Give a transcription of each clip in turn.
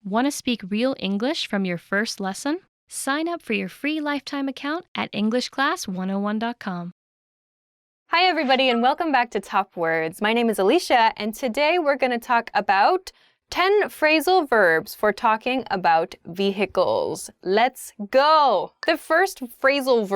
Want to speak real English from your first lesson? Sign up for your free lifetime account at EnglishClass101.com. Hi everybody and welcome back to Top Words. My name is Alicia and today we're going to talk about 10 phrasal verbs for talking about vehicles. Let's go! The first phrasal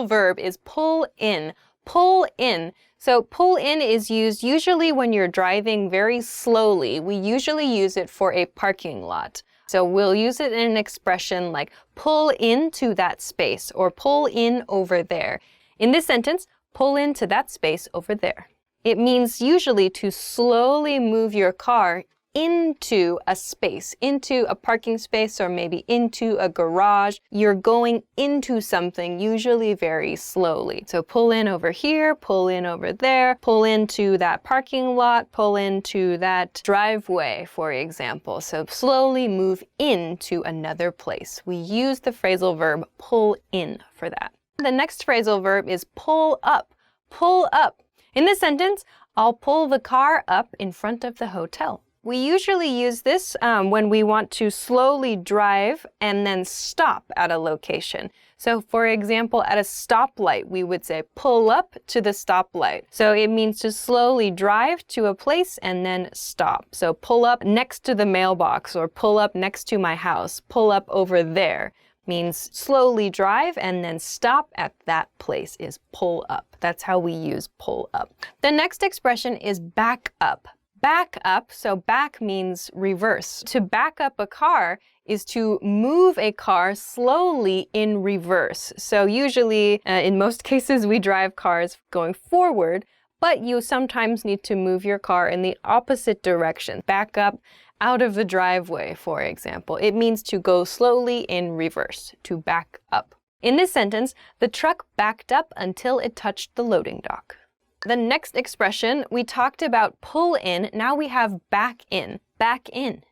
verb is pull in. Pull in. So pull in is used usually when you're driving very slowly. We usually use it for a parking lot. So we'll use it in an expression like pull into that space or pull in over there. In this sentence, pull into that space over there. It means usually to slowly move your car into a space, into a parking space or maybe into a garage. You're going into something usually very slowly. So pull in over here, pull in over there, pull into that parking lot, pull into that driveway, for example. So slowly move into another place. We use the phrasal verb pull in for that. The next phrasal verb is pull up. Pull up. In this sentence, I'll pull the car up in front of the hotel. We usually use this when we want to slowly drive and then stop at a location. So for example, at a stoplight, we would say pull up to the stoplight. So it means to slowly drive to a place and then stop. So pull up next to the mailbox or pull up next to my house, pull up over there. Means slowly drive and then stop at that place is pull up. That's how we use pull up. The next expression is back up. Back up, so back means reverse. To back up a car is to move a car slowly in reverse. So usually, in most cases, we drive cars going forward, but you sometimes need to move your car in the opposite direction. Back up out of the driveway, for example. It means to go slowly in reverse, to back up. In this sentence, the truck backed up until it touched the loading dock. The next expression, we talked about pull in, now we have back in, back in.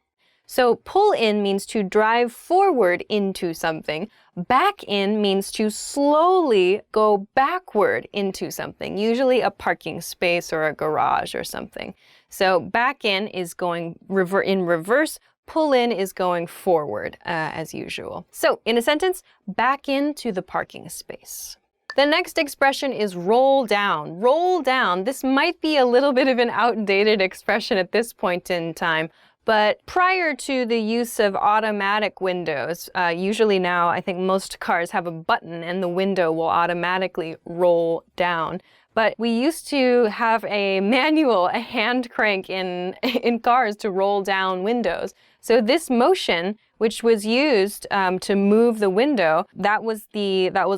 So pull in means to drive forward into something. Back in means to slowly go backward into something, usually a parking space or a garage or something. So back in is going in reverse, pull in is going forward as usual. So in a sentence, back into the parking space. The next expression is roll down. Roll down. This might be a little bit of an outdated expression at this point in time, but prior to the use of automatic windows, usually now I think most cars have a button and the window will automatically roll down. But we used to have a manual, a hand crank in cars to roll down windows. So this motion, which was used to move the window, that was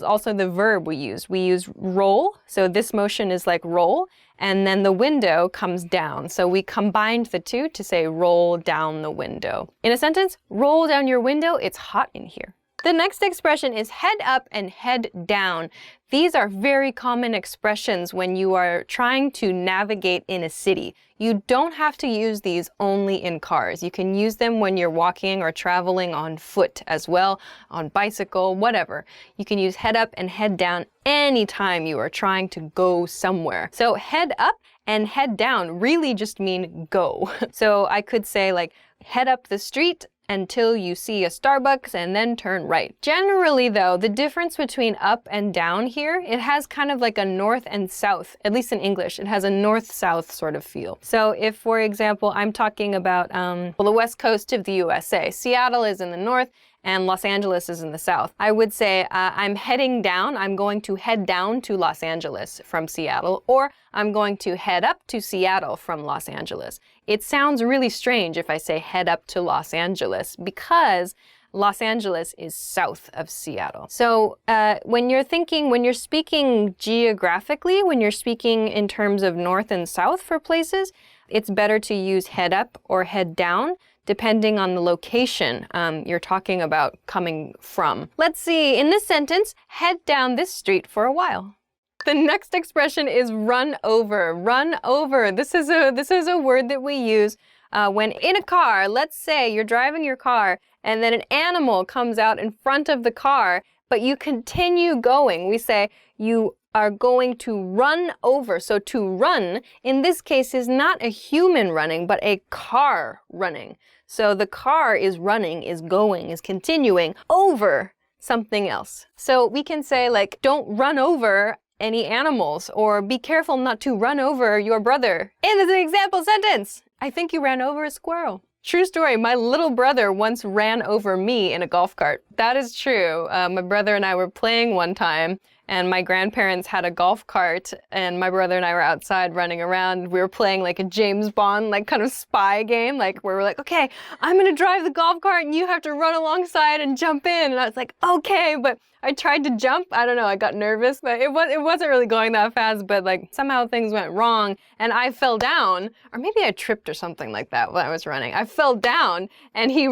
also the verb we used. We used roll, so this motion is like roll, and then the window comes down. So we combined the two to say roll down the window. In a sentence, roll down your window, it's hot in here. The next expression is head up and head down. These are very common expressions when you are trying to navigate in a city. You don't have to use these only in cars. You can use them when you're walking or traveling on foot as well, on bicycle, whatever. You can use head up and head down anytime you are trying to go somewhere. So head up and head down really just mean go. So I could say like head up the street until you see a Starbucks and then turn right. Generally though, the difference between up and down here, it has kind of like a north and south, at least in English, it has a north-south sort of feel. So if, for example, I'm talking about the west coast of the USA, Seattle is in the north and Los Angeles is in the south. I would say I'm heading down, I'm going to head down to Los Angeles from Seattle, or I'm going to head up to Seattle from Los Angeles. It sounds really strange if I say head up to Los Angeles because Los Angeles is south of Seattle. So when you're speaking geographically, when you're speaking in terms of north and south for places, it's better to use head up or head down, depending on the location you're talking about coming from. Let's see, in this sentence, head down this street for a while. The next expression is run over. Run over. This is a word that we use when in a car. Let's say you're driving your car and then an animal comes out in front of the car, but you continue going. We say you are going to run over. So to run, in this case, is not a human running, but a car running. So the car is running, is going, is continuing over something else. So we can say like, don't run over any animals, or be careful not to run over your brother. And as an example sentence, I think you ran over a squirrel. True story, my little brother once ran over me in a golf cart. That is true. My brother and I were playing one time, and my grandparents had a golf cart, and my brother and I were outside running around. We were playing like a James Bond, like kind of spy game, like where we're like, okay, I'm gonna drive the golf cart and you have to run alongside and jump in. And I was like, okay, but I tried to jump. I don't know, I got nervous, but it wasn't really going that fast, but like somehow things went wrong and I fell down, or maybe I tripped or something like that when I was running. I fell down and he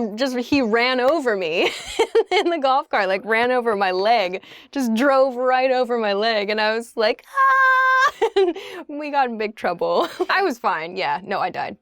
ran over me in the golf cart, like ran over my leg, just drove right over my leg, and I was like, ah! We got in big trouble. I was fine, yeah, no, I died.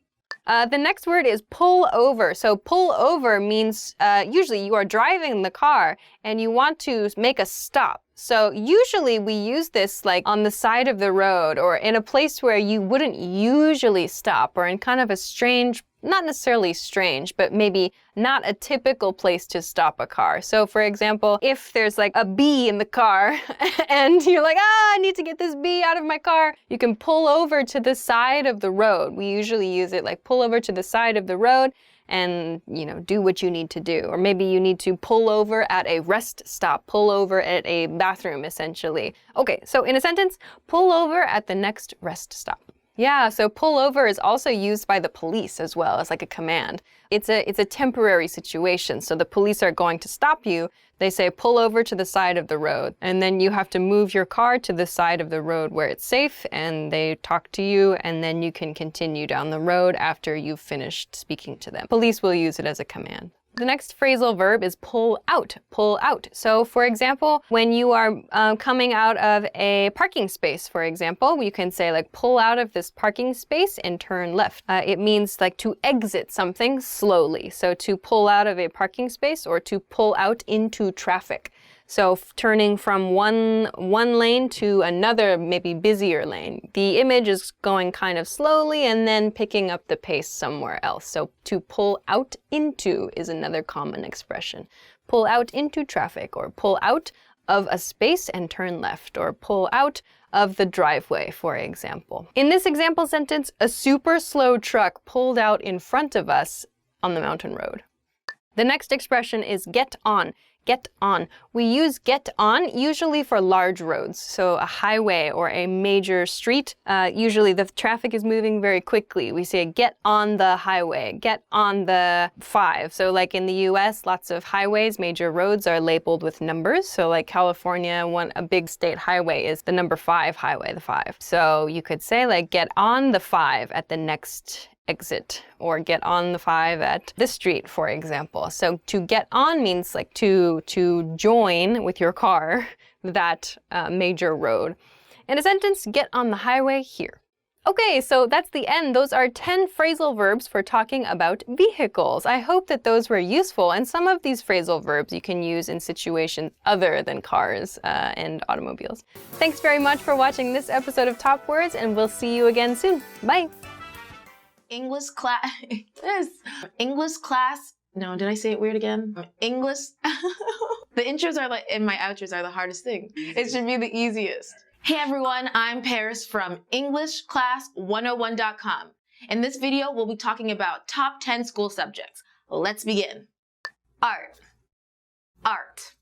The next word is pull over. So pull over means usually you are driving the car and you want to make a stop. So usually we use this like on the side of the road or in a place where you wouldn't usually stop, or in kind of a strange, not necessarily strange, but maybe not a typical place to stop a car. So for example, if there's like a bee in the car and you're like, I need to get this bee out of my car, you can pull over to the side of the road. We usually use it like pull over to the side of the road and, you know, do what you need to do. Or maybe you need to pull over at a rest stop, pull over at a bathroom, essentially. Okay, so in a sentence, pull over at the next rest stop. Yeah, so pull over is also used by the police as well as like a command. It's a temporary situation, so the police are going to stop you. They say pull over to the side of the road, and then you have to move your car to the side of the road where it's safe, and they talk to you, and then you can continue down the road after you've finished speaking to them. Police will use it as a command. The next phrasal verb is pull out, pull out. So for example, when you are coming out of a parking space, for example, you can say like pull out of this parking space and turn left. It means like to exit something slowly. So to pull out of a parking space or to pull out into traffic. So turning from one lane to another, maybe busier lane. The image is going kind of slowly and then picking up the pace somewhere else. So to pull out into is another common expression. Pull out into traffic, or pull out of a space and turn left, or pull out of the driveway, for example. In this example sentence, a super slow truck pulled out in front of us on the mountain road. The next expression is get on. Get on. We use get on usually for large roads, so a highway or a major street. Usually the traffic is moving very quickly. We say get on the highway, get on the 5. So like in the US, lots of highways, major roads are labeled with numbers. So like California, a big state highway is the number 5 highway, the 5. So you could say like get on the 5 at the next exit, or get on the 5 at this street, for example. So to get on means like to join with your car that major road. In a sentence, get on the highway here. Okay, so that's the end. Those are 10 phrasal verbs for talking about vehicles. I hope that those were useful, and some of these phrasal verbs you can use in situations other than cars and automobiles. Thanks very much for watching this episode of Top Words, and we'll see you again soon. Bye! English class. English class. No, did I say it weird again? English. The intros are like, and my outros are the hardest thing. It should be the easiest. Hey everyone, I'm Paris from EnglishClass101.com. In this video, we'll be talking about top 10 school subjects. Let's begin. Art. Art.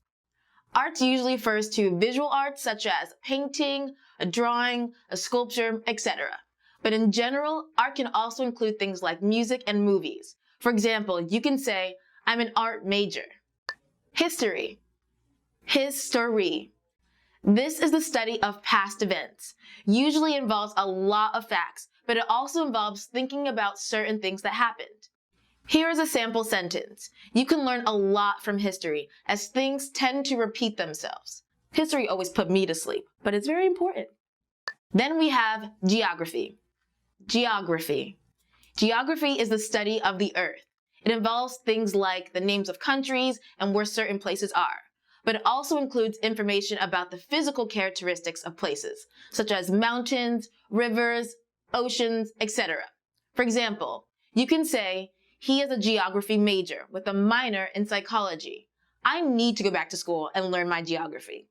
Art usually refers to visual arts such as painting, a drawing, a sculpture, etc. But in general, art can also include things like music and movies. For example, you can say, I'm an art major. History. History. This is the study of past events. Usually involves a lot of facts, but it also involves thinking about certain things that happened. Here is a sample sentence. You can learn a lot from history, as things tend to repeat themselves. History always put me to sleep, but it's very important. Then we have geography. Geography. Geography is the study of the earth. It involves things like the names of countries and where certain places are. but it also includes information about the physical characteristics of places, such as mountains, rivers, oceans, etc. For example, you can say, he is a geography major with a minor in psychology. I need to go back to school and learn my geography.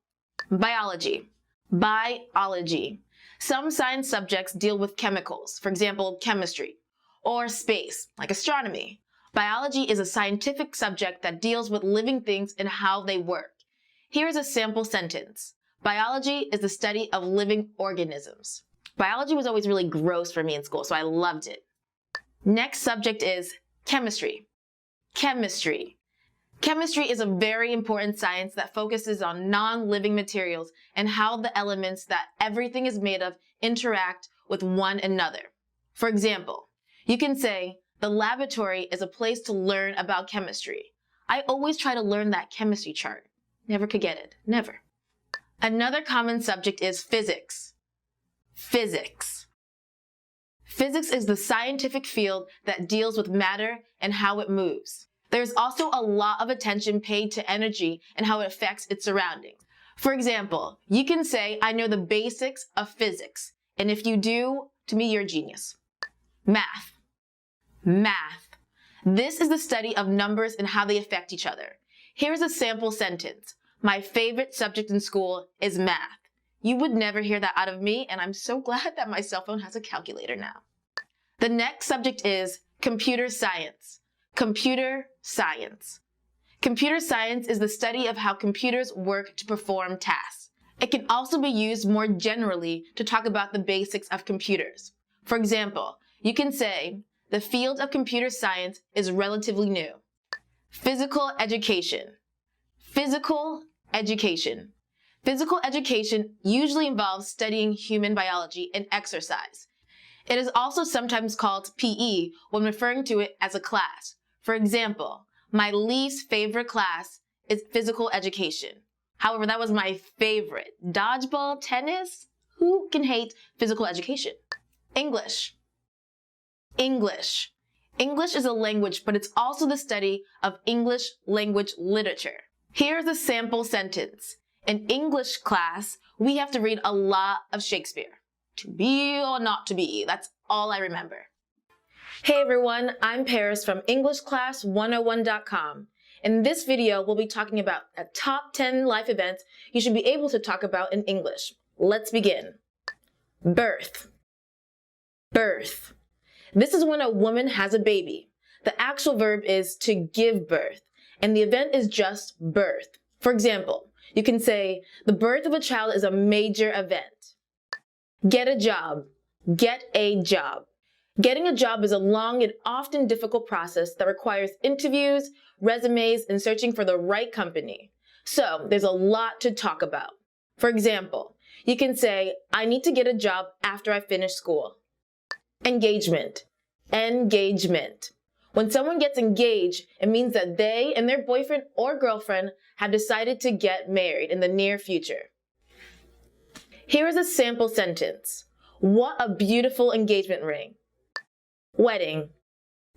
Biology. Biology. Some science subjects deal with chemicals, for example, chemistry, or space, like astronomy. Biology is a scientific subject that deals with living things and how they work. Here is a sample sentence. Biology is the study of living organisms. Biology was always really gross for me in school, so I loved it. Next subject is chemistry. Chemistry. Chemistry is a very important science that focuses on non-living materials and how the elements that everything is made of interact with one another. For example, you can say, the laboratory is a place to learn about chemistry. I always try to learn that chemistry chart. Never could get it. Never. Another common subject is physics. Physics. Physics is the scientific field that deals with matter and how it moves. There's also a lot of attention paid to energy and how it affects its surroundings. For example, you can say, I know the basics of physics. And if you do, to me, you're a genius. Math. Math. This is the study of numbers and how they affect each other. Here's a sample sentence. My favorite subject in school is math. You would never hear that out of me, and I'm so glad that my cell phone has a calculator now. The next subject is computer science. Computer science. Computer science is the study of how computers work to perform tasks. It can also be used more generally to talk about the basics of computers. For example, you can say, the field of computer science is relatively new. Physical education. Physical education. Physical education usually involves studying human biology and exercise. It is also sometimes called PE when referring to it as a class. For example, my least favorite class is physical education. However, that was my favorite. Dodgeball, tennis? Who can hate physical education? English. English. English is a language, but it's also the study of English language literature. Here's a sample sentence. In English class, we have to read a lot of Shakespeare. To be or not to be, that's all I remember. Hey everyone, I'm Paris from EnglishClass101.com. In this video, we'll be talking about the top 10 life events you should be able to talk about in English. Let's begin. Birth. Birth. This is when a woman has a baby. The actual verb is to give birth, and the event is just birth. For example, you can say, the birth of a child is a major event. Get a job. Get a job. Getting a job is a long and often difficult process that requires interviews, resumes, and searching for the right company. So there's a lot to talk about. For example, you can say, I need to get a job after I finish school. Engagement. Engagement. When someone gets engaged, it means that they and their boyfriend or girlfriend have decided to get married in the near future. Here is a sample sentence. What a beautiful engagement ring. Wedding.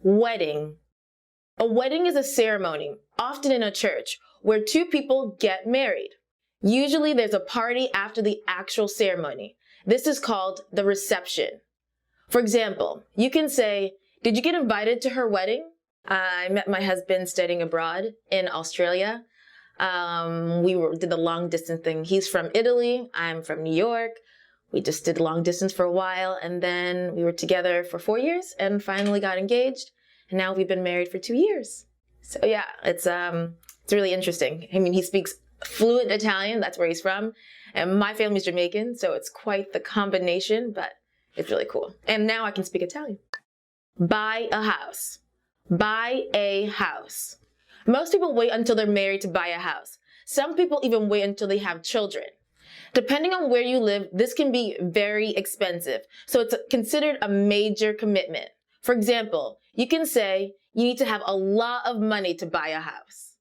Wedding. A wedding is a ceremony, often in a church, where two people get married. Usually there's a party after the actual ceremony. This is called the reception. For example, you can say, did you get invited to her wedding? I met my husband studying abroad in Australia. Did the long distance thing. He's from Italy. I'm from New York. We just did long distance for a while, and then we were together for 4 years and finally got engaged. And now we've been married for 2 years. So yeah, it's really interesting. I mean, he speaks fluent Italian. That's where he's from. And my family's Jamaican, so it's quite the combination, but it's really cool. And now I can speak Italian. Buy a house. Buy a house. Most people wait until they're married to buy a house. Some people even wait until they have children. Depending on where you live, this can be very expensive, so it's considered a major commitment. For example, you can say you need to have a lot of money to buy a house.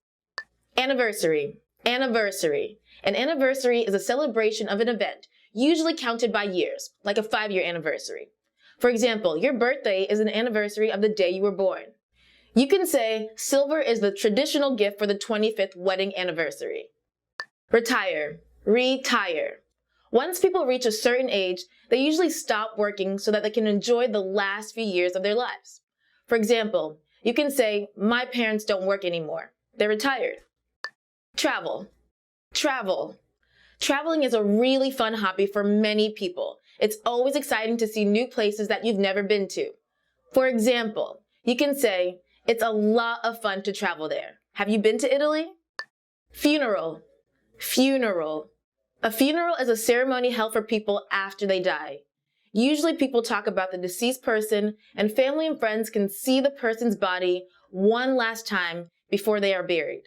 Anniversary. Anniversary. An anniversary is a celebration of an event, usually counted by years, like a 5-year anniversary. For example, your birthday is an anniversary of the day you were born. You can say silver is the traditional gift for the 25th wedding anniversary. Retire, retire. Once people reach a certain age, they usually stop working so that they can enjoy the last few years of their lives. For example, you can say, my parents don't work anymore. They're retired. Travel, travel. Traveling is a really fun hobby for many people. It's always exciting to see new places that you've never been to. For example, you can say, it's a lot of fun to travel there. Have you been to Italy? Funeral, funeral. A funeral is a ceremony held for people after they die. Usually people talk about the deceased person, and family and friends can see the person's body one last time before they are buried.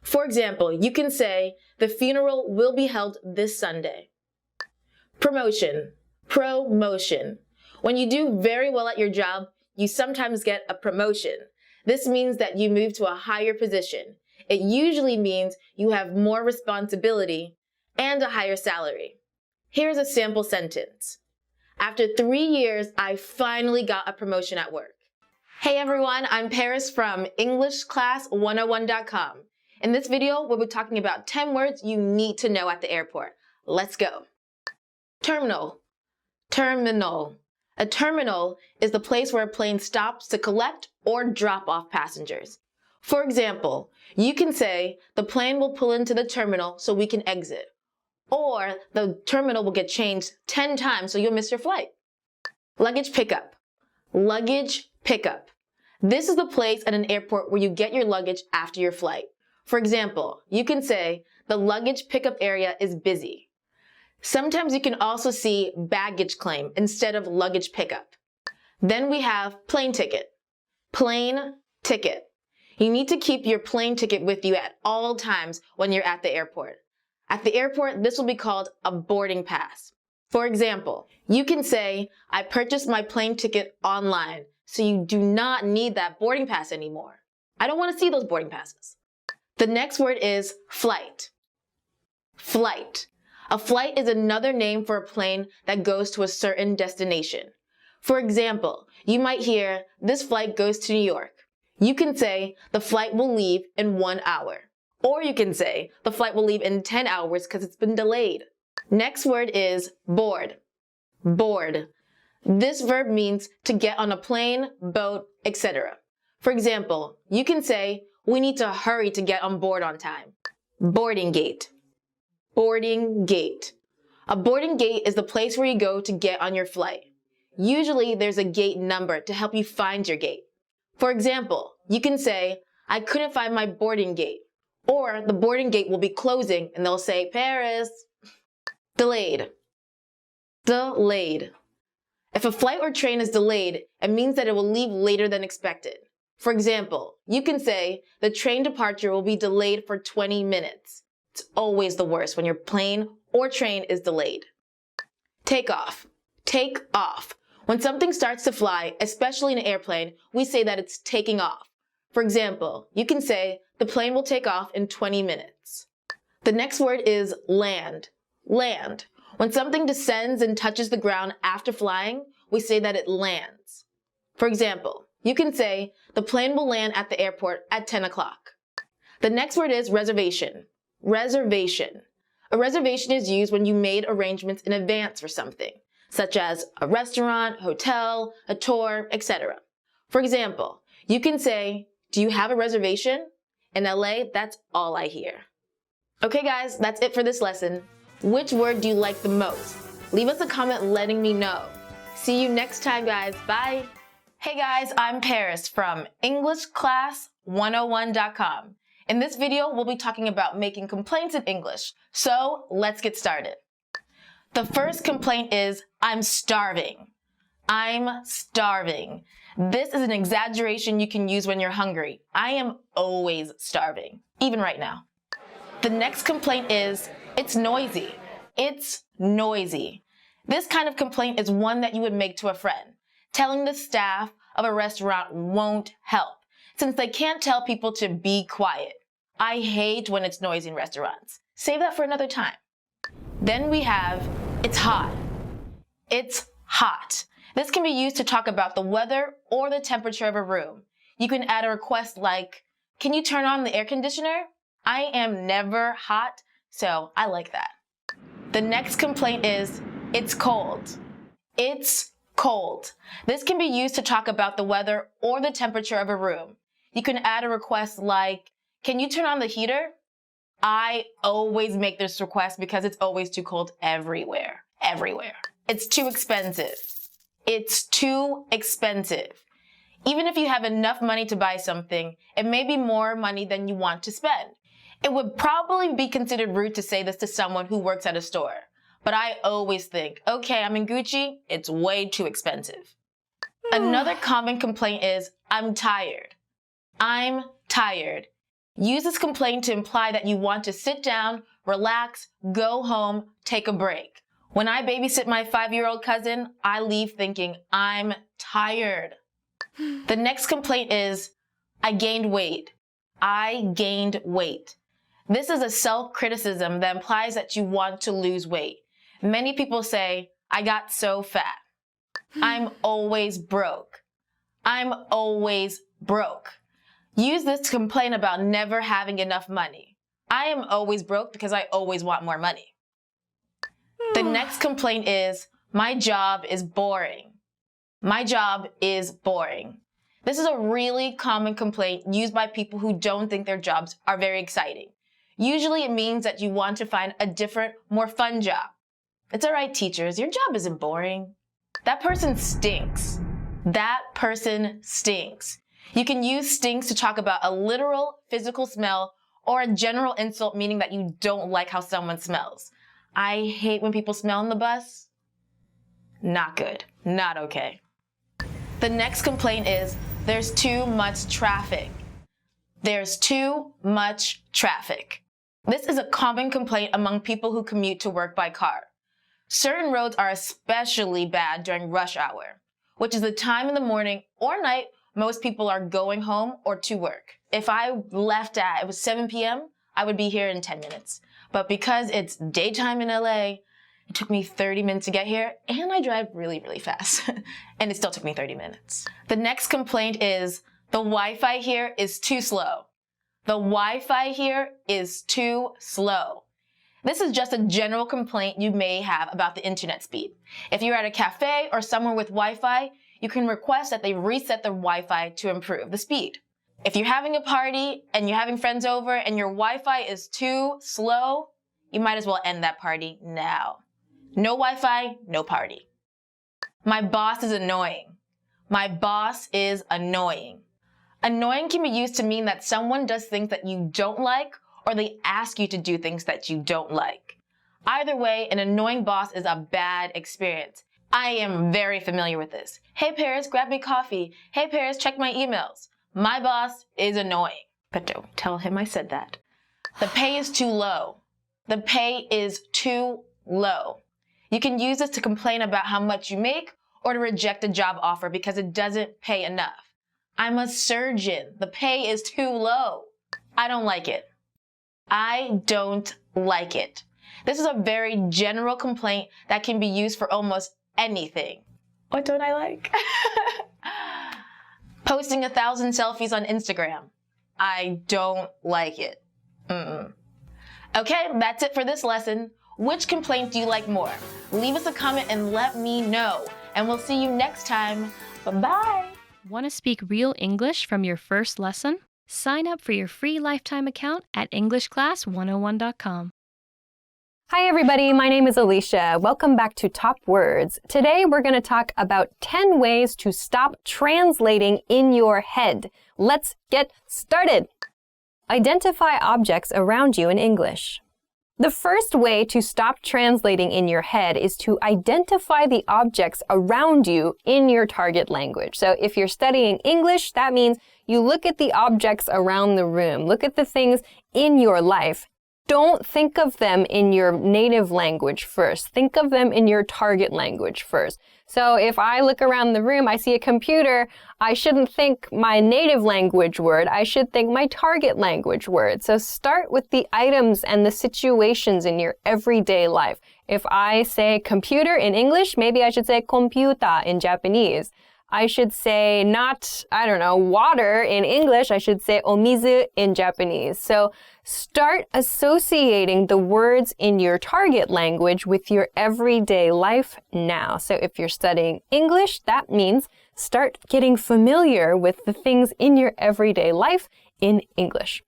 For example, you can say, the funeral will be held this Sunday. Promotion, promotion. When you do very well at your job, you sometimes get a promotion. This means that you move to a higher position. It usually means you have more responsibility and a higher salary. Here's a sample sentence. After 3 years, I finally got a promotion at work. Hey everyone, I'm Paris from EnglishClass101.com. In this video, we'll be talking about 10 words you need to know at the airport. Let's go. Terminal, terminal. A terminal is the place where a plane stops to collect or drop off passengers. For example, you can say, the plane will pull into the terminal so we can exit. Or the terminal will get changed 10 times so you'll miss your flight. Luggage pickup, luggage pickup. This is the place at an airport where you get your luggage after your flight. For example, you can say, the luggage pickup area is busy. Sometimes you can also see baggage claim instead of luggage pickup. Then we have plane ticket, plane ticket. You need to keep your plane ticket with you at all times when you're at the airport. At the airport, this will be called a boarding pass. For example, you can say, I purchased my plane ticket online, so you do not need that boarding pass anymore. I don't want to see those boarding passes. The next word is flight. Flight. A flight is another name for a plane that goes to a certain destination. For example, you might hear, this flight goes to New York. You can say, the flight will leave in 1 hour. Or you can say, the flight will leave in 10 hours because it's been delayed. Next word is board. Board. This verb means to get on a plane, boat, etc. For example, you can say, we need to hurry to get on board on time. Boarding gate. Boarding gate. A boarding gate is the place where you go to get on your flight. Usually there's a gate number to help you find your gate. For example, you can say, I couldn't find my boarding gate. Or the boarding gate will be closing and they'll say, Paris. Delayed. Delayed. If a flight or train is delayed, it means that it will leave later than expected. For example, you can say, the train departure will be delayed for 20 minutes. It's always the worst when your plane or train is delayed. Take off. Take off. When something starts to fly, especially in an airplane, we say that it's taking off. For example, you can say, the plane will take off in 20 minutes. The next word is land. Land. When something descends and touches the ground after flying, we say that it lands. For example, you can say, the plane will land at the airport at 10 o'clock. The next word is reservation. Reservation. A reservation is used when you made arrangements in advance for something, such as a restaurant, hotel, a tour, etc. For example, you can say, do you have a reservation? In LA, that's all I hear. Okay guys, that's it for this lesson. Which word do you like the most? Leave us a comment letting me know. See you next time guys, bye! Hey guys, I'm Paris from EnglishClass101.com. In this video, we'll be talking about making complaints in English. So let's get started. The first complaint is, I'm starving. I'm starving. This is an exaggeration you can use when you're hungry. I am always starving, even right now. The next complaint is, it's noisy. It's noisy. This kind of complaint is one that you would make to a friend. Telling the staff of a restaurant won't help, since they can't tell people to be quiet. I hate when it's noisy in restaurants. Save that for another time. Then we have, it's hot. It's hot. This can be used to talk about the weather or the temperature of a room. You can add a request like, can you turn on the air conditioner? I am never hot, So I like that. The next complaint is, it's cold. It's cold. This can be used to talk about the weather or the temperature of a room. You can add a request like, can you turn on the heater? I always make this request because it's always too cold everywhere. Everywhere. It's too expensive. It's too expensive. Even if you have enough money to buy something, it may be more money than you want to spend. It would probably be considered rude to say this to someone who works at a store. But I always think, okay, I'm in Gucci, it's way too expensive. Another common complaint is, I'm tired. I'm tired. Use this complaint to imply that you want to sit down, relax, go home, take a break. When I babysit my 5-year-old cousin, I leave thinking, I'm tired. The next complaint is, I gained weight. I gained weight. This is a self-criticism that implies that you want to lose weight. Many people say, I got so fat. I'm always broke. I'm always broke. Use this to complain about never having enough money. I am always broke because I always want more money. The next complaint is, my job is boring. My job is boring. This is a really common complaint used by people who don't think their jobs are very exciting. Usually it means that you want to find a different, more fun job. It's all right, teachers, your job isn't boring. That person stinks. That person stinks. You can use stinks to talk about a literal physical smell or a general insult meaning that you don't like how someone smells. I hate when people smell on the bus. Not good. Not okay. The next complaint is, there's too much traffic. There's too much traffic. This is a common complaint among people who commute to work by car. Certain roads are especially bad during rush hour, which is the time in the morning or night most people are going home or to work. If I left at, it was 7 p.m., I would be here in 10 minutes. But because it's daytime in LA, it took me 30 minutes to get here, and I drive really, really fast. And it still took me 30 minutes. The next complaint is, the Wi-Fi here is too slow. The Wi-Fi here is too slow. This is just a general complaint you may have about the internet speed. If you're at a cafe or somewhere with Wi-Fi, you can request that they reset the Wi-Fi to improve the speed. If you're having a party and you're having friends over and your Wi-Fi is too slow, you might as well end that party now. No Wi-Fi, no party. My boss is annoying. My boss is annoying. Annoying can be used to mean that someone does things that you don't like, or they ask you to do things that you don't like. Either way, an annoying boss is a bad experience. I am very familiar with this. Hey Paris, grab me coffee. Hey Paris, check my emails. My boss is annoying. But don't tell him I said that. The pay is too low. The pay is too low. You can use this to complain about how much you make or to reject a job offer because it doesn't pay enough. I'm a surgeon. The pay is too low. I don't like it. I don't like it. This is a very general complaint that can be used for almost anything. What don't I like? Posting 1,000 selfies on Instagram. I don't like it. Okay, that's it for this lesson. Which complaint do you like more? Leave us a comment and let me know. And we'll see you next time. Bye-bye. Want to speak real English from your first lesson? Sign up for your free lifetime account at EnglishClass101.com. Hi everybody, my name is Alicia. Welcome back to Top Words. Today we're going to talk about 10 ways to stop translating in your head. Let's get started. Identify objects around you in English. The first way to stop translating in your head is to identify the objects around you in your target language. So if you're studying English, that means you look at the objects around the room. Look at the things in your life. Don't think of them in your native language first. Think of them in your target language first. So if I look around the room, I see a computer, I shouldn't think my native language word, I should think my target language word. So start with the items and the situations in your everyday life. If I say computer in English, maybe I should say computer in Japanese. I should say not, I don't know, water in English. I should say omizu in Japanese. So start associating the words in your target language with your everyday life now. So if you're studying English, that means start getting familiar with the things in your everyday life in English.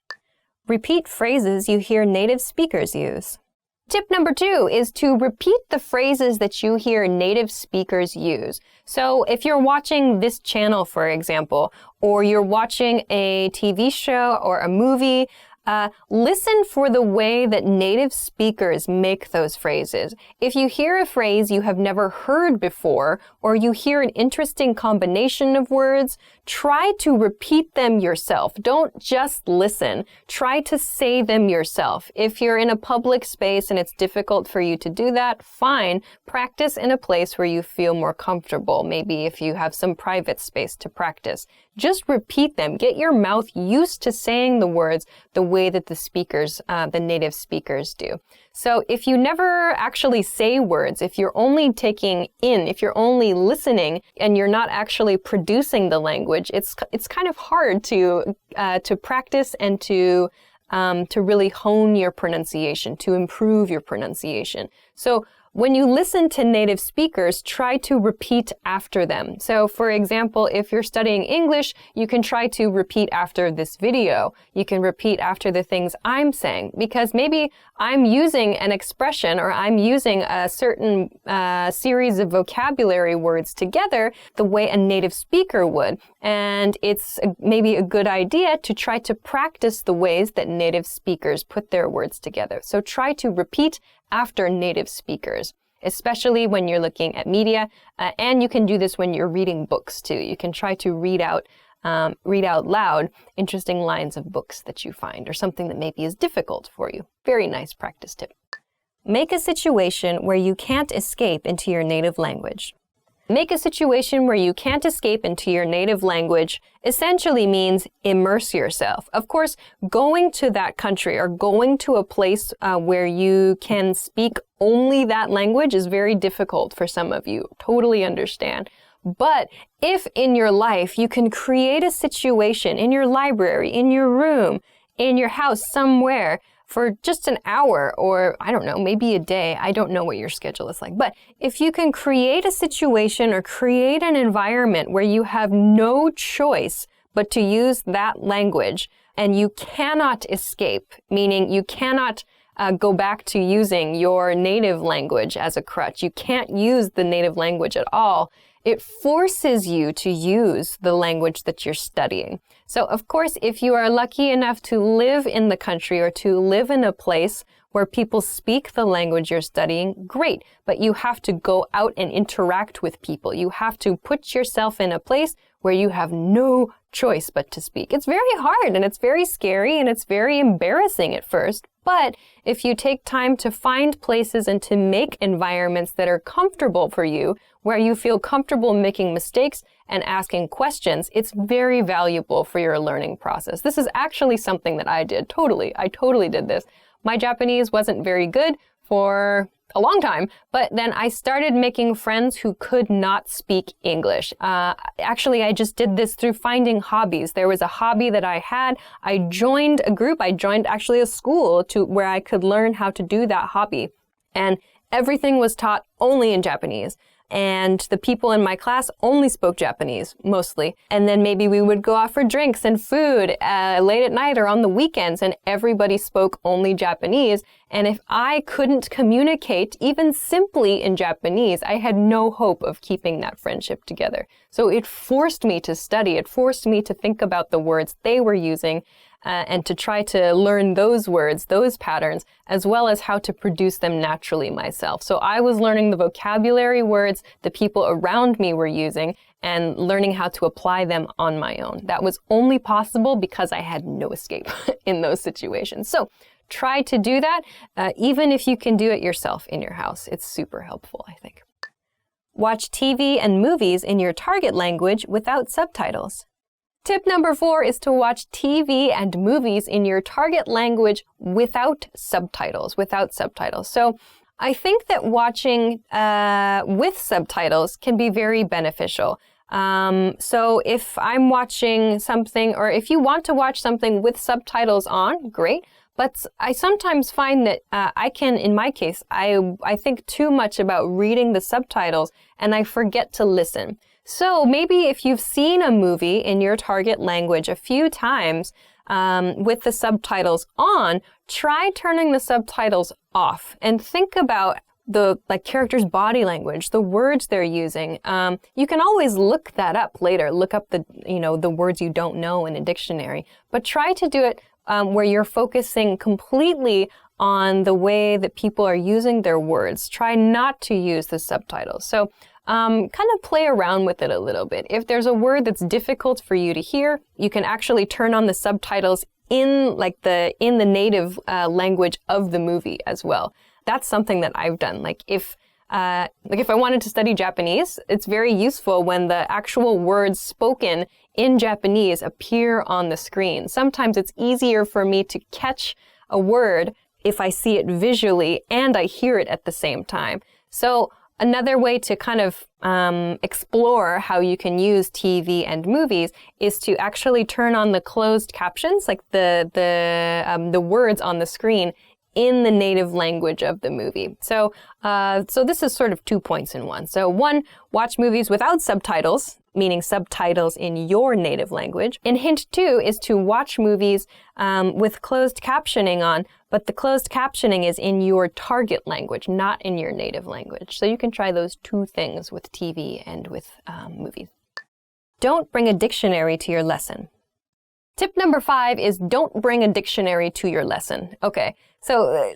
Repeat phrases you hear native speakers use. Tip number 2 is to repeat the phrases that you hear native speakers use. So if you're watching this channel, for example, or you're watching a TV show or a movie, listen for the way that native speakers make those phrases. If you hear a phrase you have never heard before, or you hear an interesting combination of words, try to repeat them yourself. Don't just listen. Try to say them yourself. If you're in a public space and it's difficult for you to do that, fine. Practice in a place where you feel more comfortable. Maybe if you have some private space to practice. Just repeat them. Get your mouth used to saying the words the way that the native speakers do. So if you never actually say words, if you're only taking in, if you're only listening and you're not actually producing the language, it's kind of hard to practice and to really hone your pronunciation, to improve your pronunciation. So when you listen to native speakers, try to repeat after them. So for example, if you're studying English, you can try to repeat after this video. You can repeat after the things I'm saying, because maybe I'm using an expression or I'm using a certain series of vocabulary words together the way a native speaker would. And it's maybe a good idea to try to practice the ways that native speakers put their words together. So try to repeat after native speakers, especially when you're looking at media. And you can do this when you're reading books too. You can try to read out loud interesting lines of books that you find or something that maybe is difficult for you. Very nice practice tip. Make a situation where you can't escape into your native language. Make a situation where you can't escape into your native language essentially means immerse yourself. Of course, going to that country or going to a place where you can speak only that language is very difficult for some of you. Totally understand. But if in your life you can create a situation in your library, in your room, in your house, somewhere, for just an hour or, I don't know, maybe a day. I don't know what your schedule is like. But if you can create a situation or create an environment where you have no choice but to use that language and you cannot escape, meaning you cannot go back to using your native language as a crutch. You can't use the native language at all. It forces you to use the language that you're studying. So, of course, if you are lucky enough to live in the country or to live in a place where people speak the language you're studying, great. But you have to go out and interact with people. You have to put yourself in a place where you have no choice but to speak. It's very hard and it's very scary and it's very embarrassing at first. But if you take time to find places and to make environments that are comfortable for you, where you feel comfortable making mistakes and asking questions, it's very valuable for your learning process. This is actually something that I did. I totally did this. My Japanese wasn't very good for a long time, but then I started making friends who could not speak English. Actually, I just did this through finding hobbies. There was a hobby that I had. I joined a group. I joined actually a school where I could learn how to do that hobby. And everything was taught only in Japanese. And the people in my class only spoke Japanese, mostly. And then maybe we would go out for drinks and food late at night or on the weekends, and everybody spoke only Japanese. And if I couldn't communicate even simply in Japanese, I had no hope of keeping that friendship together. So it forced me to study. It forced me to think about the words they were using and to try to learn those words, those patterns, as well as how to produce them naturally myself. So I was learning the vocabulary words the people around me were using and learning how to apply them on my own. That was only possible because I had no escape in those situations. So try to do that, even if you can do it yourself in your house. It's super helpful, I think. Watch TV and movies in your target language without subtitles. Tip number 4 is to watch TV and movies in your target language without subtitles. So I think that watching with subtitles can be very beneficial. So if I'm watching something, or if you want to watch something with subtitles on, great. But I sometimes find that in my case, I think too much about reading the subtitles and I forget to listen. So maybe if you've seen a movie in your target language a few times with the subtitles on, try turning the subtitles off and think about the character's body language, the words they're using. You can always look that up later. Look up the words you don't know in a dictionary, but try to do it where you're focusing completely on the way that people are using their words. Try not to use the subtitles. So kind of play around with it a little bit. If there's a word that's difficult for you to hear, you can actually turn on the subtitles in the native language of the movie as well. That's something that I've done. If I wanted to study Japanese, it's very useful when the actual words spoken in Japanese appear on the screen. Sometimes it's easier for me to catch a word if I see it visually and I hear it at the same time. So another way to kind of explore how you can use TV and movies is to actually turn on the closed captions, like the words on the screen in the native language of the movie. So this is sort of 2 points in one. So 1, watch movies without subtitles, meaning subtitles in your native language. And hint 2 is to watch movies with closed captioning on, but the closed captioning is in your target language, not in your native language. So you can try those 2 things with TV and with movies. Don't bring a dictionary to your lesson. Tip number 5 is don't bring a dictionary to your lesson. Okay, so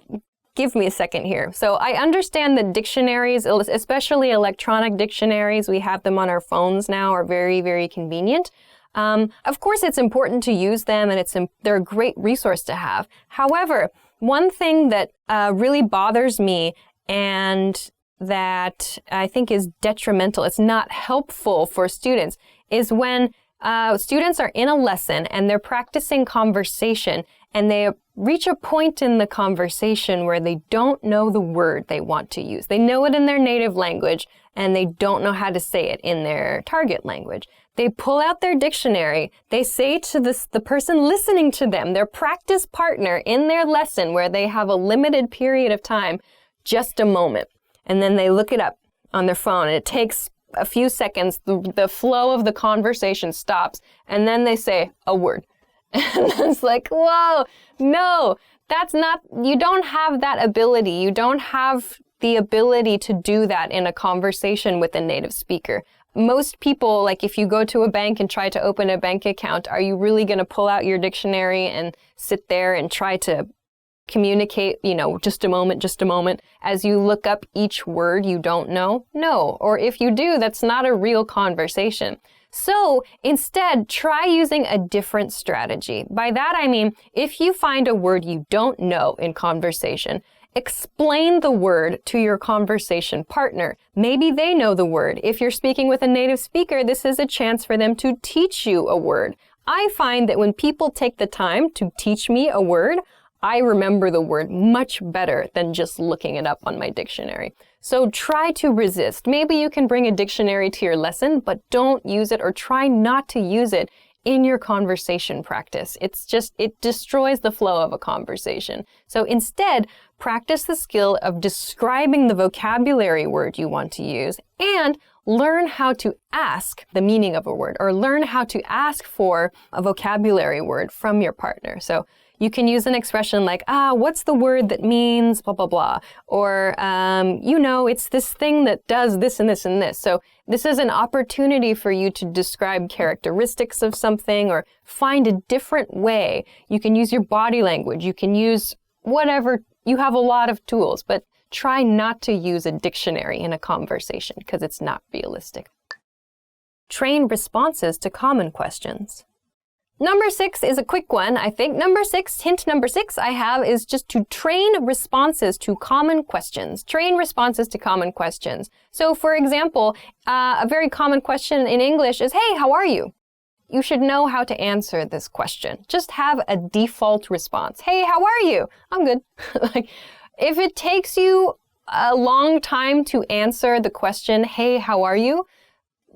give me a second here. So I understand that dictionaries, especially electronic dictionaries, we have them on our phones now, are very, very convenient. Of course, it's important to use them and they're a great resource to have. However, one thing that really bothers me and that I think is detrimental, it's not helpful for students, is when students are in a lesson and they're practicing conversation and they reach a point in the conversation where they don't know the word they want to use. They know it in their native language and they don't know how to say it in their target language. They pull out their dictionary. They say to the person listening to them, their practice partner in their lesson where they have a limited period of time, just a moment. And then they look it up on their phone and it takes a few seconds, the flow of the conversation stops, and then they say a word. And it's like, whoa, no, that's not, you don't have that ability. You don't have the ability to do that in a conversation with a native speaker. Most people, if you go to a bank and try to open a bank account, are you really going to pull out your dictionary and sit there and try to communicate, just a moment, as you look up each word you don't know? No. Or if you do, that's not a real conversation. So instead, try using a different strategy. By that, I mean, if you find a word you don't know in conversation, explain the word to your conversation partner. Maybe they know the word. If you're speaking with a native speaker, this is a chance for them to teach you a word. I find that when people take the time to teach me a word, I remember the word much better than just looking it up on my dictionary. So try to resist. Maybe you can bring a dictionary to your lesson, but don't use it or try not to use it in your conversation practice. It destroys the flow of a conversation. So instead, practice the skill of describing the vocabulary word you want to use and learn how to ask the meaning of a word or learn how to ask for a vocabulary word from your partner. So you can use an expression like, what's the word that means blah, blah, blah. Or, it's this thing that does this and this and this. So this is an opportunity for you to describe characteristics of something or find a different way. You can use your body language. You can use whatever. You have a lot of tools, but try not to use a dictionary in a conversation because it's not realistic. Train responses to common questions. Number 6 is a quick one, I think. Hint number 6 I have is just to train responses to common questions. Train responses to common questions. So, for example, a very common question in English is, hey, how are you? You should know how to answer this question. Just have a default response. Hey, how are you? I'm good. If it takes you a long time to answer the question, hey, how are you?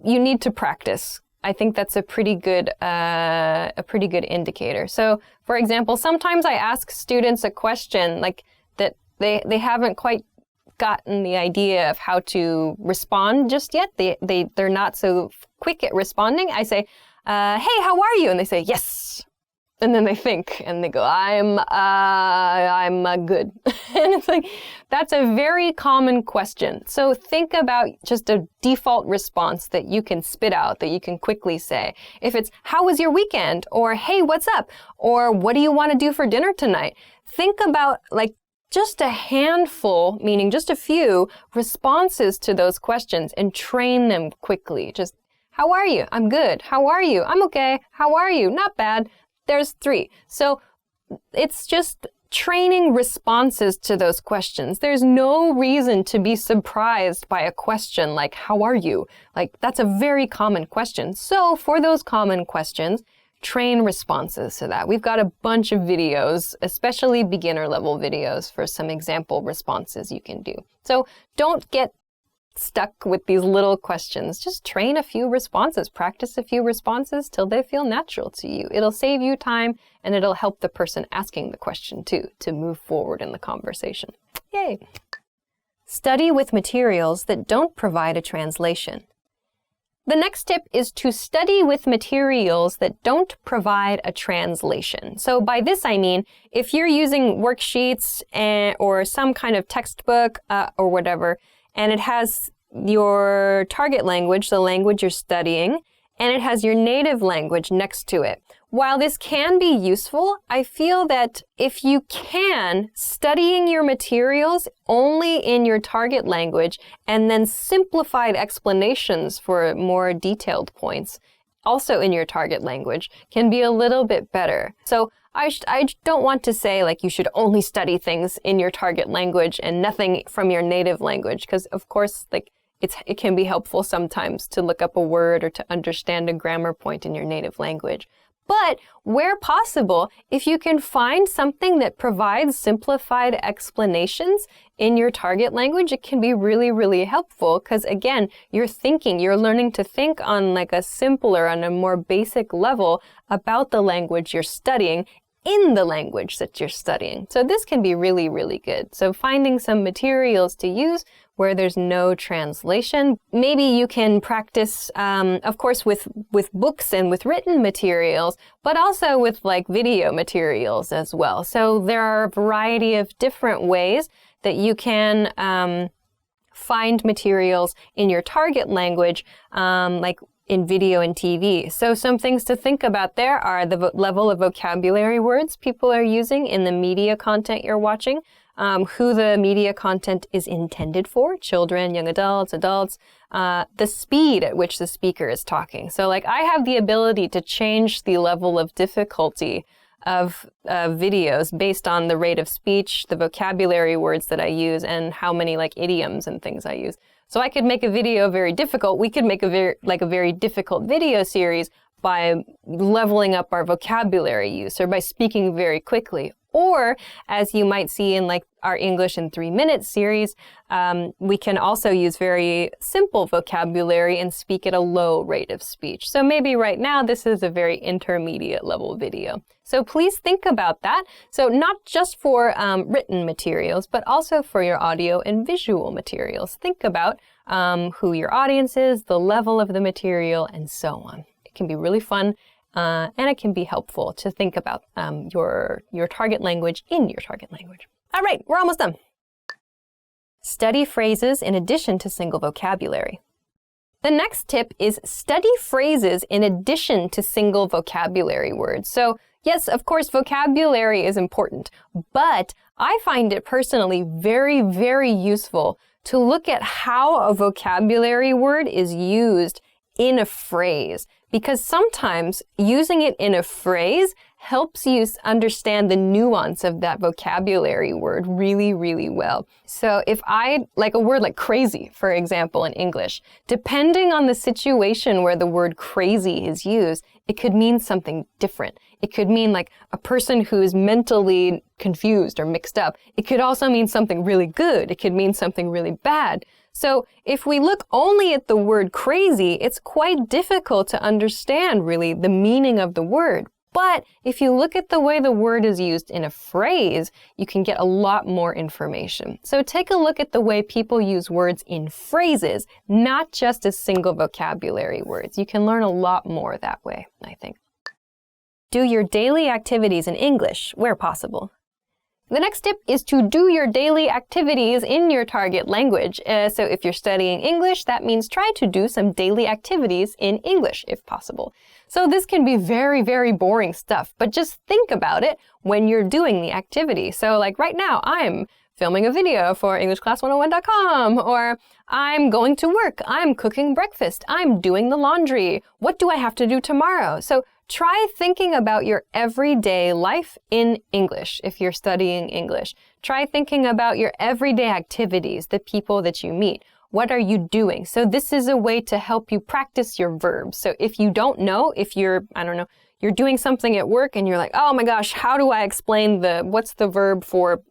you need to practice. I think that's a pretty good indicator. So, for example, sometimes I ask students a question like that they haven't quite gotten the idea of how to respond just yet. They're not so quick at responding. I say, "Hey, how are you?" And they say, "Yes." And then they think and they go, I'm good. And it's like, that's a very common question. So think about just a default response that you can spit out, that you can quickly say. If it's, how was your weekend? Or, hey, what's up? Or what do you want to do for dinner tonight? Think about like just a handful, meaning just a few responses to those questions and train them quickly. Just, how are you? I'm good. How are you? I'm okay. How are you? Not bad. There's 3. So it's just training responses to those questions. There's no reason to be surprised by a question like, how are you? Like, that's a very common question. So for those common questions, train responses to that. We've got a bunch of videos, especially beginner level videos, for some example responses you can do. So don't get stuck with these little questions. Just train a few responses, practice a few responses till they feel natural to you. It'll save you time and it'll help the person asking the question too to move forward in the conversation. Yay! Study with materials that don't provide a translation. The next tip is to study with materials that don't provide a translation. So by this I mean, if you're using worksheets or some kind of textbook or whatever, and it has your target language, the language you're studying, and it has your native language next to it. While this can be useful, I feel that if you can, studying your materials only in your target language and then simplified explanations for more detailed points, also in your target language, can be a little bit better. So I don't want to say like you should only study things in your target language and nothing from your native language, because of course like it can be helpful sometimes to look up a word or to understand a grammar point in your native language. But where possible, if you can find something that provides simplified explanations in your target language, it can be really, really helpful because again, you're learning to think on like a simpler, on a more basic level about the language you're studying in the language that you're studying. So this can be really, really good. So finding some materials to use where there's no translation. Maybe you can practice, of course, with books and with written materials, but also with like video materials as well. So there are a variety of different ways that you can find materials in your target language, like in video and TV. So some things to think about there are the level of vocabulary words people are using in the media content you're watching, who the media content is intended for, children, young adults, the speed at which the speaker is talking. So like I have the ability to change the level of difficulty of videos based on the rate of speech, the vocabulary words that I use, and how many like idioms and things I use. So I could make a video very difficult. We could make a very difficult video series by leveling up our vocabulary use or by speaking very quickly. Or, as you might see in like our English in 3-minute series, we can also use very simple vocabulary and speak at a low rate of speech. So maybe right now this is a very intermediate level video. So please think about that. So not just for written materials, but also for your audio and visual materials. Think about who your audience is, the level of the material, and so on. It can be really fun. And it can be helpful to think about your target language in your target language. All right, we're almost done. Study phrases in addition to single vocabulary. The next tip is study phrases in addition to single vocabulary words. So yes, of course, vocabulary is important, but I find it personally very, very useful to look at how a vocabulary word is used in a phrase, because sometimes using it in a phrase helps you understand the nuance of that vocabulary word really, really well. So if like a word like crazy, for example, in English, depending on the situation where the word crazy is used, it could mean something different. It could mean like a person who is mentally confused or mixed up. It could also mean something really good. It could mean something really bad. So if we look only at the word crazy, it's quite difficult to understand really the meaning of the word. But if you look at the way the word is used in a phrase, you can get a lot more information. So take a look at the way people use words in phrases, not just as single vocabulary words. You can learn a lot more that way, I think. Do your daily activities in English where possible. The next tip is to do your daily activities in your target language. So if you're studying English, that means try to do some daily activities in English if possible. So this can be very, very boring stuff, but just think about it when you're doing the activity. So like right now, I'm filming a video for EnglishClass101.com, or I'm going to work, I'm cooking breakfast, I'm doing the laundry. What do I have to do tomorrow? So try thinking about your everyday life in English if you're studying English. Try thinking about your everyday activities, the people that you meet. What are you doing? So this is a way to help you practice your verbs. So if you don't know, if you're, you're doing something at work and you're like, oh my gosh, how do I explain what's the verb for,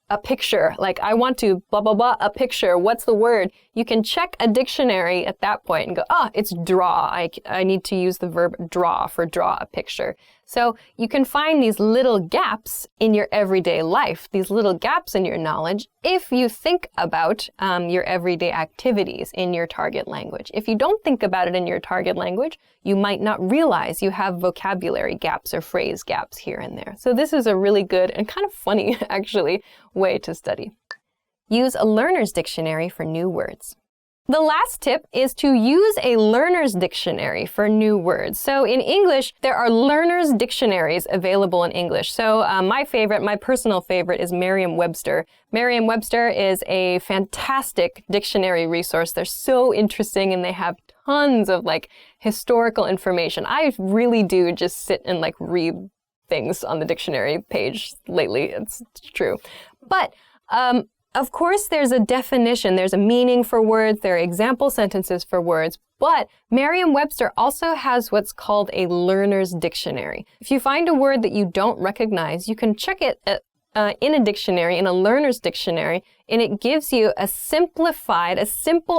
a picture? Like, I want to blah, blah, blah, a picture. What's the word? You can check a dictionary at that point and go, oh, it's draw. I need to use the verb draw for draw a picture. So you can find these little gaps in your everyday life, these little gaps in your knowledge, if you think about your everyday activities in your target language. If you don't think about it in your target language, you might not realize you have vocabulary gaps or phrase gaps here and there. So this is a really good and kind of funny, actually, way to study. Use a learner's dictionary for new words. The last tip is to use a learner's dictionary for new words. So in English, there are learner's dictionaries available in English. So my personal favorite is Merriam-Webster. Merriam-Webster is a fantastic dictionary resource. They're so interesting and they have tons of historical information. I really do just sit and read things on the dictionary page lately. It's true. But of course, there's a definition, there's a meaning for words, there are example sentences for words, but Merriam-Webster also has what's called a learner's dictionary. If you find a word that you don't recognize, you can check it in a dictionary, in a learner's dictionary, and it gives you a simple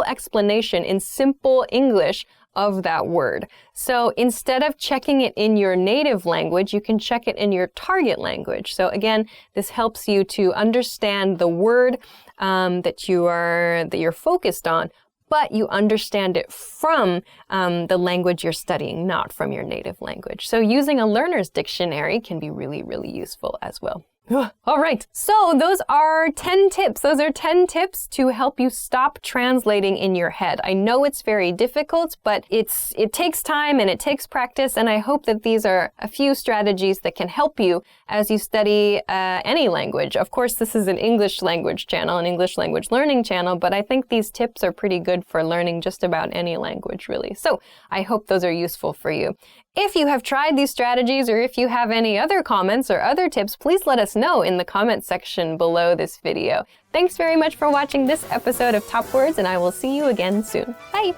explanation in simple English of that word. So instead of checking it in your native language, you can check it in your target language. So again, this helps you to understand the word that you're focused on, but you understand it from the language you're studying, not from your native language. So using a learner's dictionary can be really, really useful as well. All right, so those are 10 tips. Those are 10 tips to help you stop translating in your head. I know it's very difficult, but it takes time and it takes practice, and I hope that these are a few strategies that can help you as you study any language. Of course, this is an English language channel, an English language learning channel, but I think these tips are pretty good for learning just about any language, really. So I hope those are useful for you. If you have tried these strategies, or if you have any other comments or other tips, please let us know in the comment section below this video. Thanks very much for watching this episode of Top Words, and I will see you again soon. Bye!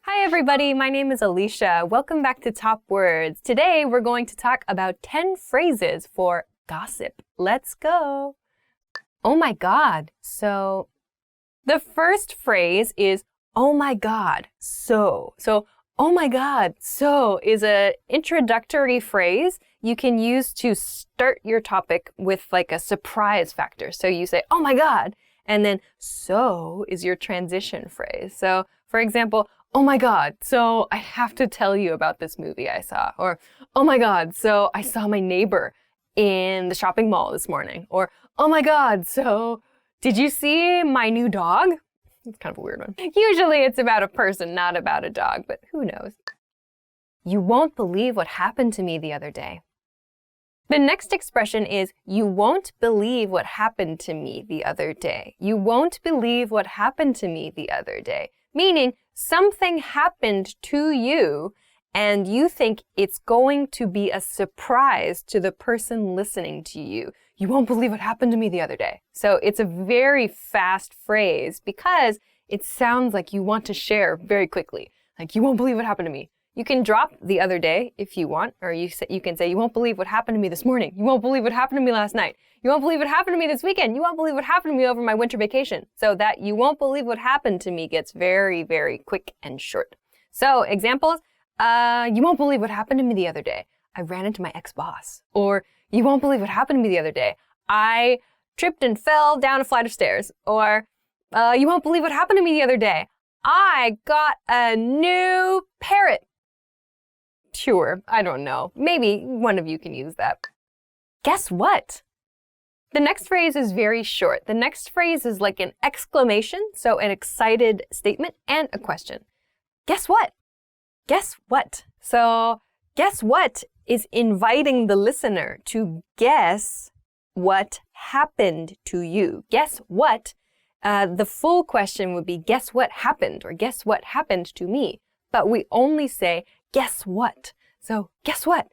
Hi everybody, my name is Alicia. Welcome back to Top Words. Today we're going to talk about 10 phrases for gossip. Let's go! Oh my god, so the first phrase is, oh my god, so. Oh my god, so is an introductory phrase you can use to start your topic with a surprise factor. So you say, oh my god, and then so is your transition phrase. So for example, oh my god, so I have to tell you about this movie I saw. Or, oh my god, so I saw my neighbor in the shopping mall this morning. Or, oh my god, so did you see my new dog? It's kind of a weird one. Usually it's about a person, not about a dog, but who knows? You won't believe what happened to me the other day. The next expression is, you won't believe what happened to me the other day. You won't believe what happened to me the other day. Meaning, something happened to you and you think it's going to be a surprise to the person listening to you. You won't believe what happened to me the other day. So it's a very fast phrase because it sounds like you want to share very quickly. Like, you won't believe what happened to me. You can drop the other day if you want, or you can say, you won't believe what happened to me this morning. You won't believe what happened to me last night. You won't believe what happened to me this weekend. You won't believe what happened to me over my winter vacation. So that you won't believe what happened to me gets very, very quick and short. So examples, you won't believe what happened to me the other day. I ran into my ex-boss. Or you won't believe what happened to me the other day. I tripped and fell down a flight of stairs. Or you won't believe what happened to me the other day. I got a new parrot. Sure, I don't know. Maybe one of you can use that. Guess what? The next phrase is very short. The next phrase is like an exclamation, so an excited statement and a question. Guess what? Guess what? So, guess what is inviting the listener to guess what happened to you. Guess what? The full question would be, guess what happened? Or guess what happened to me? But we only say, guess what? So, guess what?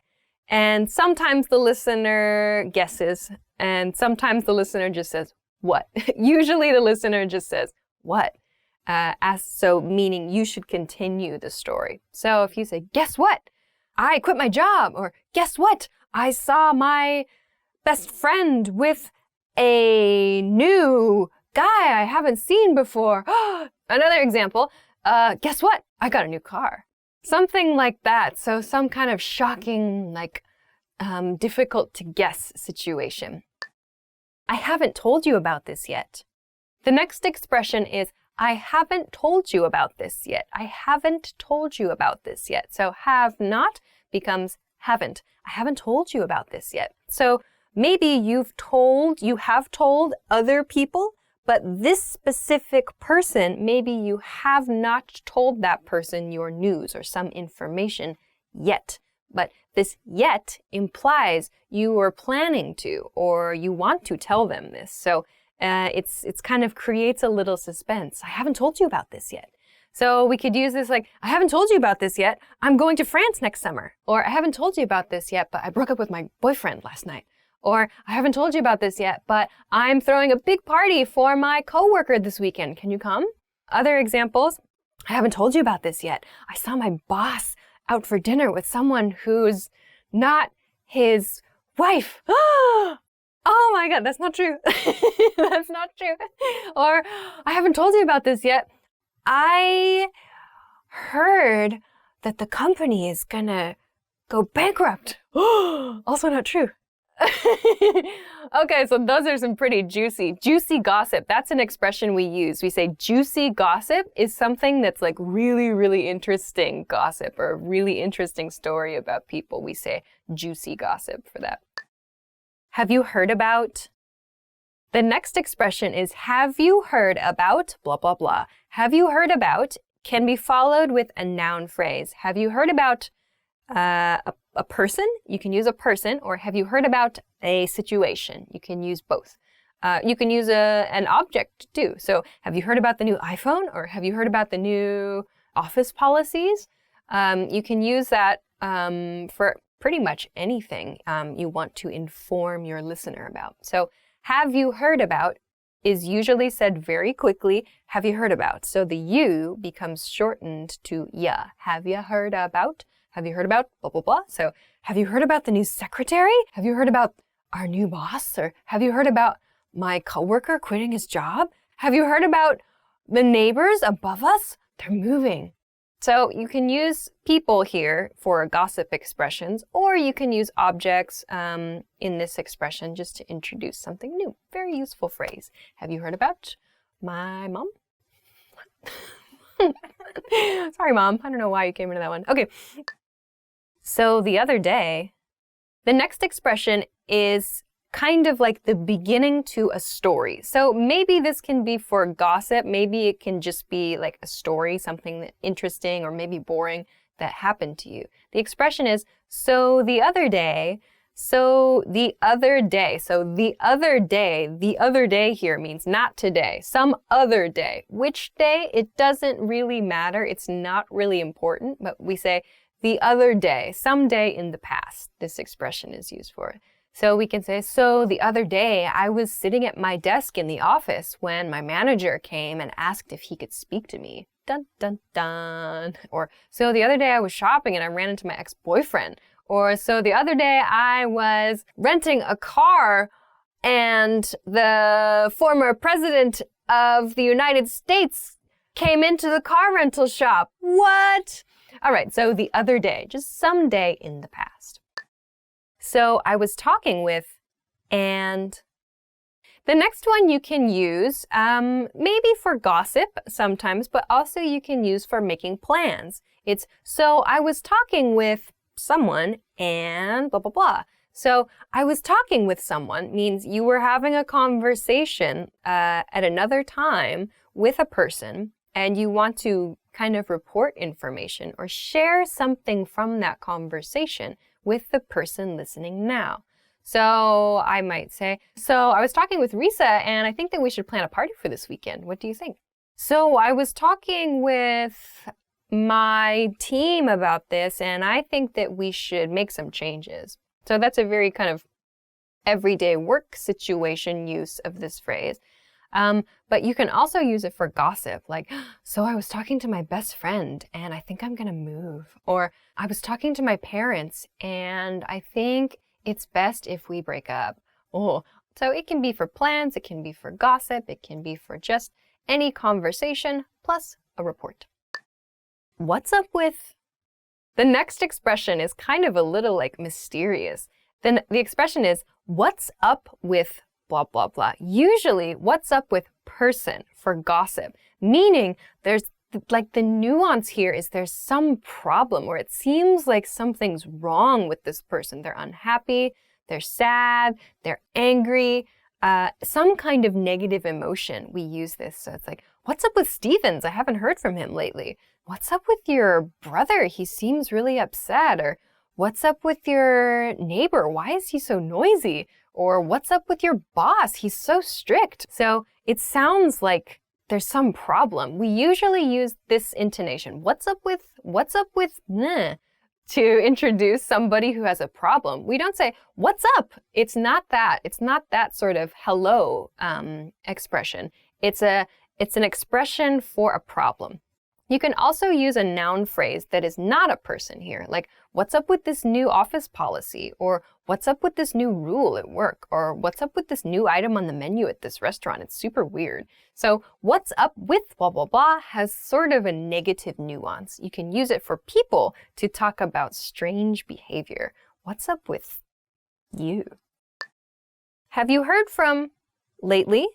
And sometimes the listener guesses, and sometimes the listener just says, what? Usually the listener just says, what? So meaning you should continue the story. So if you say, guess what? I quit my job. Or guess what? I saw my best friend with a new guy I haven't seen before. Another example, guess what? I got a new car. Something like that. So some kind of shocking, like difficult to guess situation. I haven't told you about this yet. The next expression is, I haven't told you about this yet. I haven't told you about this yet. So have not becomes haven't. I haven't told you about this yet. So maybe you have told other people, but this specific person, maybe you have not told that person your news or some information yet. But this yet implies you are planning to, or you want to tell them this. So it's kind of creates a little suspense. I haven't told you about this yet. So we could use this like, I haven't told you about this yet. I'm going to France next summer. Or I haven't told you about this yet, but I broke up with my boyfriend last night. Or I haven't told you about this yet, but I'm throwing a big party for my coworker this weekend. Can you come? Other examples, I haven't told you about this yet. I saw my boss out for dinner with someone who's not his wife. Oh my God, that's not true. That's not true. Or I haven't told you about this yet. I heard that the company is gonna go bankrupt. Also not true. Okay, so those are some pretty juicy gossip. That's an expression we use. We say juicy gossip is something that's like really, really interesting gossip or a really interesting story about people. We say juicy gossip for that. Have you heard about? The next expression is have you heard about blah, blah, blah. Have you heard about can be followed with a noun phrase. Have you heard about a person? You can use a person. Or have you heard about a situation? You can use both. You can use an object too. So have you heard about the new iPhone? Or have you heard about the new office policies? You can use that for pretty much anything you want to inform your listener about. So have you heard about is usually said very quickly. Have you heard about? So the you becomes shortened to ya. Have you heard about? Have you heard about blah, blah, blah? So have you heard about the new secretary? Have you heard about our new boss? Or have you heard about my coworker quitting his job? Have you heard about the neighbors above us? They're moving. So you can use people here for gossip expressions, or you can use objects in this expression just to introduce something new. Very useful phrase. Have you heard about my mom? Sorry, Mom. I don't know why you came into that one. Okay. So the other day, the next expression is kind of like the beginning to a story. So maybe this can be for gossip. Maybe it can just be like a story, something that interesting or maybe boring that happened to you. The expression is, so the other day. So the other day. So the other day here means not today, some other day. Which day? It doesn't really matter. It's not really important, but we say the other day, some day in the past. This expression is used for it. So we can say, so the other day I was sitting at my desk in the office when my manager came and asked if he could speak to me. Dun, dun, dun. Or, so the other day I was shopping and I ran into my ex-boyfriend. Or, so the other day I was renting a car and the former president of the United States came into the car rental shop. What? All right, so the other day, just some day in the past. So I was talking with, and the next one you can use maybe for gossip sometimes, but also you can use for making plans. It's, so I was talking with someone and blah, blah, blah. So I was talking with someone means you were having a conversation at another time with a person and you want to kind of report information or share something from that conversation with the person listening now. So I might say, so I was talking with Risa and I think that we should plan a party for this weekend. What do you think? So I was talking with my team about this and I think that we should make some changes. So that's a very kind of everyday work situation use of this phrase. But you can also use it for gossip, like, so I was talking to my best friend and I think I'm gonna move. Or I was talking to my parents and I think it's best if we break up. Oh, so it can be for plans, it can be for gossip, it can be for just any conversation plus a report. What's up with? The next expression is kind of a little like mysterious. Then the expression is, what's up with blah, blah, blah. Usually, what's up with person for gossip, meaning there's like the nuance here is there's some problem or it seems like something's wrong with this person. They're unhappy, they're sad, they're angry, some kind of negative emotion. We use this. So it's like, what's up with Stevens? I haven't heard from him lately. What's up with your brother? He seems really upset. Or what's up with your neighbor? Why is he so noisy? Or what's up with your boss? He's so strict. So it sounds like there's some problem. We usually use this intonation. What's up with meh, to introduce somebody who has a problem. We don't say, what's up? It's not that. It's not that sort of hello expression. It's an expression for a problem. You can also use a noun phrase that is not a person here, like, what's up with this new office policy? Or what's up with this new rule at work? Or what's up with this new item on the menu at this restaurant? It's super weird. So what's up with blah, blah, blah has sort of a negative nuance. You can use it for people to talk about strange behavior. What's up with you? Have you heard from lately?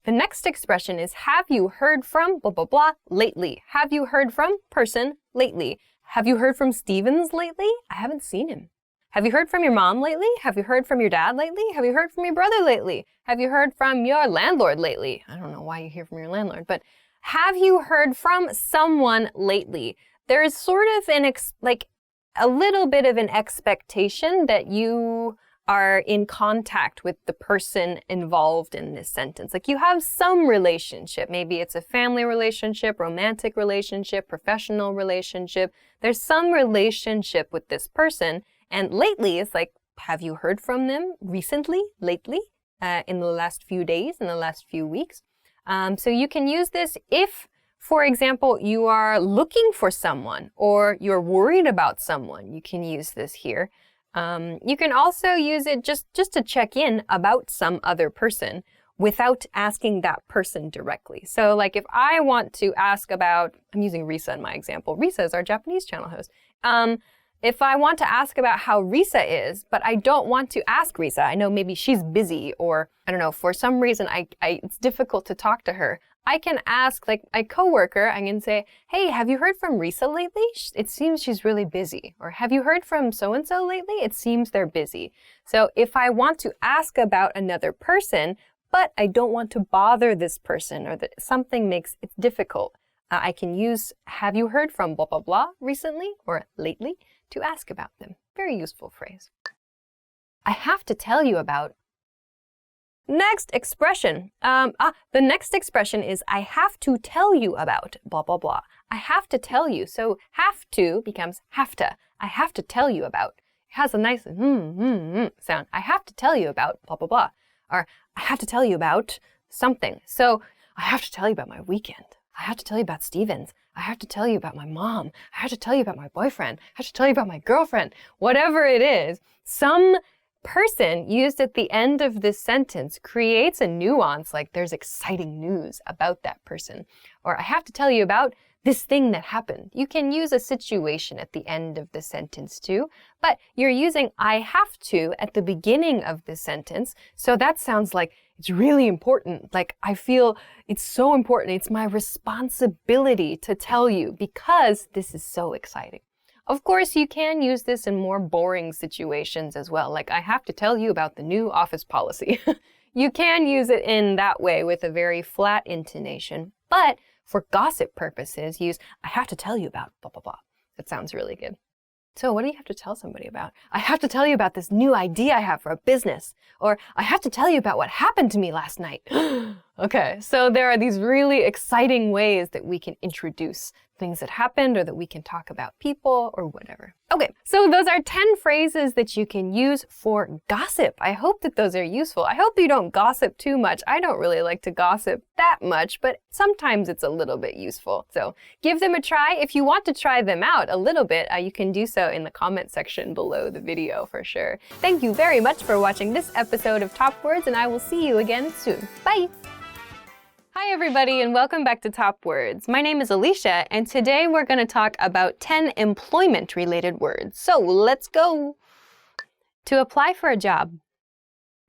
The next expression is, have you heard from blah, blah, blah lately? Have you heard from person lately? Have you heard from Stevens lately? I haven't seen him. Have you heard from your mom lately? Have you heard from your dad lately? Have you heard from your brother lately? Have you heard from your landlord lately? I don't know why you hear from your landlord, but have you heard from someone lately? There is sort of a little bit of an expectation that you are in contact with the person involved in this sentence. Like you have some relationship. Maybe it's a family relationship, romantic relationship, professional relationship. There's some relationship with this person. And lately is like, have you heard from them recently, lately, in the last few days, in the last few weeks? So you can use this if, for example, you are looking for someone or you're worried about someone. You can use this here. You can also use it just to check in about some other person without asking that person directly. So like if I want to ask about, I'm using Risa in my example. Risa is our Japanese channel host. If I want to ask about how Risa is, but I don't want to ask Risa, I know maybe she's busy or I don't know, for some reason it's difficult to talk to her. I can ask like a coworker, I can say, hey, have you heard from Risa lately? It seems she's really busy. Or have you heard from so-and-so lately? It seems they're busy. So if I want to ask about another person, but I don't want to bother this person or that something makes it difficult, I can use have you heard from blah, blah, blah recently or lately to ask about them. Very useful phrase. I have to tell you about. Next expression. The next expression is I have to tell you about blah, blah, blah. I have to tell you. So have to becomes have to. I have to tell you about. has a nice sound. I have to tell you about blah, blah, blah. Or I have to tell you about something. So I have to tell you about my weekend. I have to tell you about Stevens. I have to tell you about my mom. I have to tell you about my boyfriend. I have to tell you about my girlfriend. Whatever it is, some person used at the end of this sentence creates a nuance, like there's exciting news about that person. Or I have to tell you about this thing that happened. You can use a situation at the end of the sentence too, but you're using I have to at the beginning of the sentence, so that sounds like it's really important. Like I feel it's so important. It's my responsibility to tell you because this is so exciting. Of course, you can use this in more boring situations as well. Like I have to tell you about the new office policy. You can use it in that way with a very flat intonation, but for gossip purposes, use I have to tell you about blah, blah, blah. That sounds really good. So what do you have to tell somebody about? I have to tell you about this new idea I have for a business. Or I have to tell you about what happened to me last night. Okay, so there are these really exciting ways that we can introduce things that happened or that we can talk about people or whatever. Okay, so those are 10 phrases that you can use for gossip. I hope that those are useful. I hope you don't gossip too much. I don't really like to gossip that much, but sometimes it's a little bit useful. So give them a try. If you want to try them out a little bit, you can do so in the comment section below the video for sure. Thank you very much for watching this episode of Top Words, and I will see you again soon. Bye! Hi everybody and welcome back to Top Words. My name is Alicia and today we're going to talk about 10 employment-related words. So let's go! To apply for a job.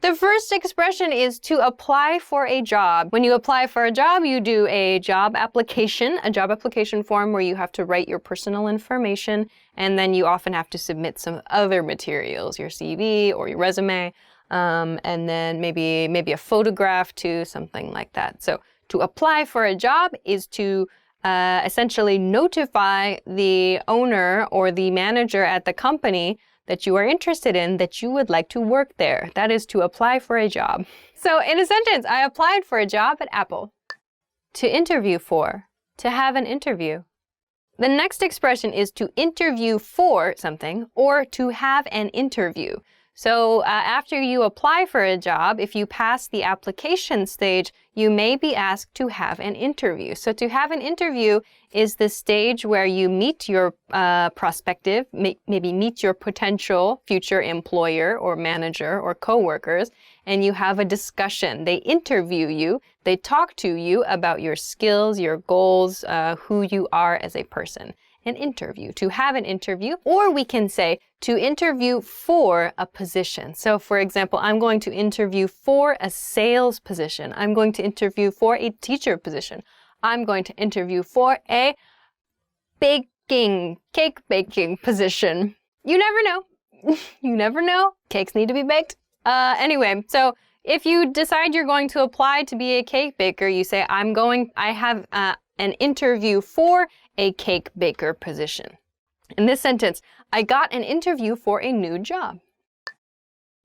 The first expression is to apply for a job. When you apply for a job, you do a job application form where you have to write your personal information, and then you often have to submit some other materials, your CV or your resume, and then maybe a photograph too, something like that. So to apply for a job is to essentially notify the owner or the manager at the company that you are interested in, that you would like to work there. That is to apply for a job. So in a sentence, I applied for a job at Apple. To interview for, to have an interview. The next expression is to interview for something or to have an interview. So after you apply for a job, if you pass the application stage, you may be asked to have an interview. So to have an interview is the stage where you meet your prospective, maybe meet your potential future employer or manager or coworkers, and you have a discussion. They interview you, they talk to you about your skills, your goals, who you are as a person. An interview, to have an interview, or we can say to interview for a position. So for example, I'm going to interview for a sales position. I'm going to interview for a teacher position. I'm going to interview for a cake baking position. You never know. You never know. Cakes need to be baked. Anyway, so if you decide you're going to apply to be a cake baker, you say, I have an interview for a cake baker position. In this sentence, I got an interview for a new job.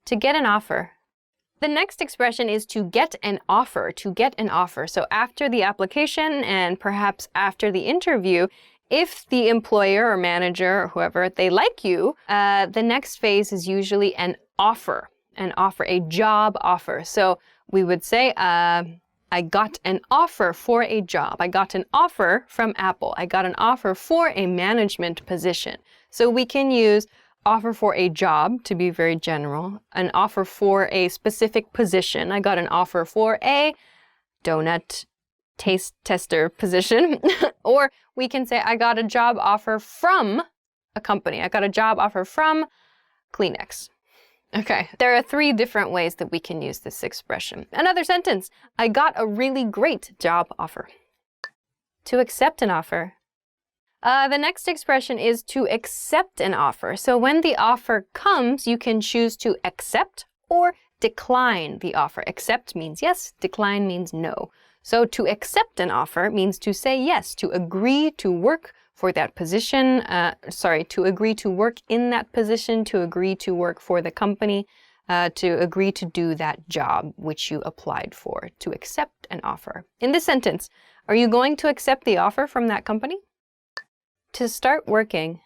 To get an offer. The next expression is to get an offer, to get an offer. So after the application and perhaps after the interview, if the employer or manager or whoever, they like you, the next phase is usually an offer, a job offer. So we would say, I got an offer for a job. I got an offer from Apple. I got an offer for a management position. So we can use offer for a job to be very general, an offer for a specific position. I got an offer for a donut taste tester position. Or we can say I got a job offer from a company. I got a job offer from Kleenex. Okay, there are 3 different ways that we can use this expression. Another sentence, I got a really great job offer. To accept an offer. The next expression is to accept an offer. So when the offer comes, you can choose to accept or decline the offer. Accept means yes, decline means no. So to accept an offer means to say yes, to agree to work for that position, to agree to work in that position, to agree to work for the company, to agree to do that job which you applied for, to accept an offer. In this sentence, are you going to accept the offer from that company? To start working.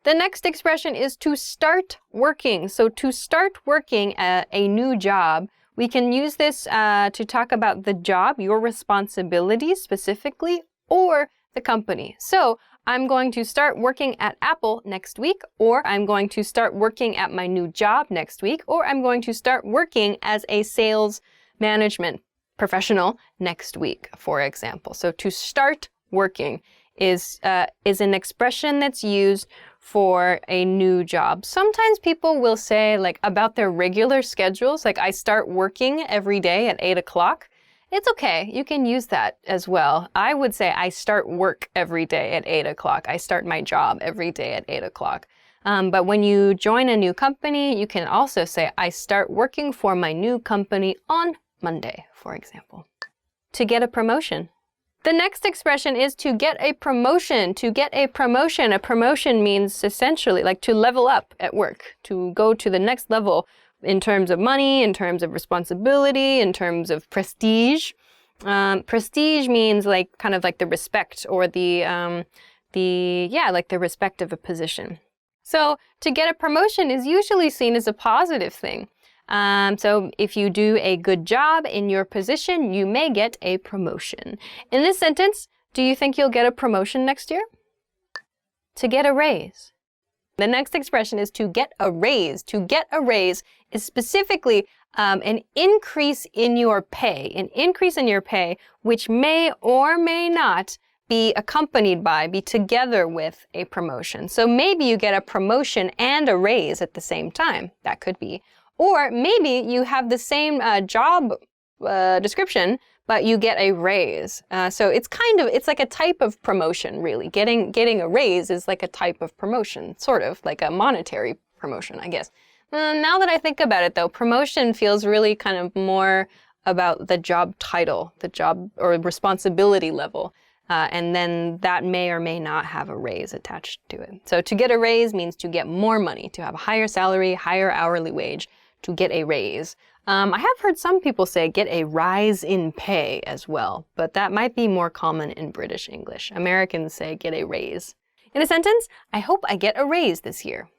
The next expression is to start working. So to start working at a new job, we can use this to talk about the job, your responsibilities specifically, or the company. So I'm going to start working at Apple next week, or I'm going to start working at my new job next week, or I'm going to start working as a sales management professional next week, for example. So to start working is an expression that's used for a new job. Sometimes people will say like about their regular schedules, like I start working every day at 8 o'clock. It's okay, you can use that as well. I would say I start work every day at 8 o'clock. I start my job every day at 8 o'clock. But when you join a new company, you can also say I start working for my new company on Monday, for example. To get a promotion. The next expression is to get a promotion. To get a promotion. A promotion means essentially like to level up at work, to go to the next level in terms of money, in terms of responsibility, in terms of prestige. Prestige means like kind of like the respect or the respect of a position. So to get a promotion is usually seen as a positive thing. So if you do a good job in your position, you may get a promotion. In this sentence, do you think you'll get a promotion next year? To get a raise. The next expression is to get a raise. To get a raise is specifically an increase in your pay. An increase in your pay, which may or may not be accompanied by, be together with a promotion. So maybe you get a promotion and a raise at the same time. That could be. Or maybe you have the same job description, but you get a raise. So it's like a type of promotion, really. Getting a raise is like a type of promotion, sort of like a monetary promotion, I guess. Now that I think about it, though, promotion feels really kind of more about the job title, the job or responsibility level. And then that may or may not have a raise attached to it. So to get a raise means to get more money, to have a higher salary, higher hourly wage, to get a raise. I have heard some people say get a rise in pay as well, but that might be more common in British English. Americans say get a raise. In a sentence, I hope I get a raise this year.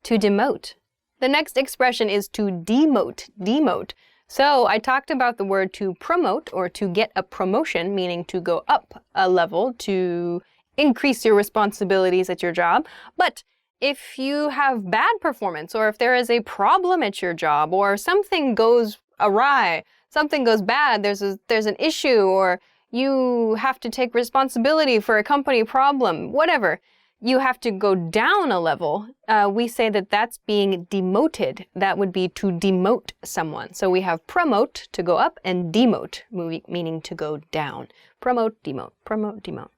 To demote. The next expression is to demote. Demote. So I talked about the word to promote or to get a promotion, meaning to go up a level, to increase your responsibilities at your job. But if you have bad performance or if there is a problem at your job or something goes awry, something goes bad, there's an issue or you have to take responsibility for a company problem, whatever, you have to go down a level, we say that that's being demoted. That would be to demote someone. So we have promote, to go up, and demote, meaning to go down. Promote, demote, promote, demote.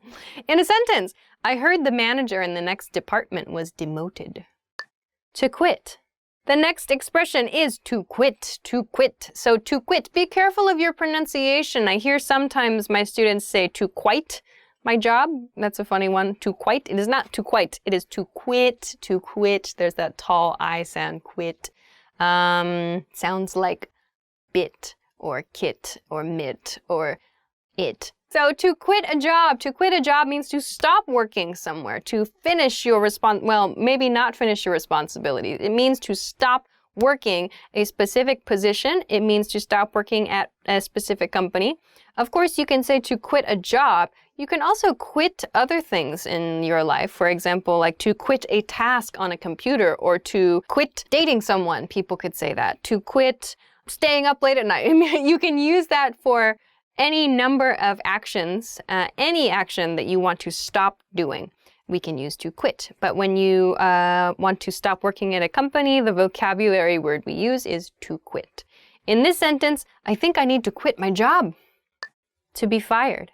In a sentence, I heard the manager in the next department was demoted. To quit. The next expression is to quit, to quit. So to quit, be careful of your pronunciation. I hear sometimes my students say to quite my job. That's a funny one. To quite. It is not to quite. It is to quit, to quit. There's that tall I sound, quit. Sounds like bit or kit or mit or it. So to quit a job means to stop working somewhere, to finish your maybe not finish your responsibilities. It means to stop working a specific position. It means to stop working at a specific company. Of course, you can say to quit a job. You can also quit other things in your life. For example, like to quit a task on a computer or to quit dating someone. People could say that. To quit staying up late at night. I mean, you can use that for any number of actions, any action that you want to stop doing, we can use to quit. But when you want to stop working at a company, the vocabulary word we use is to quit. In this sentence, I think I need to quit my job. To be fired.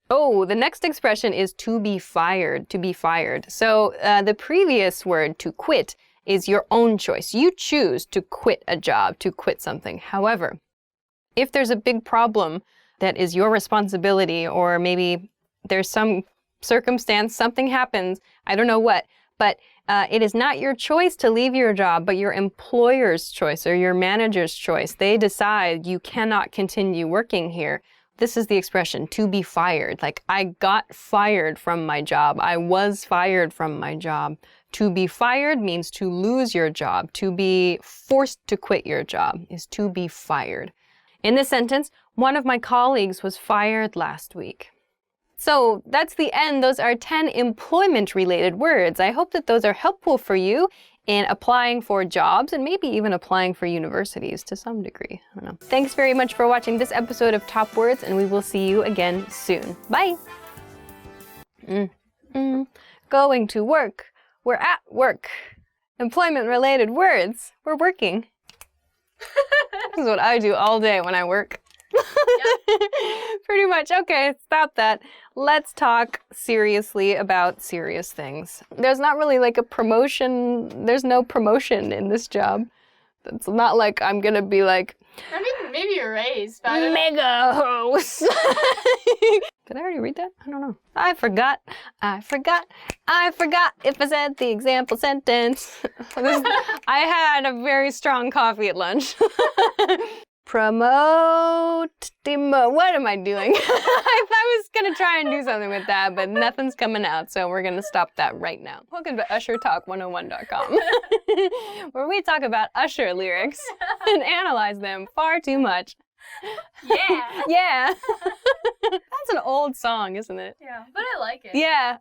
Oh, the next expression is to be fired, to be fired. So the previous word, to quit, is your own choice. You choose to quit a job, to quit something. However, if there's a big problem that is your responsibility, or maybe there's some circumstance, something happens, I don't know what, but it is not your choice to leave your job, but your employer's choice or your manager's choice. They decide you cannot continue working here. This is the expression, to be fired. Like, I got fired from my job. I was fired from my job. To be fired means to lose your job. To be forced to quit your job is to be fired. In this sentence, one of my colleagues was fired last week. So that's the end. Those are 10 employment-related words. I hope that those are helpful for you in applying for jobs and maybe even applying for universities to some degree. I don't know. Thanks very much for watching this episode of Top Words, and we will see you again soon. Bye! Going to work. We're at work. Employment-related words. We're working. This is what I do all day when I work. Pretty much. Okay, stop that. Let's talk seriously about serious things. There's not really like a promotion. There's no promotion in this job. It's not like I'm gonna be like, I mean, maybe a raise, but mega host. Did I already read that? I don't know. I forgot if I said the example sentence. I had a very strong coffee at lunch. Promote, demote. What am I doing? I was gonna try and do something with that, but nothing's coming out, so we're gonna stop that right now. Welcome to UsherTalk101.com, where we talk about Usher lyrics and analyze them far too much. yeah. Yeah. That's an old song, isn't it? Yeah, but I like it. Yeah.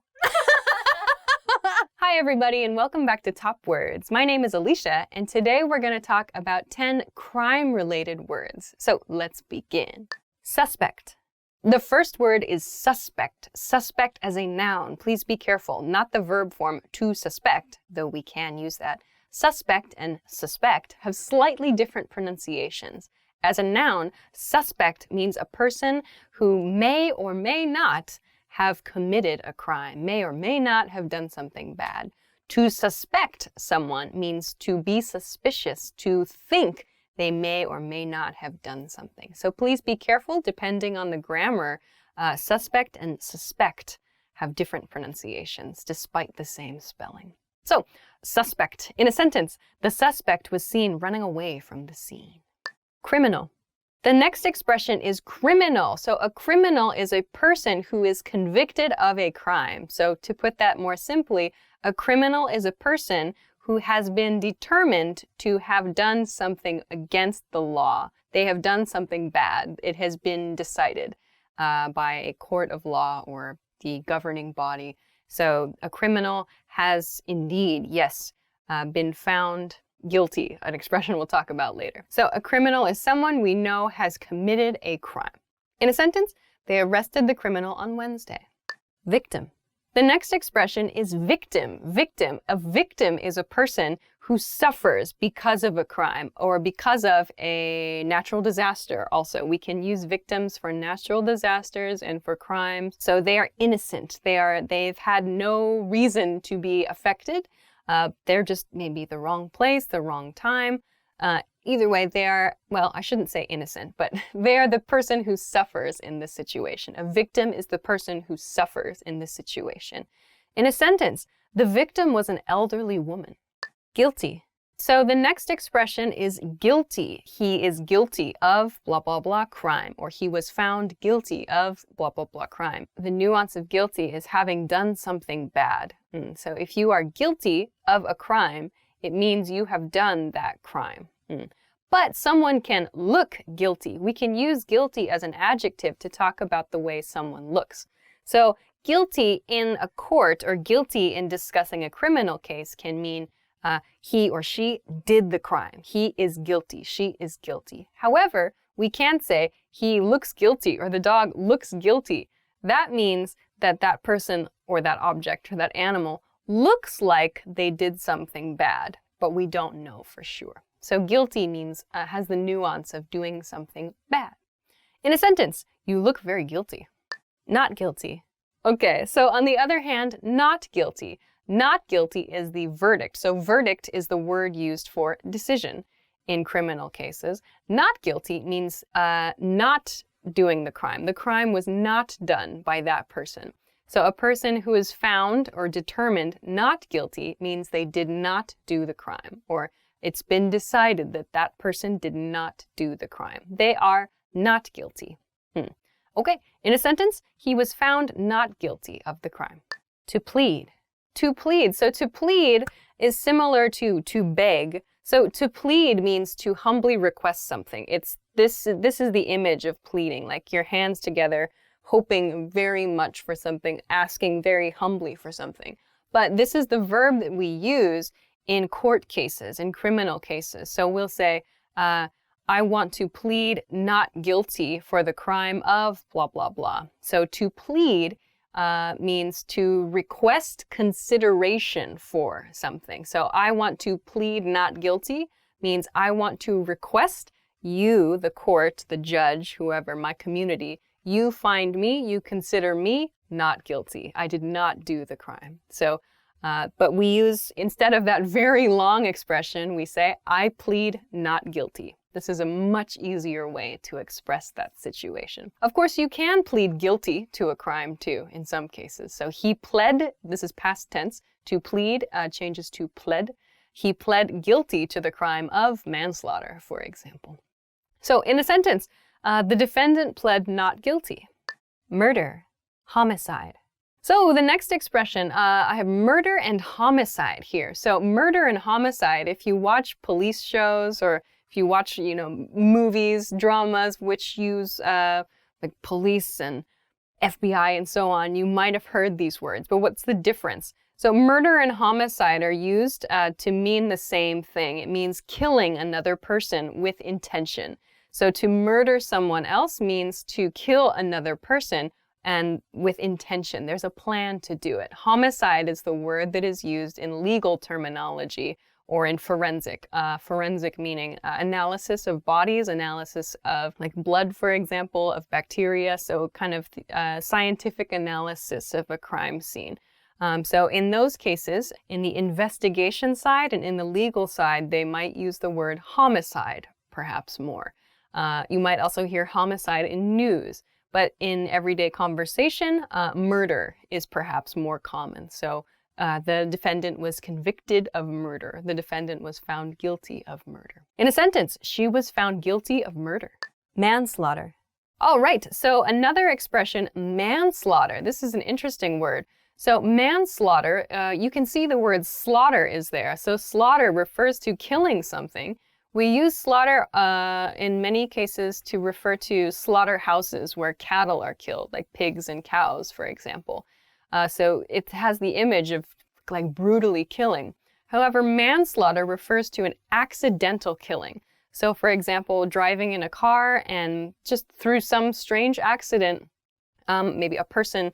Hi everybody, and welcome back to Top Words. My name is Alicia, and today we're going to talk about 10 crime-related words. So let's begin. Suspect. The first word is suspect. Suspect as a noun. Please be careful, not the verb form to suspect, though we can use that. Suspect and suspect have slightly different pronunciations. As a noun, suspect means a person who may or may not have committed a crime, may or may not have done something bad. To suspect someone means to be suspicious, to think they may or may not have done something. So please be careful, depending on the grammar. Suspect and suspect have different pronunciations, despite the same spelling. So, suspect. In a sentence, the suspect was seen running away from the scene. Criminal. The next expression is criminal. So a criminal is a person who is convicted of a crime. So to put that more simply, a criminal is a person who has been determined to have done something against the law. They have done something bad. It has been decided by a court of law or the governing body. So a criminal has indeed, yes, been found guilty, an expression we'll talk about later. So a criminal is someone we know has committed a crime. In a sentence, they arrested the criminal on Wednesday. Victim. The next expression is victim. Victim. A victim is a person who suffers because of a crime or because of a natural disaster. Also, we can use victims for natural disasters and for crimes. So they are innocent. They've had no reason to be affected. They're just maybe the wrong place, the wrong time. Either way, they are, well, I shouldn't say innocent, but they are the person who suffers in this situation. A victim is the person who suffers in this situation. In a sentence, the victim was an elderly woman. Guilty. So the next expression is guilty. He is guilty of blah, blah, blah crime, or he was found guilty of blah, blah, blah crime. The nuance of guilty is having done something bad. So if you are guilty of a crime, it means you have done that crime. But someone can look guilty. We can use guilty as an adjective to talk about the way someone looks. So guilty in a court or guilty in discussing a criminal case can mean he or she did the crime. He is guilty. She is guilty. However, we can't say he looks guilty or the dog looks guilty. That means that that person or that object or that animal looks like they did something bad, but we don't know for sure. So guilty means has the nuance of doing something bad. In a sentence, you look very guilty. Not guilty. Okay, so on the other hand, not guilty. Not guilty is the verdict. So verdict is the word used for decision in criminal cases. Not guilty means not doing the crime. The crime was not done by that person. So a person who is found or determined not guilty means they did not do the crime, or it's been decided that that person did not do the crime. They are not guilty. Okay, in a sentence, he was found not guilty of the crime. To plead. To plead. So to plead is similar to beg. So to plead means to humbly request something. This is the image of pleading, like your hands together, hoping very much for something, asking very humbly for something. But this is the verb that we use in court cases, in criminal cases. So we'll say, I want to plead not guilty for the crime of blah, blah, blah. So to plead means to request consideration for something. So I want to plead not guilty means I want to request you, the court, the judge, whoever, my community, you find me, you consider me not guilty. I did not do the crime. So, but we use, instead of that very long expression, we say, I plead not guilty. This is a much easier way to express that situation. Of course, you can plead guilty to a crime too, in some cases. So he pled, this is past tense, to plead changes to pled. He pled guilty to the crime of manslaughter, for example. So in a sentence, the defendant pled not guilty. Murder, homicide. So the next expression, I have murder and homicide here. So murder and homicide, if you watch police shows or if you watch, movies, dramas which use like police and FBI and so on, you might have heard these words. But what's the difference? So murder and homicide are used to mean the same thing. It means killing another person with intention. So to murder someone else means to kill another person and with intention. There's a plan to do it. Homicide is the word that is used in legal terminology or in forensic. Forensic meaning analysis of bodies, analysis of like blood, for example, of bacteria. So kind of scientific analysis of a crime scene. So in those cases, in the investigation side and in the legal side, they might use the word homicide, perhaps more. You might also hear homicide in news, but in everyday conversation, murder is perhaps more common. So the defendant was convicted of murder. The defendant was found guilty of murder. In a sentence, she was found guilty of murder. Manslaughter. All right, so another expression, manslaughter. This is an interesting word. So manslaughter, you can see the word slaughter is there. So slaughter refers to killing something. We use slaughter in many cases to refer to slaughterhouses where cattle are killed, like pigs and cows, for example. So it has the image of like brutally killing. However, manslaughter refers to an accidental killing. So for example, driving in a car and just through some strange accident, maybe a person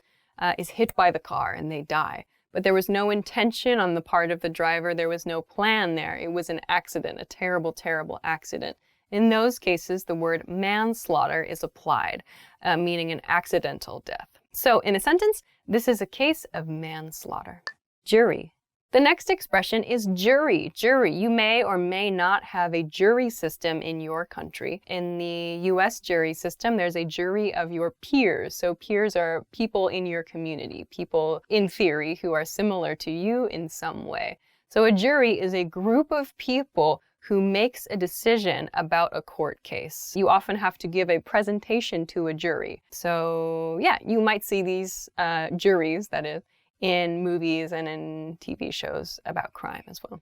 is hit by the car and they die. But there was no intention on the part of the driver. There was no plan there. It was an accident, a terrible, terrible accident. In those cases, the word manslaughter is applied, meaning an accidental death. So in a sentence, this is a case of manslaughter. Jury. The next expression is jury. Jury. You may or may not have a jury system in your country. In the US jury system, there's a jury of your peers. So peers are people in your community, people in theory who are similar to you in some way. So a jury is a group of people who makes a decision about a court case. You often have to give a presentation to a jury. So yeah, you might see these juries, that is, in movies and in TV shows about crime as well.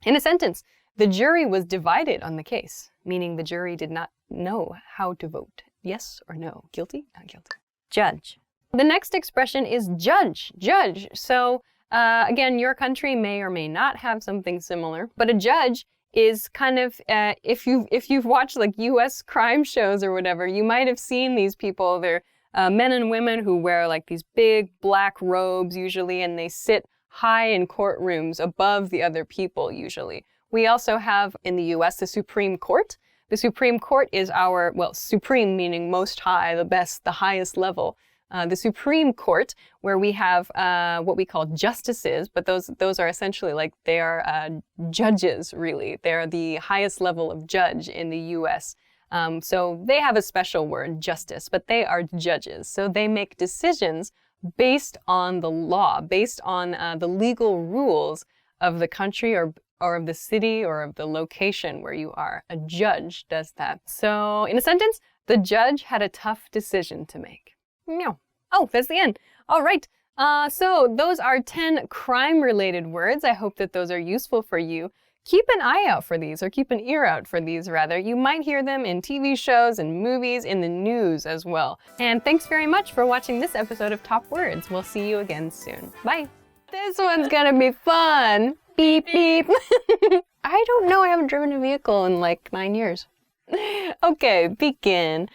In a sentence, the jury was divided on the case, meaning the jury did not know how to vote. Yes or no? Guilty? Not guilty. Judge. The next expression is judge. Judge. So again, your country may or may not have something similar, but a judge is kind of, if you've watched like US crime shows or whatever, you might have seen these people. They're men and women who wear like these big black robes usually, and they sit high in courtrooms above the other people usually. We also have in the US the Supreme Court. The Supreme Court is our, well, supreme meaning most high, the best, the highest level. The Supreme Court, where we have what we call justices, but those are essentially like they are judges, really. They're the highest level of judge in the US. So they have a special word, justice, but they are judges. So they make decisions based on the law, based on the legal rules of the country or or of the city or of the location where you are. A judge does that. So in a sentence, the judge had a tough decision to make. Meow. Oh, that's the end. All right. So those are 10 crime-related words. I hope that those are useful for you. Keep an eye out for these, or keep an ear out for these, rather. You might hear them in TV shows and movies, in the news as well. And thanks very much for watching this episode of Top Words. We'll see you again soon. Bye. This one's gonna be fun. Beep, beep. I don't know. I haven't driven a vehicle in like 9 years. Okay, begin.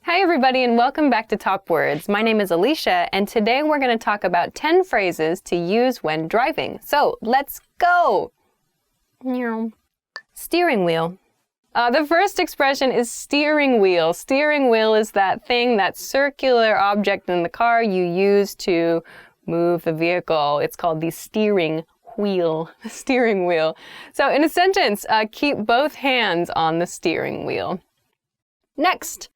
Hi everybody and welcome back to Top Words. My name is Alicia and today we're going to talk about 10 phrases to use when driving. So let's go! Steering wheel. The first expression is steering wheel. Steering wheel is that thing, that circular object in the car you use to move the vehicle. It's called the steering wheel. Steering wheel. So in a sentence, keep both hands on the steering wheel. Next.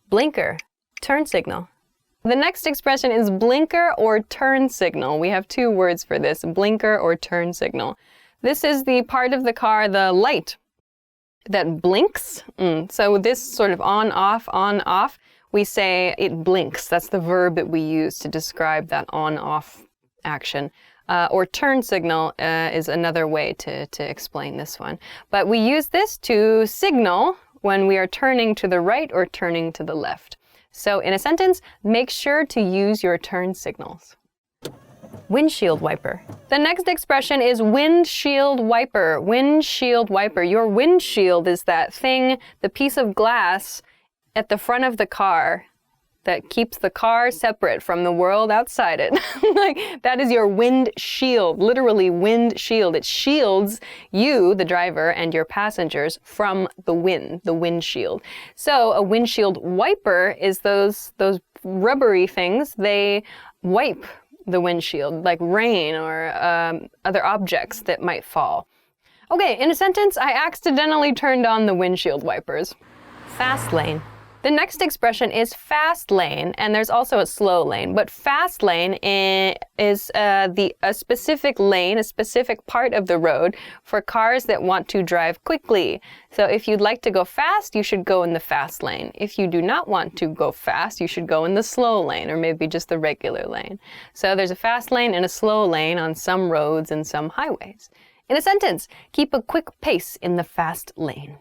Blinker, turn signal. The next expression is blinker or turn signal. We have 2 words for this, blinker or turn signal. This is the part of the car, the light, that blinks. So this sort of on, off, we say it blinks. That's the verb that we use to describe that on, off action. Or turn signal is another way to explain this one. But we use this to signal when we are turning to the right or turning to the left. So in a sentence, make sure to use your turn signals. Windshield wiper. The next expression is windshield wiper. Windshield wiper. Your windshield is that thing, the piece of glass at the front of the car that keeps the car separate from the world outside it. Like, that is your windshield, literally windshield. It shields you, the driver, and your passengers from the wind, the windshield. So a windshield wiper is those rubbery things. They wipe the windshield, like rain or other objects that might fall. Okay, in a sentence, I accidentally turned on the windshield wipers. Fast lane. The next expression is fast lane, and there's also a slow lane. But fast lane is a specific lane, a specific part of the road for cars that want to drive quickly. So if you'd like to go fast, you should go in the fast lane. If you do not want to go fast, you should go in the slow lane, or maybe just the regular lane. So there's a fast lane and a slow lane on some roads and some highways. In a sentence, keep a quick pace in the fast lane.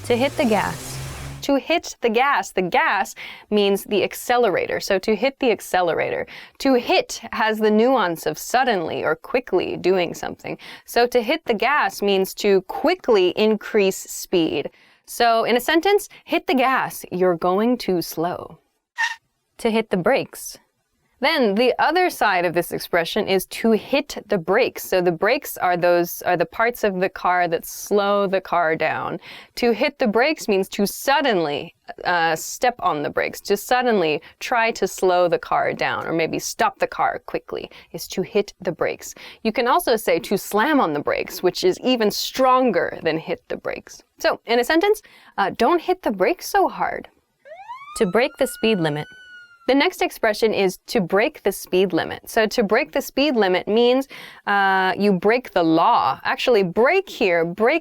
To hit the gas. To hit the gas means the accelerator. So to hit the accelerator. To hit has the nuance of suddenly or quickly doing something. So to hit the gas means to quickly increase speed. So in a sentence, hit the gas, you're going too slow. To hit the brakes. Then the other side of this expression is to hit the brakes. So the brakes are the parts of the car that slow the car down. To hit the brakes means to suddenly step on the brakes, to suddenly try to slow the car down, or maybe stop the car quickly, is to hit the brakes. You can also say to slam on the brakes, which is even stronger than hit the brakes. So in a sentence, don't hit the brakes so hard. To break the speed limit. The next expression is to break the speed limit. So to break the speed limit means you break the law. Actually, break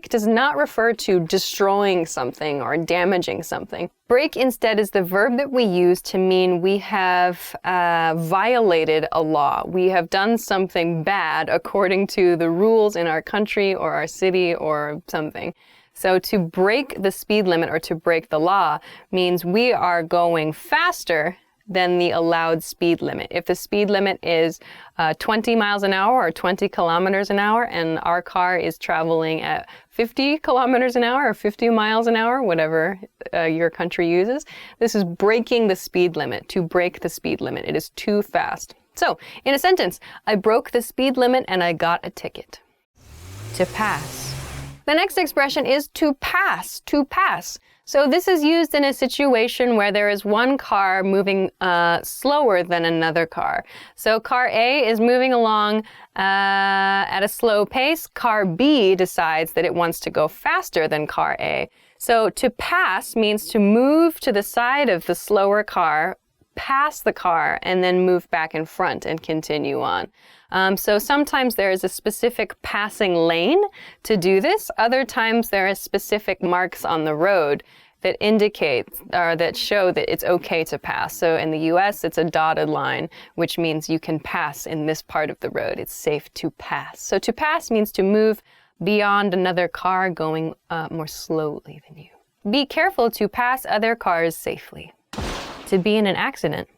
does not refer to destroying something or damaging something. Break instead is the verb that we use to mean we have violated a law. We have done something bad according to the rules in our country or our city or something. So to break the speed limit or to break the law means we are going faster than the allowed speed limit. If the speed limit is 20 miles an hour or 20 kilometers an hour and our car is traveling at 50 kilometers an hour or 50 miles an hour, whatever your country uses, this is breaking the speed limit. To break the speed limit, it is too fast. So in a sentence, I broke the speed limit and I got a ticket. To pass. The next expression is to pass, to pass. So this is used in a situation where there is one car moving slower than another car. So car A is moving along at a slow pace. Car B decides that it wants to go faster than car A. So to pass means to move to the side of the slower car pass the car and then move back in front and continue on. So sometimes there is a specific passing lane to do this. Other times there are specific marks on the road that indicate or that show that it's okay to pass. So in the US, it's a dotted line, which means you can pass in this part of the road. It's safe to pass. So to pass means to move beyond another car going more slowly than you. Be careful to pass other cars safely. To be in an accident.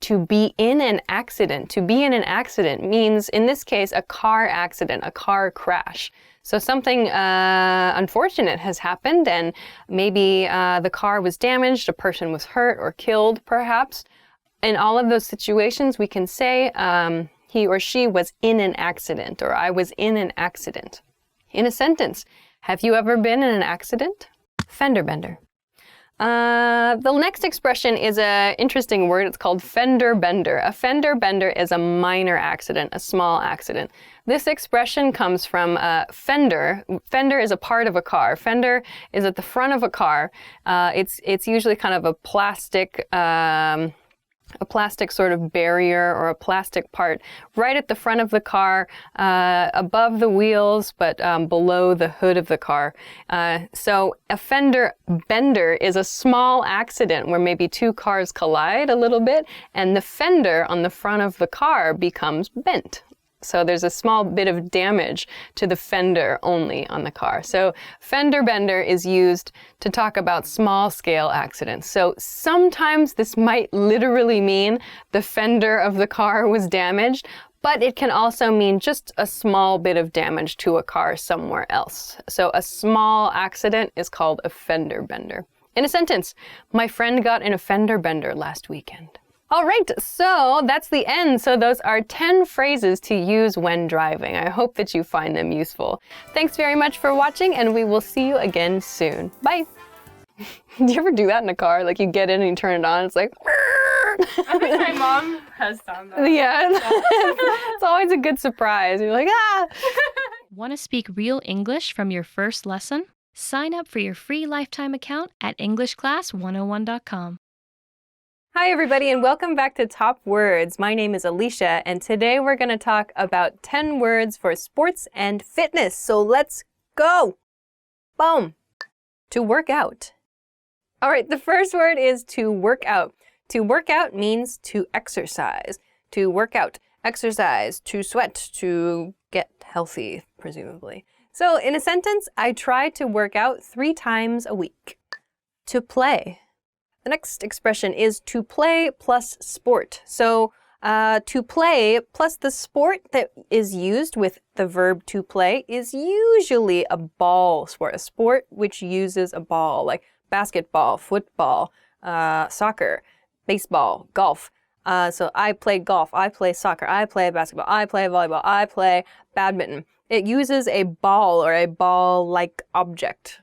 To be in an accident. To be in an accident means, in this case, a car accident, a car crash. So something unfortunate has happened and maybe the car was damaged, a person was hurt or killed perhaps. In all of those situations, we can say he or she was in an accident or I was in an accident. In a sentence, have you ever been in an accident? Fender bender. The next expression is an interesting word. It's called fender bender. A fender bender is a minor accident, a small accident. This expression comes from fender. Fender is a part of a car. Fender is at the front of a car. It's usually kind of a plastic sort of barrier or a plastic part right at the front of the car, above the wheels, but below the hood of the car. So a fender bender is a small accident where maybe two cars collide a little bit and the fender on the front of the car becomes bent. So there's a small bit of damage to the fender only on the car. So fender bender is used to talk about small scale accidents. So sometimes this might literally mean the fender of the car was damaged, but it can also mean just a small bit of damage to a car somewhere else. So a small accident is called a fender bender. In a sentence, my friend got in a fender bender last weekend. All right, so that's the end. So those are 10 phrases to use when driving. I hope that you find them useful. Thanks very much for watching, and we will see you again soon. Bye. Do you ever do that in a car? Like you get in and you turn it on, it's like... I think my mom has done that. Yeah, it's always a good surprise. You're like, ah! Want to speak real English from your first lesson? Sign up for your free lifetime account at EnglishClass101.com. Hi everybody and welcome back to Top Words. My name is Alicia and today we're going to talk about 10 words for sports and fitness. So let's go! Boom! To work out. All right, the first word is to work out. To work out means to exercise. To work out, exercise, to sweat, to get healthy, presumably. So in a sentence, I try to work out 3 times a week. To play. The next expression is to play plus sport. So to play plus the sport that is used with the verb to play is usually a ball sport, a sport which uses a ball, like basketball, football, soccer, baseball, golf. So I play golf, I play soccer, I play basketball, I play volleyball, I play badminton. It uses a ball or a ball-like object.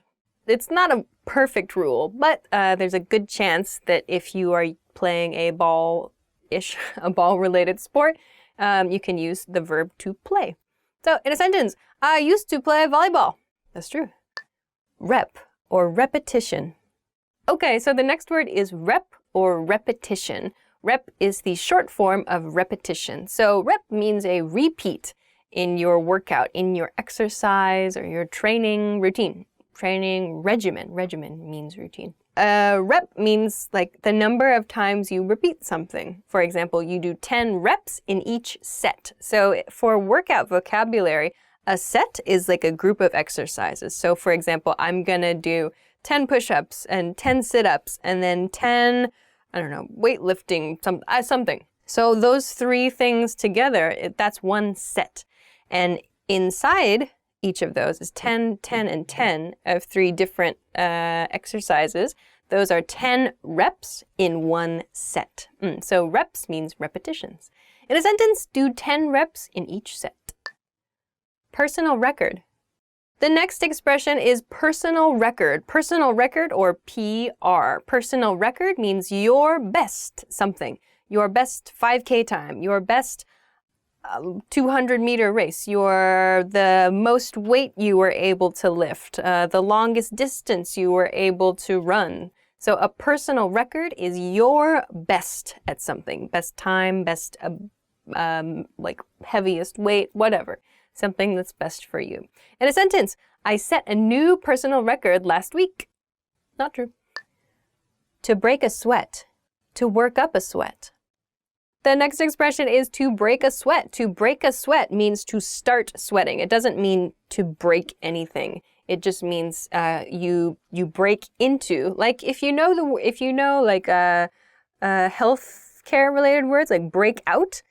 It's not a perfect rule, but there's a good chance that if you are playing a ball-ish, a ball-related sport, you can use the verb to play. So in a sentence, I used to play volleyball. That's true. Rep or repetition. Okay, so the next word is rep or repetition. Rep is the short form of repetition. So rep means a repeat in your workout, in your exercise or your training routine. Training regimen. Regimen means routine. Rep means like the number of times you repeat something. For example, you do 10 reps in each set. So for workout vocabulary, a set is like a group of exercises. So for example, I'm gonna do 10 push-ups and 10 sit-ups and then 10, I don't know, weightlifting, something. So those 3 things together, that's one set. And inside each of those is 10, 10, and 10 of 3 different exercises. Those are 10 reps in one set. So reps means repetitions. In a sentence, do 10 reps in each set. Personal record. The next expression is personal record. Personal record or PR. Personal record means your best something. Your best 5K time, your best 200-meter race, the most weight you were able to lift, the longest distance you were able to run, So a personal record is your best at something. Best time, best like heaviest weight, whatever. Something that's best for you. In a sentence, I set a new personal record last week. Not true. To break a sweat. To work up a sweat. The next expression is to break a sweat. To break a sweat means to start sweating. It doesn't mean to break anything. It just means you break into, like if you know like health care related words like break out,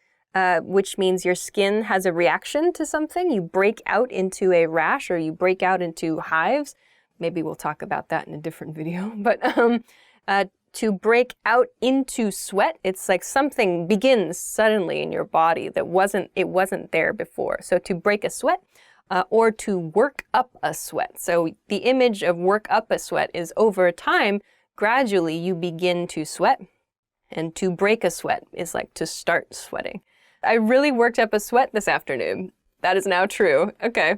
which means your skin has a reaction to something. You break out into a rash or you break out into hives. Maybe we'll talk about that in a different video. But to break out into sweat, it's like something begins suddenly in your body that wasn't there before. So to break a sweat or to work up a sweat. So the image of work up a sweat is over time, gradually you begin to sweat. And to break a sweat is like to start sweating. I really worked up a sweat this afternoon. That is now true. Okay.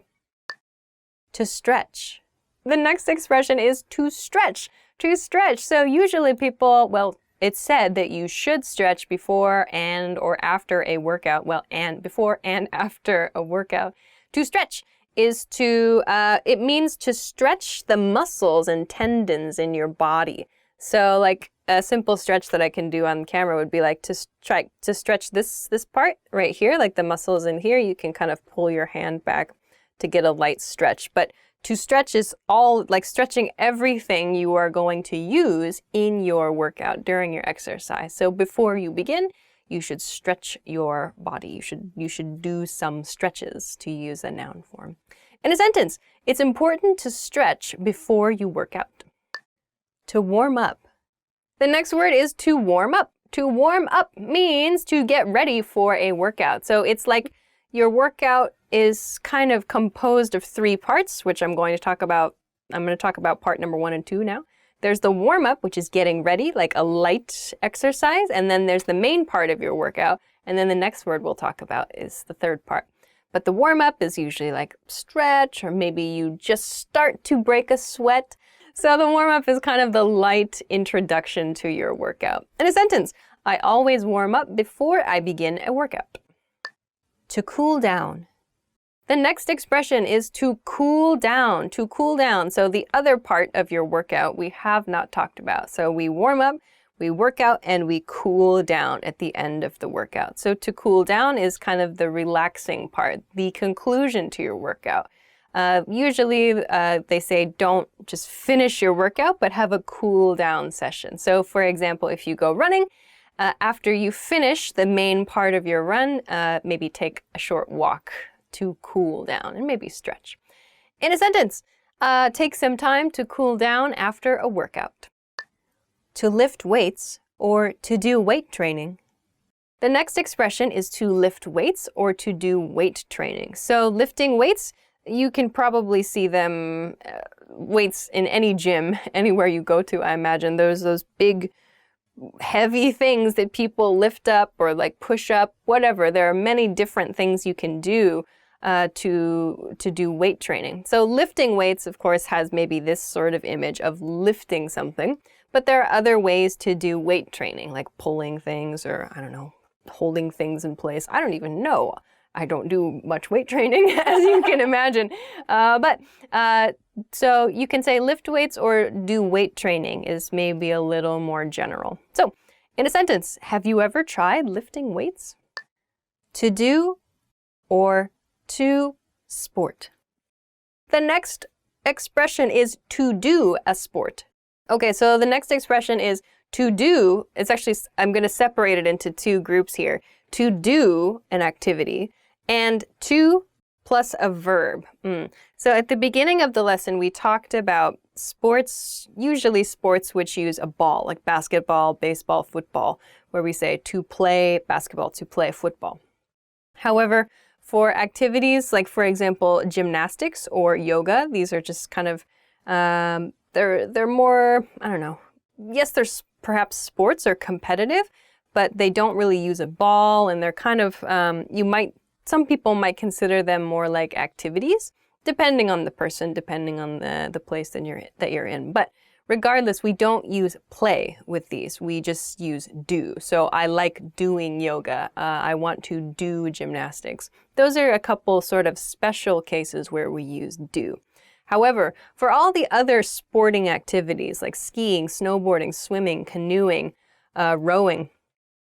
To stretch. The next expression is to stretch. To stretch. So usually people, well, it's said that you should stretch before and or after a workout. Well, and before and after a workout. To stretch is to, it means to stretch the muscles and tendons in your body. So like a simple stretch that I can do on camera would be like to stretch this part right here, like the muscles in here. You can kind of pull your hand back to get a light stretch. But to stretch is all like stretching everything you are going to use in your workout during your exercise. So before you begin, you should stretch your body. You should do some stretches, to use a noun form. In a sentence, it's important to stretch before you work out. To warm up. The next word is to warm up. To warm up means to get ready for a workout. So it's like your workout is kind of composed of 3 parts, which I'm going to talk about. I'm going to talk about part number 1 and 2 now. There's the warm up, which is getting ready, like a light exercise. And then there's the main part of your workout. And then the next word we'll talk about is the 3rd part. But the warm up is usually like stretch, or maybe you just start to break a sweat. So the warm up is kind of the light introduction to your workout. In a sentence, I always warm up before I begin a workout. To cool down. The next expression is to cool down. To cool down. So the other part of your workout we have not talked about. So we warm up, we work out, and we cool down at the end of the workout. So to cool down is kind of the relaxing part, the conclusion to your workout. Usually they say don't just finish your workout, but have a cool down session. So for example, if you go running, after you finish the main part of your run, maybe take a short walk to cool down and maybe stretch. In a sentence, take some time to cool down after a workout. To lift weights or to do weight training. The next expression is to lift weights or to do weight training. So lifting weights, you can probably see them, weights in any gym, anywhere you go to, I imagine. There's those big, heavy things that people lift up or like push up, whatever. There are many different things you can do to do weight training. So lifting weights, of course, has maybe this sort of image of lifting something, but there are other ways to do weight training, like pulling things or, I don't know, holding things in place. I don't even know. I don't do much weight training, as you can imagine. So you can say lift weights or do weight training is maybe a little more general. So in a sentence, have you ever tried lifting weights? To do or to sport. The next expression is to do a sport. Okay, so the next expression is to do. It's actually, I'm going to separate it into 2 groups here. To do an activity and to plus a verb. So at the beginning of the lesson, we talked about sports, usually sports which use a ball, like basketball, baseball, football, where we say to play basketball, to play football. However, for activities like, for example, gymnastics or yoga, these are just kind of, they're more, I don't know. Yes, there's perhaps sports or competitive, but they don't really use a ball, and they're kind of, some people might consider them more like activities, depending on the person, depending on the place that you're in. But Regardless, we don't use play with these. We just use do. So I like doing yoga. I want to do gymnastics. Those are a couple sort of special cases where we use do. However, for all the other sporting activities like skiing, snowboarding, swimming, canoeing, rowing,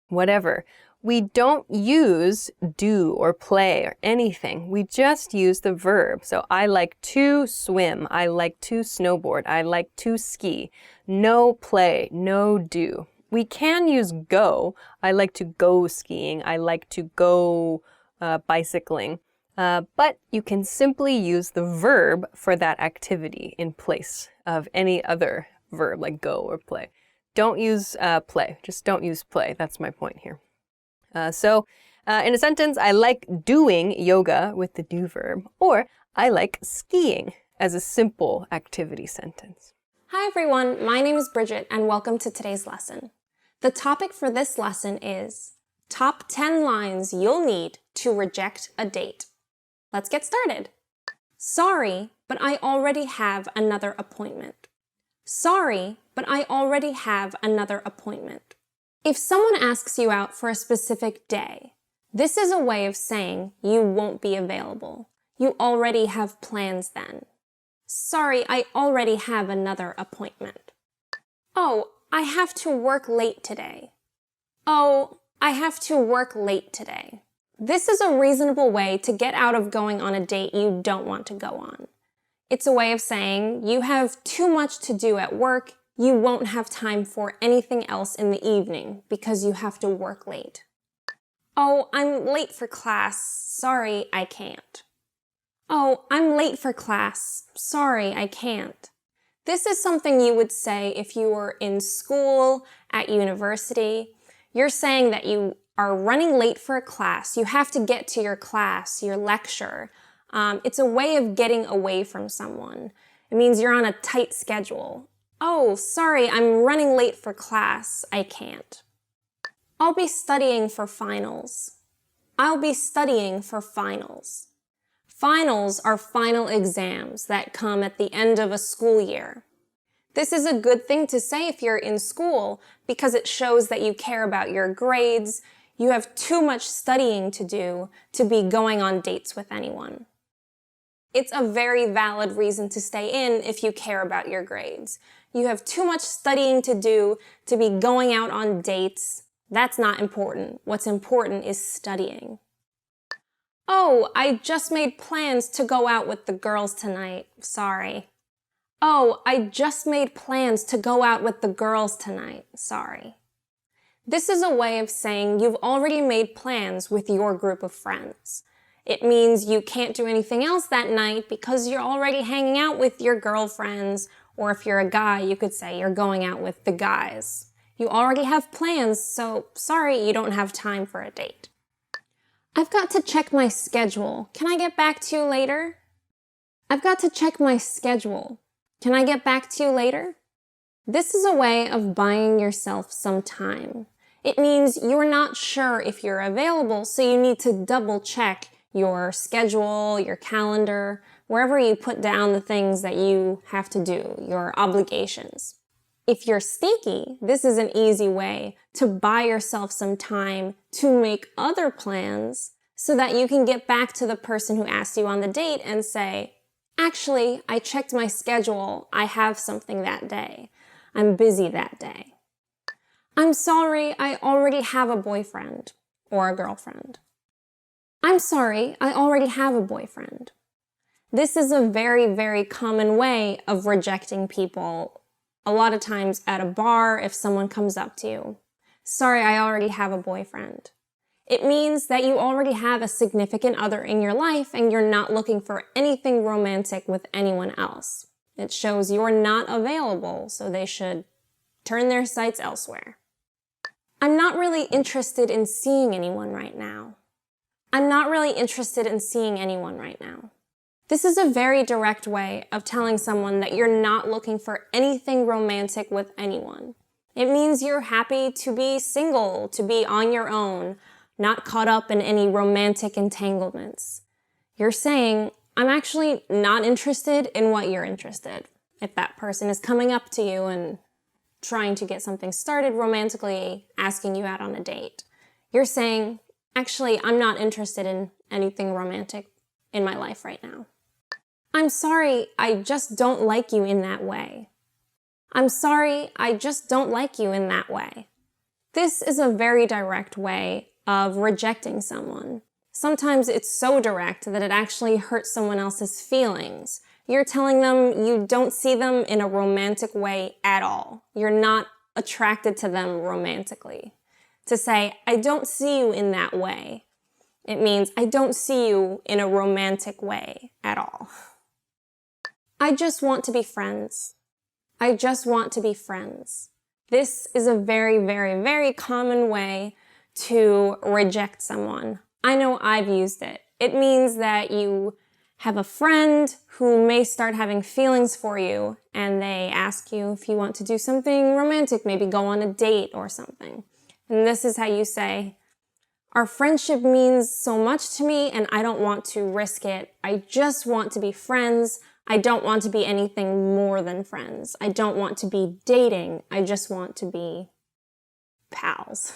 whatever, we don't use do or play or anything. We just use the verb. So I like to swim. I like to snowboard. I like to ski. No play, no do. We can use go. I like to go skiing. I like to go bicycling. But you can simply use the verb for that activity in place of any other verb like go or play. Don't use play. Just don't use play. That's my point here. So in a sentence, I like doing yoga with the do verb, or I like skiing as a simple activity sentence. Hi everyone, my name is Bridget and welcome to today's lesson. The topic for this lesson is top 10 lines you'll need to reject a date. Let's get started. Sorry, but I already have another appointment. Sorry, but I already have another appointment. If someone asks you out for a specific day, this is a way of saying you won't be available. You already have plans then. Sorry, I already have another appointment. Oh, I have to work late today. Oh, I have to work late today. This is a reasonable way to get out of going on a date you don't want to go on. It's a way of saying you have too much to do at work. You won't have time for anything else in the evening because you have to work late. Oh, I'm late for class. Sorry, I can't. Oh, I'm late for class. Sorry, I can't. This is something you would say if you were in school, at university. You're saying that you are running late for a class. You have to get to your class, your lecture. It's a way of getting away from someone. It means you're on a tight schedule. Oh, sorry, I'm running late for class. I can't. I'll be studying for finals. I'll be studying for finals. Finals are final exams that come at the end of a school year. This is a good thing to say if you're in school because it shows that you care about your grades. You have too much studying to do to be going on dates with anyone. It's a very valid reason to stay in if you care about your grades. You have too much studying to do to be going out on dates. That's not important. What's important is studying. Oh, I just made plans to go out with the girls tonight. Sorry. Oh, I just made plans to go out with the girls tonight. Sorry. This is a way of saying you've already made plans with your group of friends. It means you can't do anything else that night because you're already hanging out with your girlfriends, or if you're a guy, you could say you're going out with the guys. You already have plans, so sorry you don't have time for a date. I've got to check my schedule. Can I get back to you later? I've got to check my schedule. Can I get back to you later? This is a way of buying yourself some time. It means you're not sure if you're available, so you need to double check your schedule, your calendar, wherever you put down the things that you have to do, your obligations. If you're sneaky, this is an easy way to buy yourself some time to make other plans so that you can get back to the person who asked you on the date and say, actually, I checked my schedule. I have something that day. I'm busy that day. I'm sorry, I already have a boyfriend or a girlfriend. I'm sorry, I already have a boyfriend. This is a very, very common way of rejecting people. A lot of times at a bar, if someone comes up to you. Sorry, I already have a boyfriend. It means that you already have a significant other in your life and you're not looking for anything romantic with anyone else. It shows you're not available, so they should turn their sights elsewhere. I'm not really interested in seeing anyone right now. I'm not really interested in seeing anyone right now. This is a very direct way of telling someone that you're not looking for anything romantic with anyone. It means you're happy to be single, to be on your own, not caught up in any romantic entanglements. You're saying, I'm actually not interested in what you're interested If that person is coming up to you and trying to get something started romantically, asking you out on a date, you're saying, actually, I'm not interested in anything romantic in my life right now. I'm sorry, I just don't like you in that way. I'm sorry, I just don't like you in that way. This is a very direct way of rejecting someone. Sometimes it's so direct that it actually hurts someone else's feelings. You're telling them you don't see them in a romantic way at all. You're not attracted to them romantically. To say, I don't see you in that way, it means I don't see you in a romantic way at all. I just want to be friends. I just want to be friends. This is a very, very, very common way to reject someone. I know I've used it. It means that you have a friend who may start having feelings for you and they ask you if you want to do something romantic, maybe go on a date or something. And this is how you say, our friendship means so much to me and I don't want to risk it. I just want to be friends. I don't want to be anything more than friends. I don't want to be dating. I just want to be pals.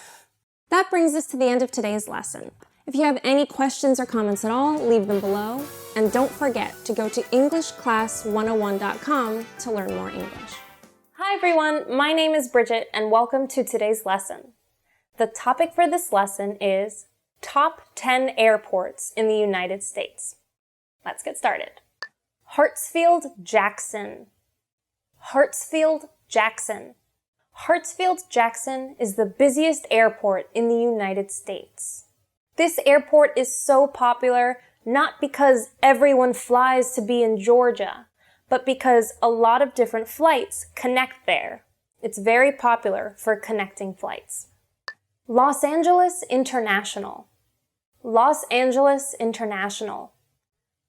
That brings us to the end of today's lesson. If you have any questions or comments at all, leave them below. And don't forget to go to EnglishClass101.com to learn more English. Hi everyone, my name is Bridget and welcome to today's lesson. The topic for this lesson is Top 10 Airports in the United States. Let's get started. Hartsfield-Jackson. Hartsfield-Jackson. Hartsfield-Jackson is the busiest airport in the United States. This airport is so popular not because everyone flies to be in Georgia, but because a lot of different flights connect there. It's very popular for connecting flights. Los Angeles International. Los Angeles International.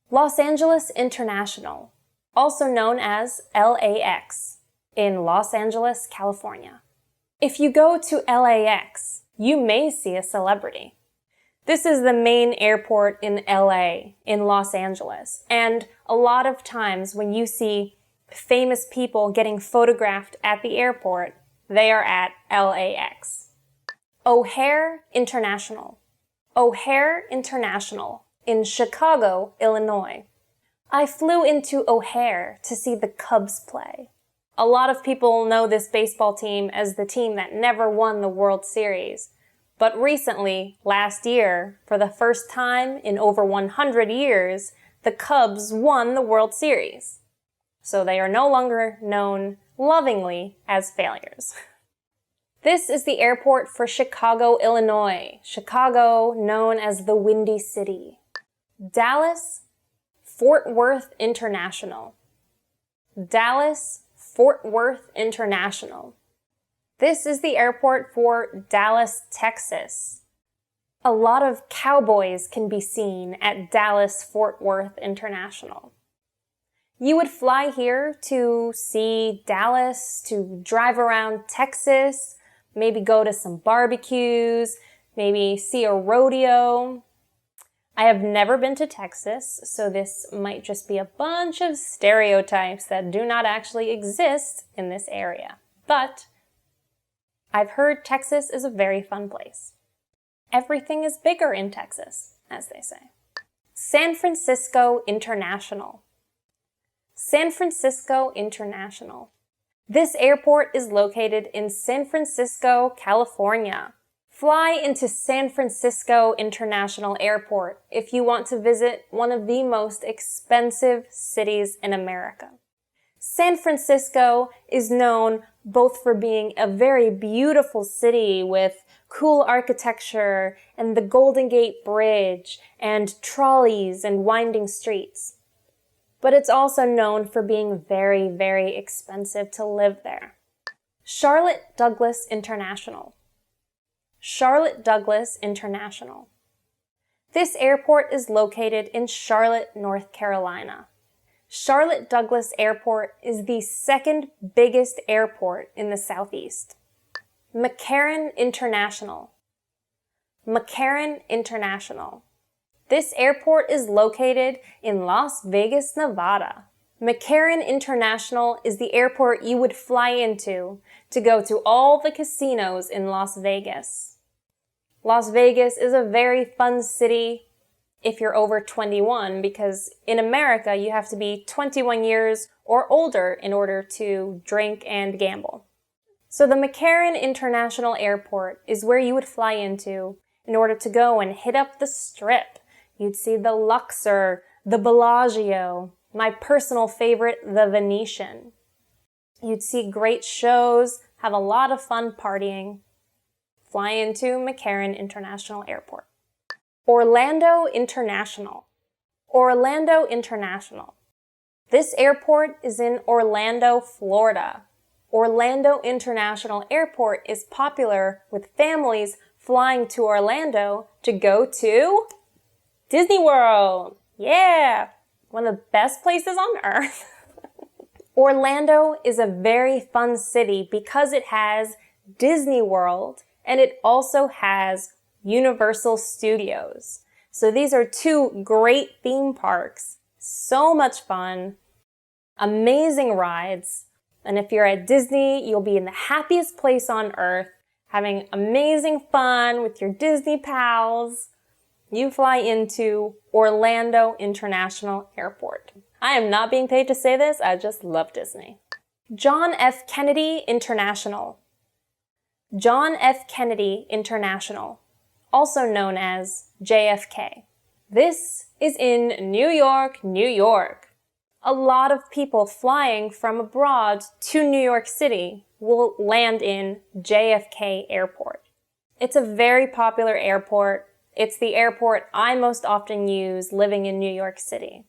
Los Angeles International, also known as LAX, in Los Angeles, California. If you go to LAX, you may see a celebrity. This is the main airport in LA, in Los Angeles, and a lot of times when you see famous people getting photographed at the airport, they are at LAX. O'Hare International. O'Hare International, in Chicago, Illinois. I flew into O'Hare to see the Cubs play. A lot of people know this baseball team as the team that never won the World Series. But recently, last year, for the first time in over 100 years, the Cubs won the World Series. So they are no longer known lovingly as failures. This is the airport for Chicago, Illinois. Chicago, known as the Windy City. Dallas, Fort Worth International. Dallas, Fort Worth International. This is the airport for Dallas, Texas. A lot of cowboys can be seen at Dallas, Fort Worth International. You would fly here to see Dallas, to drive around Texas, maybe go to some barbecues, maybe see a rodeo. I have never been to Texas, so this might just be a bunch of stereotypes that do not actually exist in this area. But I've heard Texas is a very fun place. Everything is bigger in Texas, as they say. San Francisco International. San Francisco International. This airport is located in San Francisco, California. Fly into San Francisco International Airport if you want to visit one of the most expensive cities in America. San Francisco is known both for being a very beautiful city with cool architecture and the Golden Gate Bridge and trolleys and winding streets. But it's also known for being very, very expensive to live there. Charlotte Douglas International. Charlotte Douglas International. This airport is located in Charlotte, North Carolina. Charlotte Douglas Airport is the second biggest airport in the Southeast. McCarran International. McCarran International. This airport is located in Las Vegas, Nevada. McCarran International is the airport you would fly into to go to all the casinos in Las Vegas. Las Vegas is a very fun city if you're over 21 because in America you have to be 21 years or older in order to drink and gamble. So the McCarran International Airport is where you would fly into in order to go and hit up the Strip. You'd see the Luxor, the Bellagio, my personal favorite, the Venetian. You'd see great shows, have a lot of fun partying. Fly into McCarran International Airport. Orlando International. Orlando International. This airport is in Orlando, Florida. Orlando International Airport is popular with families flying to Orlando to go to Disney World. Yeah! One of the best places on earth. Orlando is a very fun city because it has Disney World and it also has Universal Studios. So these are two great theme parks. So much fun. Amazing rides. And if you're at Disney, you'll be in the happiest place on earth, having amazing fun with your Disney pals. You fly into Orlando International Airport. I am not being paid to say this, I just love Disney. John F. Kennedy International. John F. Kennedy International, also known as JFK. This is in New York, New York. A lot of people flying from abroad to New York City will land in JFK Airport. It's a very popular airport. It's the airport I most often use living in New York City.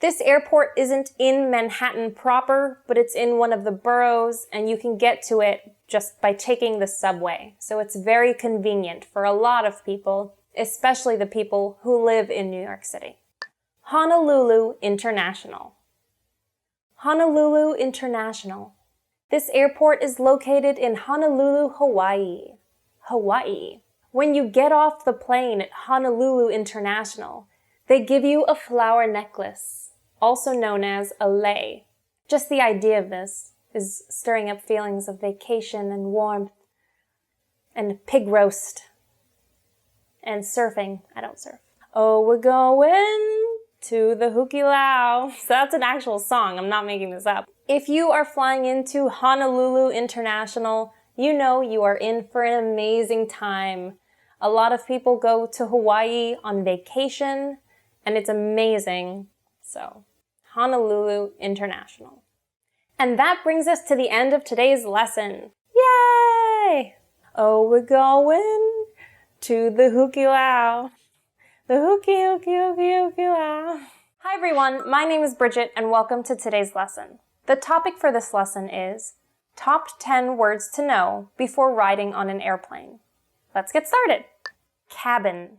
This airport isn't in Manhattan proper, but it's in one of the boroughs, and you can get to it just by taking the subway. So it's very convenient for a lot of people, especially the people who live in New York City. Honolulu International. Honolulu International. This airport is located in Honolulu, Hawaii. Hawaii. When you get off the plane at Honolulu International, they give you a flower necklace, also known as a lei. Just the idea of this is stirring up feelings of vacation and warmth and pig roast and surfing. I don't surf. Oh, we're going to the Hukilau. So that's an actual song. I'm not making this up. If you are flying into Honolulu International, you know you are in for an amazing time. A lot of people go to Hawaii on vacation, and it's amazing. So, Honolulu International. And that brings us to the end of today's lesson. Yay! Oh, we're going to the Hukilau. The Hukilau. Hi everyone, my name is Bridget, and welcome to today's lesson. The topic for this lesson is Top 10 Words to Know Before Riding on an Airplane. Let's get started. Cabin.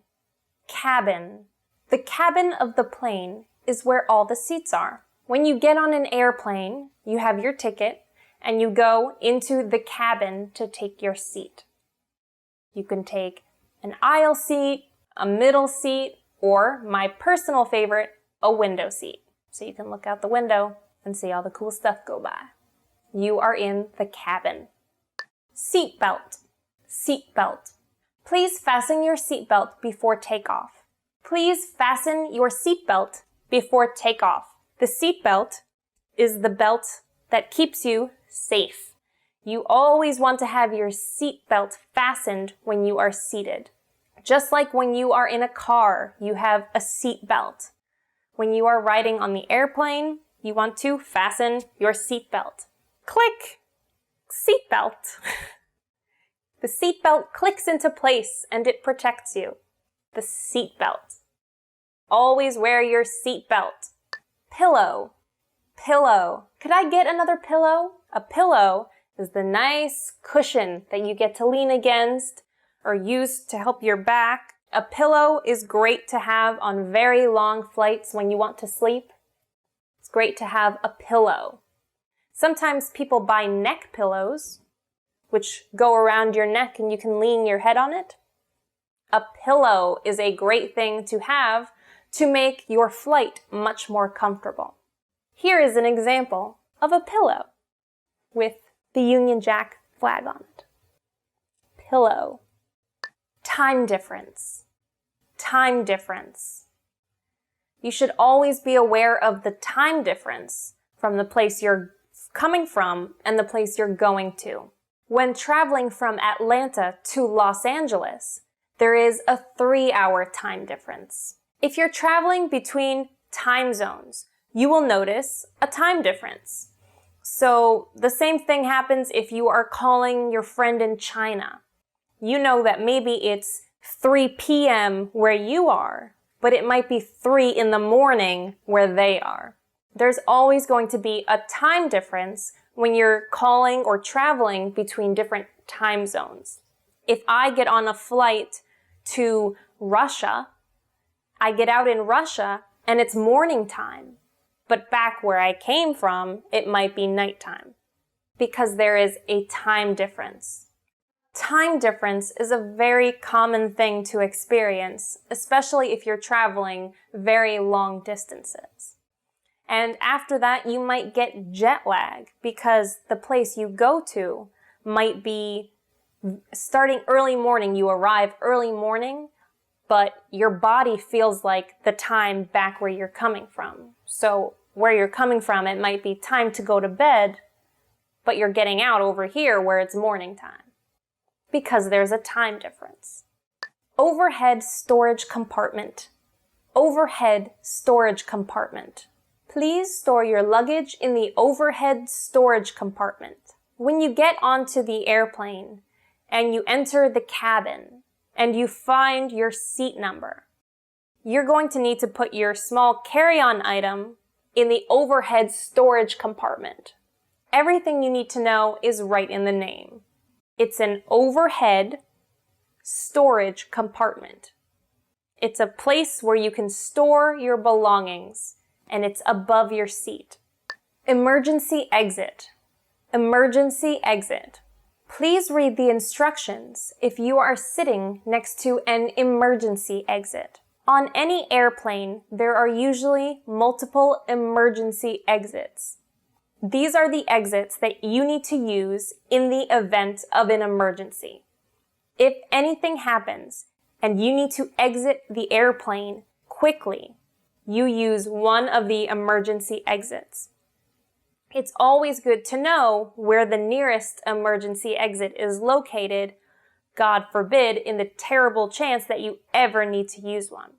Cabin. The cabin of the plane is where all the seats are. When you get on an airplane, you have your ticket and you go into the cabin to take your seat. You can take an aisle seat, a middle seat, or my personal favorite, a window seat. So you can look out the window and see all the cool stuff go by. You are in the cabin. Seatbelt. Seatbelt. Please fasten your seatbelt before takeoff. Please fasten your seatbelt before takeoff. The seatbelt is the belt that keeps you safe. You always want to have your seatbelt fastened when you are seated. Just like when you are in a car, you have a seatbelt. When you are riding on the airplane, you want to fasten your seatbelt. Click! Seatbelt. The seatbelt clicks into place and it protects you. The seatbelt. Always wear your seatbelt. Pillow. Pillow. Could I get another pillow? A pillow is the nice cushion that you get to lean against or use to help your back. A pillow is great to have on very long flights when you want to sleep. It's great to have a pillow. Sometimes people buy neck pillows, which go around your neck and you can lean your head on it. A pillow is a great thing to have to make your flight much more comfortable. Here is an example of a pillow with the Union Jack flag on it. Pillow. Time difference. Time difference. You should always be aware of the time difference from the place you're coming from and the place you're going to. When traveling from Atlanta to Los Angeles, there is a 3-hour time difference. If you're traveling between time zones, you will notice a time difference. So the same thing happens if you are calling your friend in China. You know that maybe it's 3 p.m. where you are, but it might be 3 in the morning where they are. There's always going to be a time difference when you're calling or traveling between different time zones. If I get on a flight to Russia, I get out in Russia and it's morning time. But back where I came from, it might be nighttime because there is a time difference. Time difference is a very common thing to experience, especially if you're traveling very long distances. And after that, you might get jet lag because the place you go to might be starting early morning. You arrive early morning, but your body feels like the time back where you're coming from. So where you're coming from, it might be time to go to bed, but you're getting out over here where it's morning time because there's a time difference. Overhead storage compartment. Overhead storage compartment. Please store your luggage in the overhead storage compartment. When you get onto the airplane and you enter the cabin and you find your seat number, you're going to need to put your small carry-on item in the overhead storage compartment. Everything you need to know is right in the name. It's an overhead storage compartment. It's a place where you can store your belongings, and it's above your seat. Emergency exit. Emergency exit. Please read the instructions if you are sitting next to an emergency exit. On any airplane, there are usually multiple emergency exits. These are the exits that you need to use in the event of an emergency. If anything happens and you need to exit the airplane quickly, you use one of the emergency exits. It's always good to know where the nearest emergency exit is located, God forbid, in the terrible chance that you ever need to use one.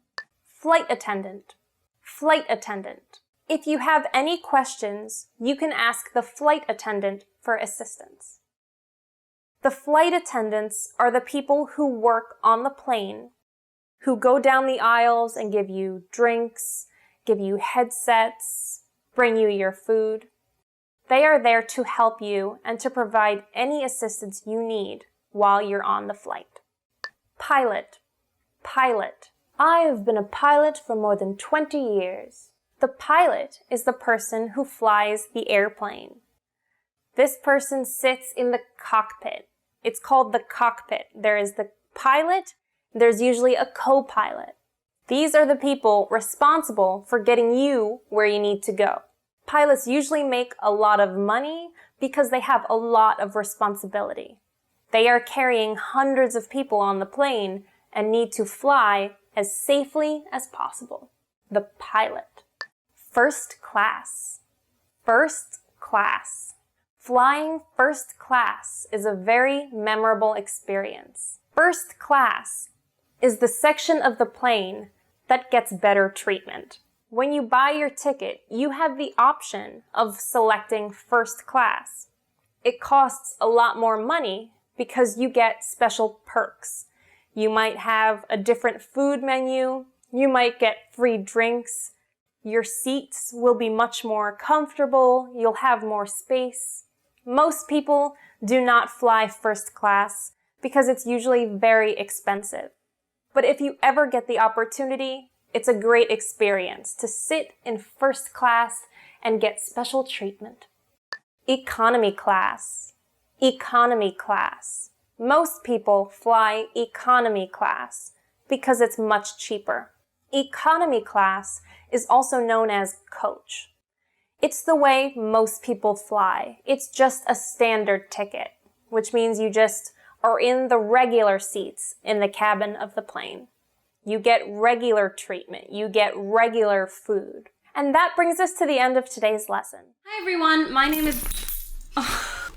Flight attendant. Flight attendant. If you have any questions, you can ask the flight attendant for assistance. The flight attendants are the people who work on the plane, who go down the aisles and give you drinks, give you headsets, bring you your food. They are there to help you and to provide any assistance you need while you're on the flight. Pilot. Pilot. I have been a pilot for more than 20 years. The pilot is the person who flies the airplane. This person sits in the cockpit. It's called the cockpit. There is the pilot. There's usually a co-pilot. These are the people responsible for getting you where you need to go. Pilots usually make a lot of money because they have a lot of responsibility. They are carrying hundreds of people on the plane and need to fly as safely as possible. The pilot. First class. First class. Flying first class is a very memorable experience. First class is the section of the plane that gets better treatment. When you buy your ticket, you have the option of selecting first class. It costs a lot more money because you get special perks. You might have a different food menu. You might get free drinks. Your seats will be much more comfortable. You'll have more space. Most people do not fly first class because it's usually very expensive. But if you ever get the opportunity, it's a great experience to sit in first class and get special treatment. Economy class. Economy class. Most people fly economy class because it's much cheaper. Economy class is also known as coach. It's the way most people fly. It's just a standard ticket, which means you just are in the regular seats in the cabin of the plane. You get regular treatment. You get regular food. And that brings us to the end of today's lesson. Hi everyone, my name is...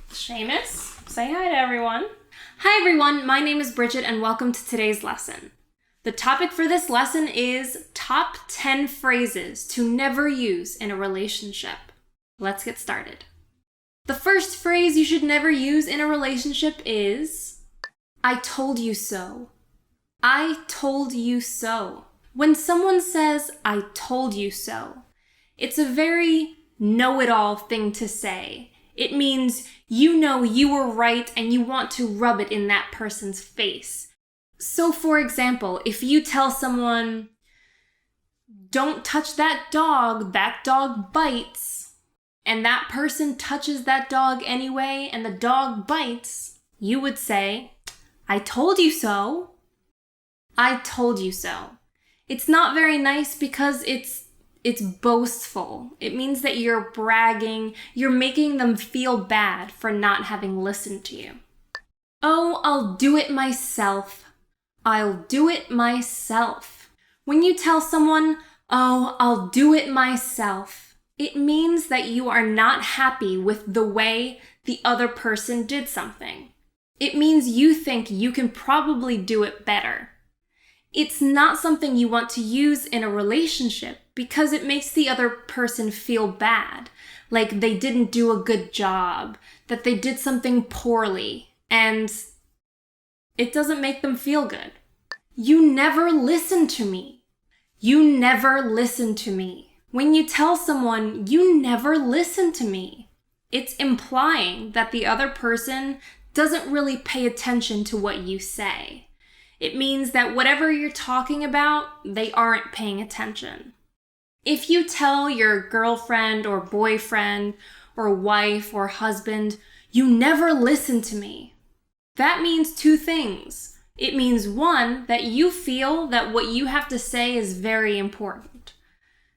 Seamus, say hi to everyone. Hi everyone, my name is Bridget and welcome to today's lesson. The topic for this lesson is top 10 phrases to never use in a relationship. Let's get started. The first phrase you should never use in a relationship is, I told you so. I told you so. When someone says, I told you so, it's a very know-it-all thing to say. It means you know you were right and you want to rub it in that person's face. So for example, if you tell someone, don't touch that dog bites, and that person touches that dog anyway and the dog bites, you would say, I told you so. I told you so. It's not very nice because it's boastful. It means that you're bragging, you're making them feel bad for not having listened to you. Oh, I'll do it myself. I'll do it myself. When you tell someone, oh, I'll do it myself, it means that you are not happy with the way the other person did something. It means you think you can probably do it better. It's not something you want to use in a relationship because it makes the other person feel bad, like they didn't do a good job, that they did something poorly, and it doesn't make them feel good. You never listen to me. You never listen to me. When you tell someone, you never listen to me, it's implying that the other person doesn't really pay attention to what you say. It means that whatever you're talking about, they aren't paying attention. If you tell your girlfriend or boyfriend or wife or husband, you never listen to me, that means two things. It means one, that you feel that what you have to say is very important.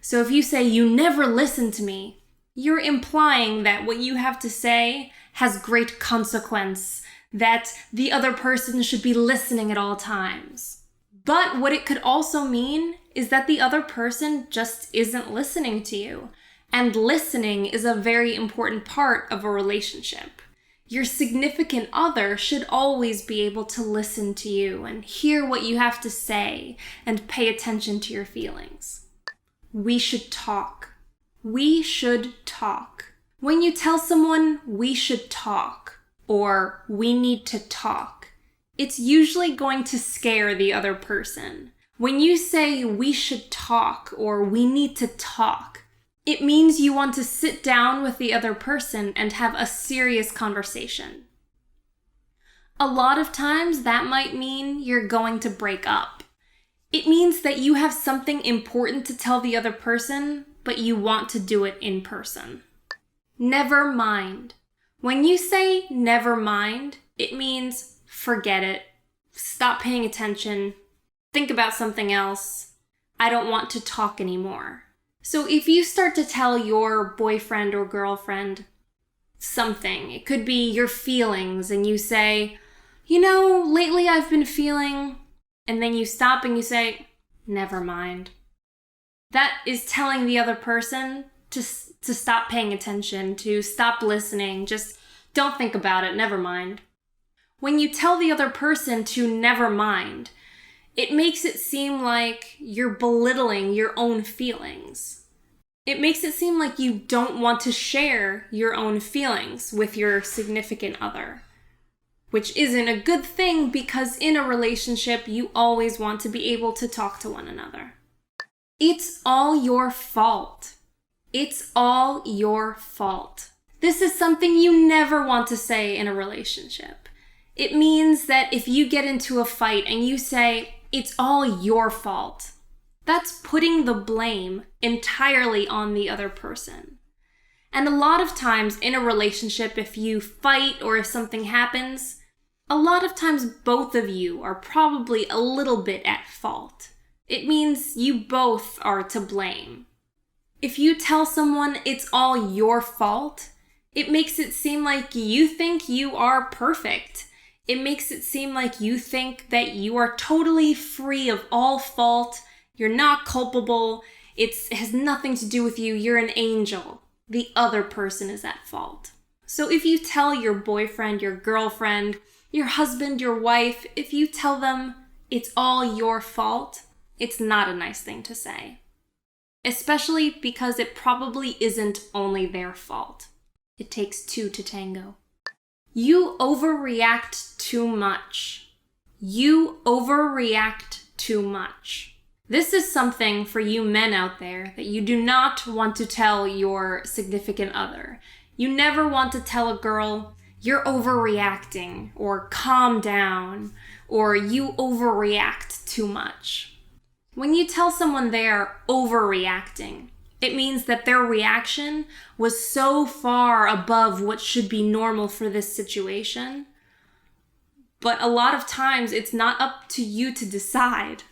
So if you say you never listen to me, you're implying that what you have to say has great consequence, that the other person should be listening at all times. But what it could also mean is that the other person just isn't listening to you. And listening is a very important part of a relationship. Your significant other should always be able to listen to you and hear what you have to say and pay attention to your feelings. We should talk. We should talk. When you tell someone, we should talk, or we need to talk, it's usually going to scare the other person. When you say we should talk or we need to talk, it means you want to sit down with the other person and have a serious conversation. A lot of times that might mean you're going to break up. It means that you have something important to tell the other person, but you want to do it in person. Never mind. When you say never mind, it means forget it, stop paying attention, think about something else, I don't want to talk anymore. So if you start to tell your boyfriend or girlfriend something, it could be your feelings, and you say, you know, lately I've been feeling, and then you stop and you say, never mind. That is telling the other person to stop paying attention, to stop listening, just don't think about it, never mind. When you tell the other person to never mind, it makes it seem like you're belittling your own feelings. It makes it seem like you don't want to share your own feelings with your significant other, which isn't a good thing because in a relationship, you always want to be able to talk to one another. It's all your fault. It's all your fault. This is something you never want to say in a relationship. It means that if you get into a fight and you say, it's all your fault, that's putting the blame entirely on the other person. And a lot of times in a relationship, if you fight or if something happens, a lot of times both of you are probably a little bit at fault. It means you both are to blame. If you tell someone it's all your fault, it makes it seem like you think you are perfect. It makes it seem like you think that you are totally free of all fault. You're not culpable. It has nothing to do with you. You're an angel. The other person is at fault. So if you tell your boyfriend, your girlfriend, your husband, your wife, if you tell them it's all your fault, it's not a nice thing to say. Especially because it probably isn't only their fault. It takes two to tango. You overreact too much. You overreact too much. This is something for you men out there that you do not want to tell your significant other. You never want to tell a girl, you're overreacting, or calm down, or you overreact too much. When you tell someone they're overreacting, it means that their reaction was so far above what should be normal for this situation. But a lot of times it's not up to you to decide.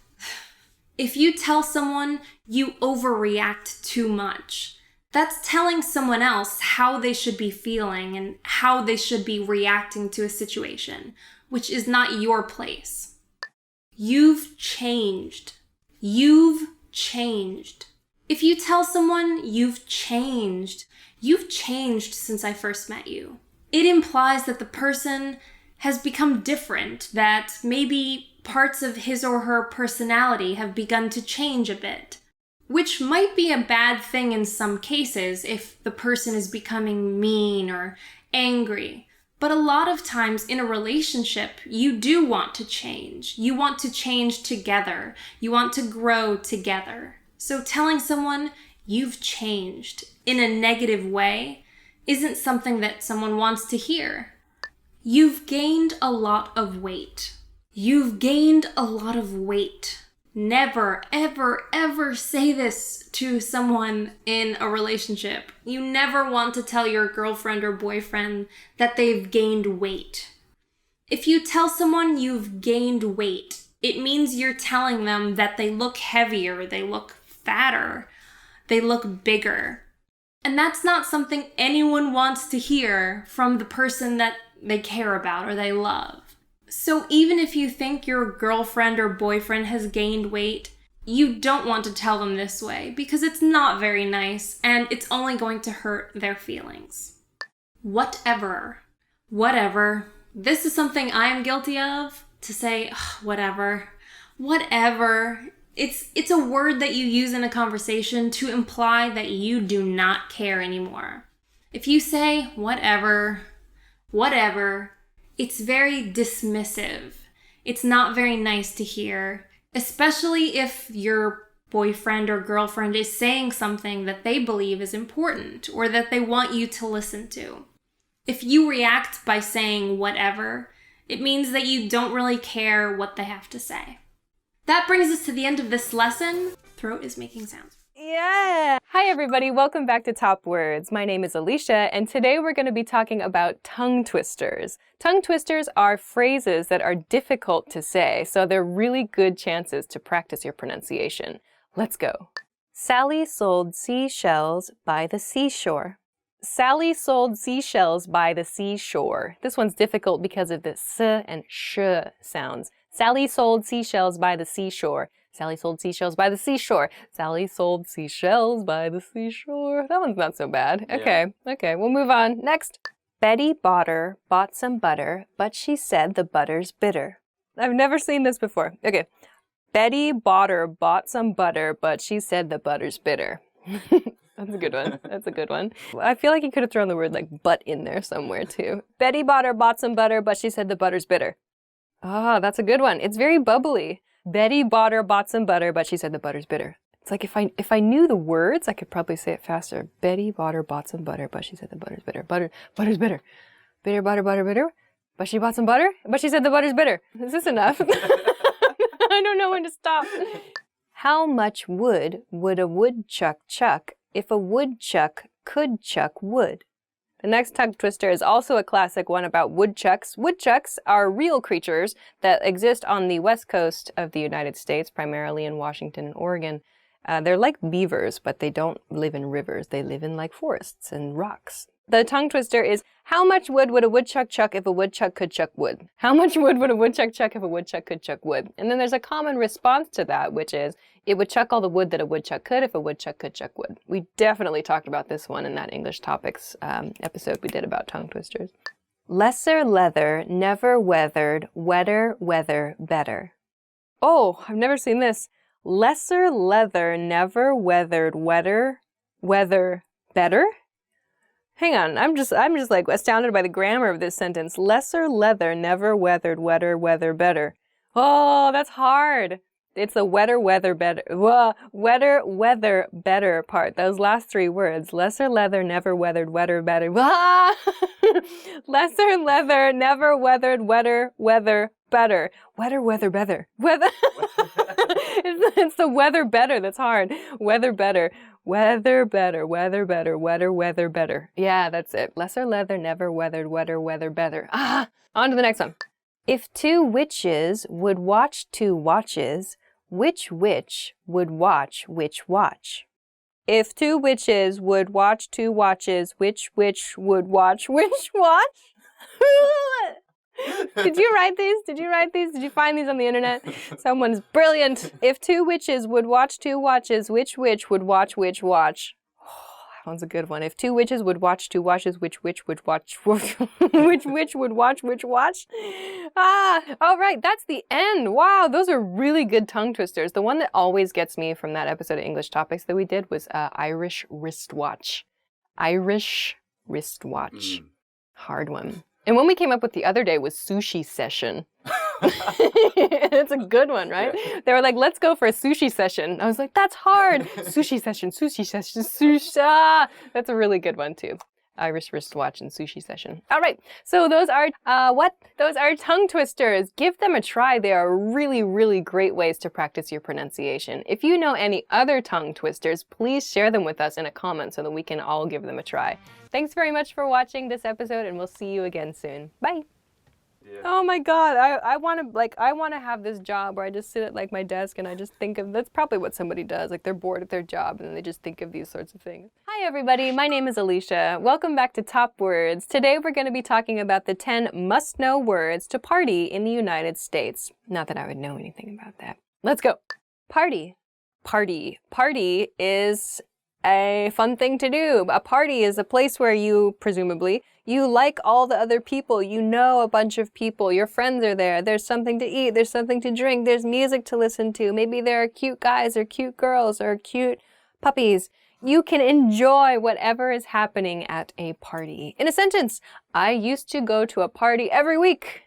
If you tell someone you overreact too much, that's telling someone else how they should be feeling and how they should be reacting to a situation, which is not your place. You've changed. You've changed. If you tell someone you've changed since I first met you, it implies that the person has become different, that maybe parts of his or her personality have begun to change a bit, which might be a bad thing in some cases if the person is becoming mean or angry. But a lot of times in a relationship, you do want to change. You want to change together. You want to grow together. So telling someone you've changed in a negative way isn't something that someone wants to hear. You've gained a lot of weight. You've gained a lot of weight. Never, ever, ever say this to someone in a relationship. You never want to tell your girlfriend or boyfriend that they've gained weight. If you tell someone you've gained weight, it means you're telling them that they look heavier, they look fatter, they look bigger. And that's not something anyone wants to hear from the person that they care about or they love. So even if you think your girlfriend or boyfriend has gained weight, you don't want to tell them this way because it's not very nice and it's only going to hurt their feelings. Whatever. This is something I am guilty of, to say, whatever. It's a word that you use in a conversation to imply that you do not care anymore. If you say whatever, it's very dismissive. It's not very nice to hear, especially if your boyfriend or girlfriend is saying something that they believe is important or that they want you to listen to. If you react by saying whatever, it means that you don't really care what they have to say. That brings us to the end of this lesson. Throat is making sounds. Yeah! Hi everybody, welcome back to Top Words. My name is Alicia, and today we're going to be talking about tongue twisters. Tongue twisters are phrases that are difficult to say, so they're really good chances to practice your pronunciation. Let's go. Sally sold seashells by the seashore. Sally sold seashells by the seashore. This one's difficult because of the s and sh sounds. Sally sold seashells by the seashore. Sally sold seashells by the seashore. Sally sold seashells by the seashore. That one's not so bad. Okay, we'll move on. Next. Betty Botter bought some butter, but she said the butter's bitter. I've never seen this before. Okay. Betty Botter bought some butter, but she said the butter's bitter. That's a good one. That's a good one. I feel like you could have thrown the word like but in there somewhere too. Betty Botter bought some butter, but she said the butter's bitter. Ah, that's a good one. It's very bubbly. Betty Botter bought some butter, but she said the butter's bitter. It's like if I knew the words, I could probably say it faster. Betty Botter bought some butter, but she said the butter's bitter. Butter's bitter. Bitter, butter, bitter. But she bought some butter, but she said the butter's bitter. Is this enough? I don't know when to stop. How much wood would a woodchuck chuck if a woodchuck could chuck wood? The next tongue twister is also a classic one about woodchucks. Woodchucks are real creatures that exist on the west coast of the United States, primarily in Washington and Oregon. They're like beavers, but they don't live in rivers. They live in like forests and rocks. The tongue twister is, how much wood would a woodchuck chuck if a woodchuck could chuck wood? How much wood would a woodchuck chuck if a woodchuck could chuck wood? And then there's a common response to that, which is, it would chuck all the wood that a woodchuck could if a woodchuck could chuck wood. We definitely talked about this one in that English topics episode we did about tongue twisters. Lesser leather, never weathered, wetter weather better. Oh, I've never seen this. Lesser leather, never weathered, wetter weather better? Hang on, I'm just like astounded by the grammar of this sentence. Lesser leather, never weathered, wetter weather better. Oh, that's hard. It's the wetter weather better. Wetter weather better part. Those last three words. Lesser leather, never weathered, wetter better. Lesser leather, never weathered, wetter weather better. Wetter weather better. Weather. It's the weather better that's hard. Weather better. Weather better, weather better, wetter weather better. Yeah, that's it. Lesser leather, never weathered, wetter weather better. On to the next one. If two witches would watch two watches, which witch would watch which watch? If two witches would watch two watches, which witch would watch which watch? Did you write these? Did you write these? Did you find these on the internet? Someone's brilliant. If two witches would watch two watches, which witch would watch which watch? Oh, that one's a good one. If two witches would watch two watches, which witch would watch which witch would watch which watch? All right, that's the end. Wow, those are really good tongue twisters. The one that always gets me from that episode of English Topics that we did was Irish wristwatch. Irish wristwatch. Hard one. And one we came up with the other day was sushi session. It's a good one, right? Yeah. They were like, let's go for a sushi session. I was like, that's hard. Sushi session, sushi session, sushi. That's a really good one too. Irish wristwatch and sushi session. All right, so those are Those are tongue twisters. Give them a try. They are really, really great ways to practice your pronunciation. If you know any other tongue twisters, please share them with us in a comment so that we can all give them a try. Thanks very much for watching this episode, and we'll see you again soon. Bye. Yeah. Oh my God, I want to have this job where I just sit at like my desk and I just think of, that's probably what somebody does, like they're bored at their job and they just think of these sorts of things. Hi everybody, my name is Alicia. Welcome back to Top Words. Today we're going to be talking about the 10 must-know words to party in the United States. Not that I would know anything about that. Let's go. Party. Party. Party is a fun thing to do. A party is a place where you, presumably, you like all the other people, you know a bunch of people, your friends are there, there's something to eat, there's something to drink, there's music to listen to, maybe there are cute guys or cute girls or cute puppies. You can enjoy whatever is happening at a party. In a sentence, I used to go to a party every week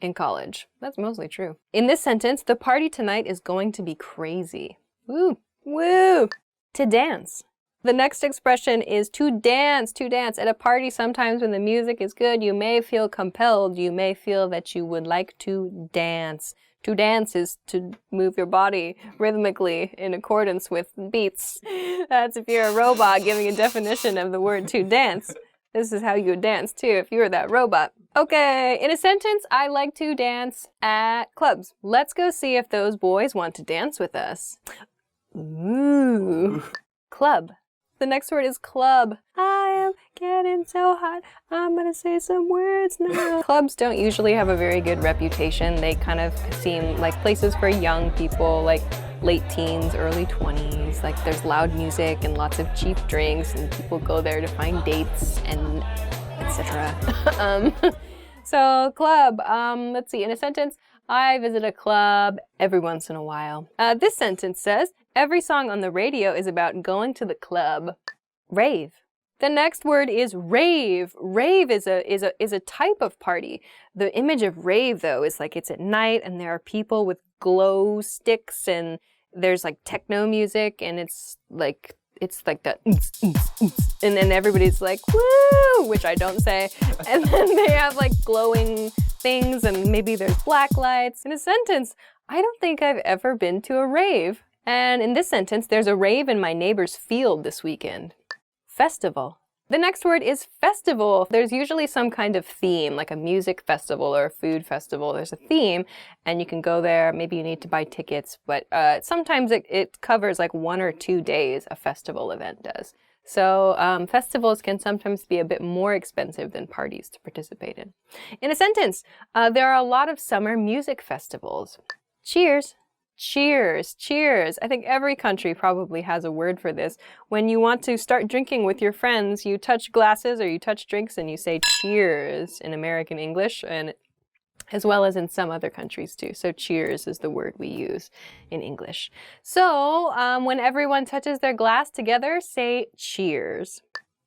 in college. That's mostly true. In this sentence, the party tonight is going to be crazy. Woo, woo. To dance. The next expression is to dance, to dance. At a party, sometimes when the music is good, you may feel compelled. You may feel that you would like to dance. To dance is to move your body rhythmically in accordance with beats. That's if you're a robot giving a definition of the word to dance. This is how you would dance too if you were that robot. Okay, in a sentence, I like to dance at clubs. Let's go see if those boys want to dance with us. Ooh. Club. The next word is club. I am getting so hot, I'm gonna say some words now. Clubs don't usually have a very good reputation. They kind of seem like places for young people, like late teens, early 20s. Like there's loud music and lots of cheap drinks and people go there to find dates and etc. So club, let's see, in a sentence, I visit a club every once in a while. This sentence says, every song on the radio is about going to the club. Rave. The next word is rave. Rave is a type of party. The image of rave, though, is like it's at night and there are people with glow sticks and there's like techno music and it's like that and then everybody's like woo, which I don't say, and then they have like glowing things and maybe there's black lights. In a sentence, I don't think I've ever been to a rave. And in this sentence, there's a rave in my neighbor's field this weekend. Festival. The next word is festival. There's usually some kind of theme, like a music festival or a food festival. There's a theme, and you can go there. Maybe you need to buy tickets, but sometimes it covers like 1 or 2 days, a festival event does. So festivals can sometimes be a bit more expensive than parties to participate in. In a sentence, there are a lot of summer music festivals. Cheers! Cheers, cheers. I think every country probably has a word for this. When you want to start drinking with your friends, you touch glasses or you touch drinks and you say cheers in American English, and as well as in some other countries too. So cheers is the word we use in English. So when everyone touches their glass together, say cheers.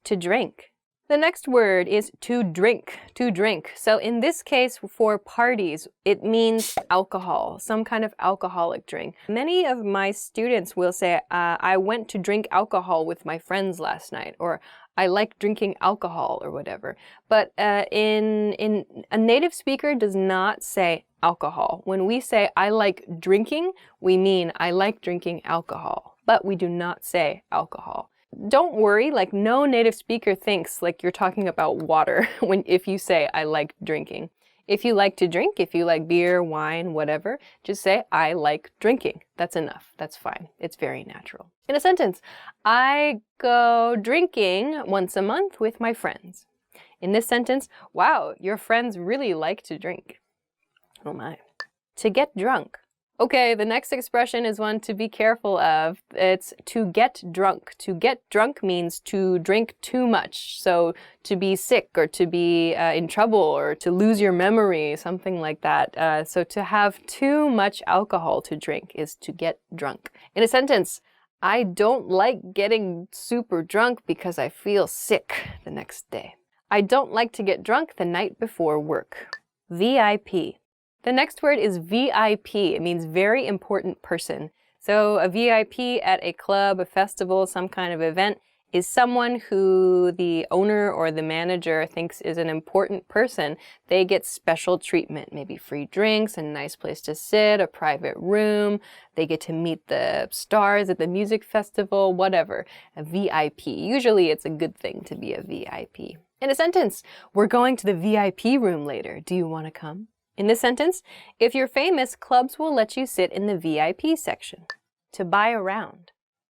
To drink. The next word is to drink, to drink. So in this case, for parties, it means alcohol, some kind of alcoholic drink. Many of my students will say, I went to drink alcohol with my friends last night, or I like drinking alcohol, or whatever. But in a native speaker does not say alcohol. When we say I like drinking, we mean I like drinking alcohol, but we do not say alcohol. Don't worry, like no native speaker thinks like you're talking about water if you say I like drinking. If you like to drink, if you like beer, wine, whatever, just say I like drinking. That's enough. That's fine. It's very natural. In a sentence, I go drinking once a month with my friends. In this sentence, wow, your friends really like to drink. Oh my. To get drunk. Okay, the next expression is one to be careful of. It's to get drunk. To get drunk means to drink too much. So to be sick or to be in trouble or to lose your memory, something like that. So to have too much alcohol to drink is to get drunk. In a sentence, I don't like getting super drunk because I feel sick the next day. I don't like to get drunk the night before work. VIP. The next word is VIP. It means very important person. So a VIP at a club, a festival, some kind of event is someone who the owner or the manager thinks is an important person. They get special treatment, maybe free drinks, a nice place to sit, a private room. They get to meet the stars at the music festival, whatever. A VIP. Usually it's a good thing to be a VIP. In a sentence, we're going to the VIP room later. Do you want to come? In this sentence, if you're famous, clubs will let you sit in the VIP section. To buy around.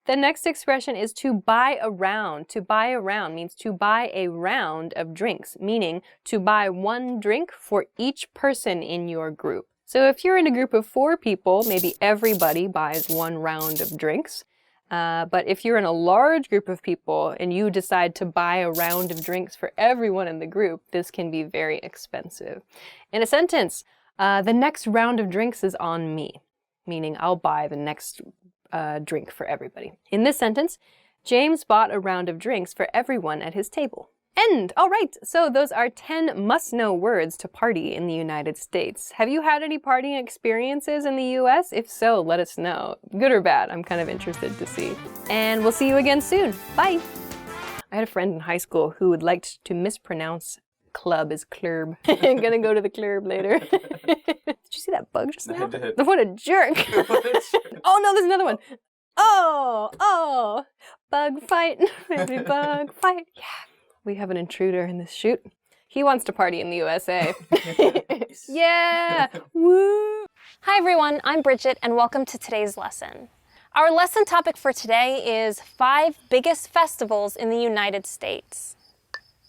The next expression is to buy around. To buy around means to buy a round of drinks, meaning to buy one drink for each person in your group. So if you're in a group of 4 people, maybe everybody buys one round of drinks. But if you're in a large group of people and you decide to buy a round of drinks for everyone in the group, this can be very expensive. In a sentence, the next round of drinks is on me, meaning I'll buy the next drink for everybody. In this sentence, James bought a round of drinks for everyone at his table. End! All right, so those are 10 must-know words to party in the United States. Have you had any partying experiences in the US? If so, let us know. Good or bad, I'm kind of interested to see. And we'll see you again soon. Bye! I had a friend in high school who would like to mispronounce club as club. I'm gonna go to the club later. Did you see that bug just now? I did. What a jerk! Oh no, there's another one! Oh! Bug fight! Maybe bug fight! Yeah! We have an intruder in this shoot. He wants to party in the USA. Yeah! Woo! Hi everyone, I'm Bridget and welcome to today's lesson. Our lesson topic for today is 5 biggest festivals in the United States.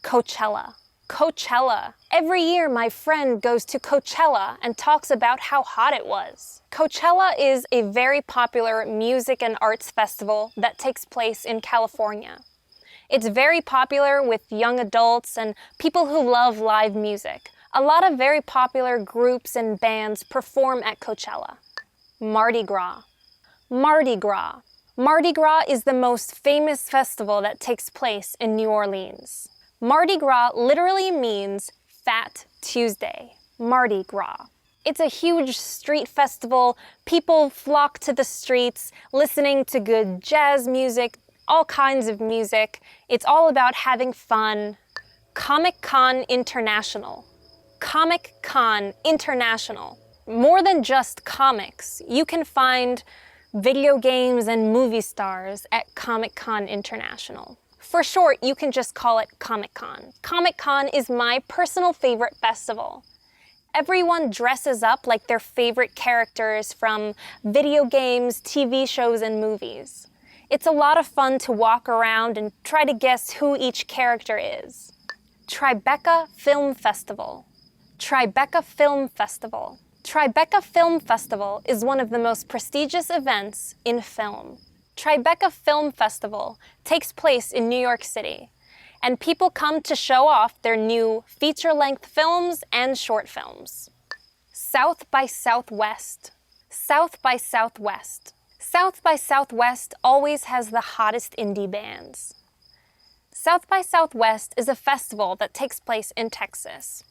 Coachella. Coachella. Every year my friend goes to Coachella and talks about how hot it was. Coachella is a very popular music and arts festival that takes place in California. It's very popular with young adults and people who love live music. A lot of very popular groups and bands perform at Coachella. Mardi Gras. Mardi Gras. Mardi Gras is the most famous festival that takes place in New Orleans. Mardi Gras literally means Fat Tuesday. Mardi Gras. It's a huge street festival. People flock to the streets, listening to good jazz music, all kinds of music. It's all about having fun. Comic-Con International. Comic-Con International. More than just comics, you can find video games and movie stars at Comic-Con International. For short, you can just call it Comic-Con. Comic-Con is my personal favorite festival. Everyone dresses up like their favorite characters from video games, TV shows, and movies. It's a lot of fun to walk around and try to guess who each character is. Tribeca Film Festival. Tribeca Film Festival. Tribeca Film Festival is one of the most prestigious events in film. Tribeca Film Festival takes place in New York City, and people come to show off their new feature-length films and short films. South by Southwest. South by Southwest. South by Southwest always has the hottest indie bands. South by Southwest is a festival that takes place in Texas.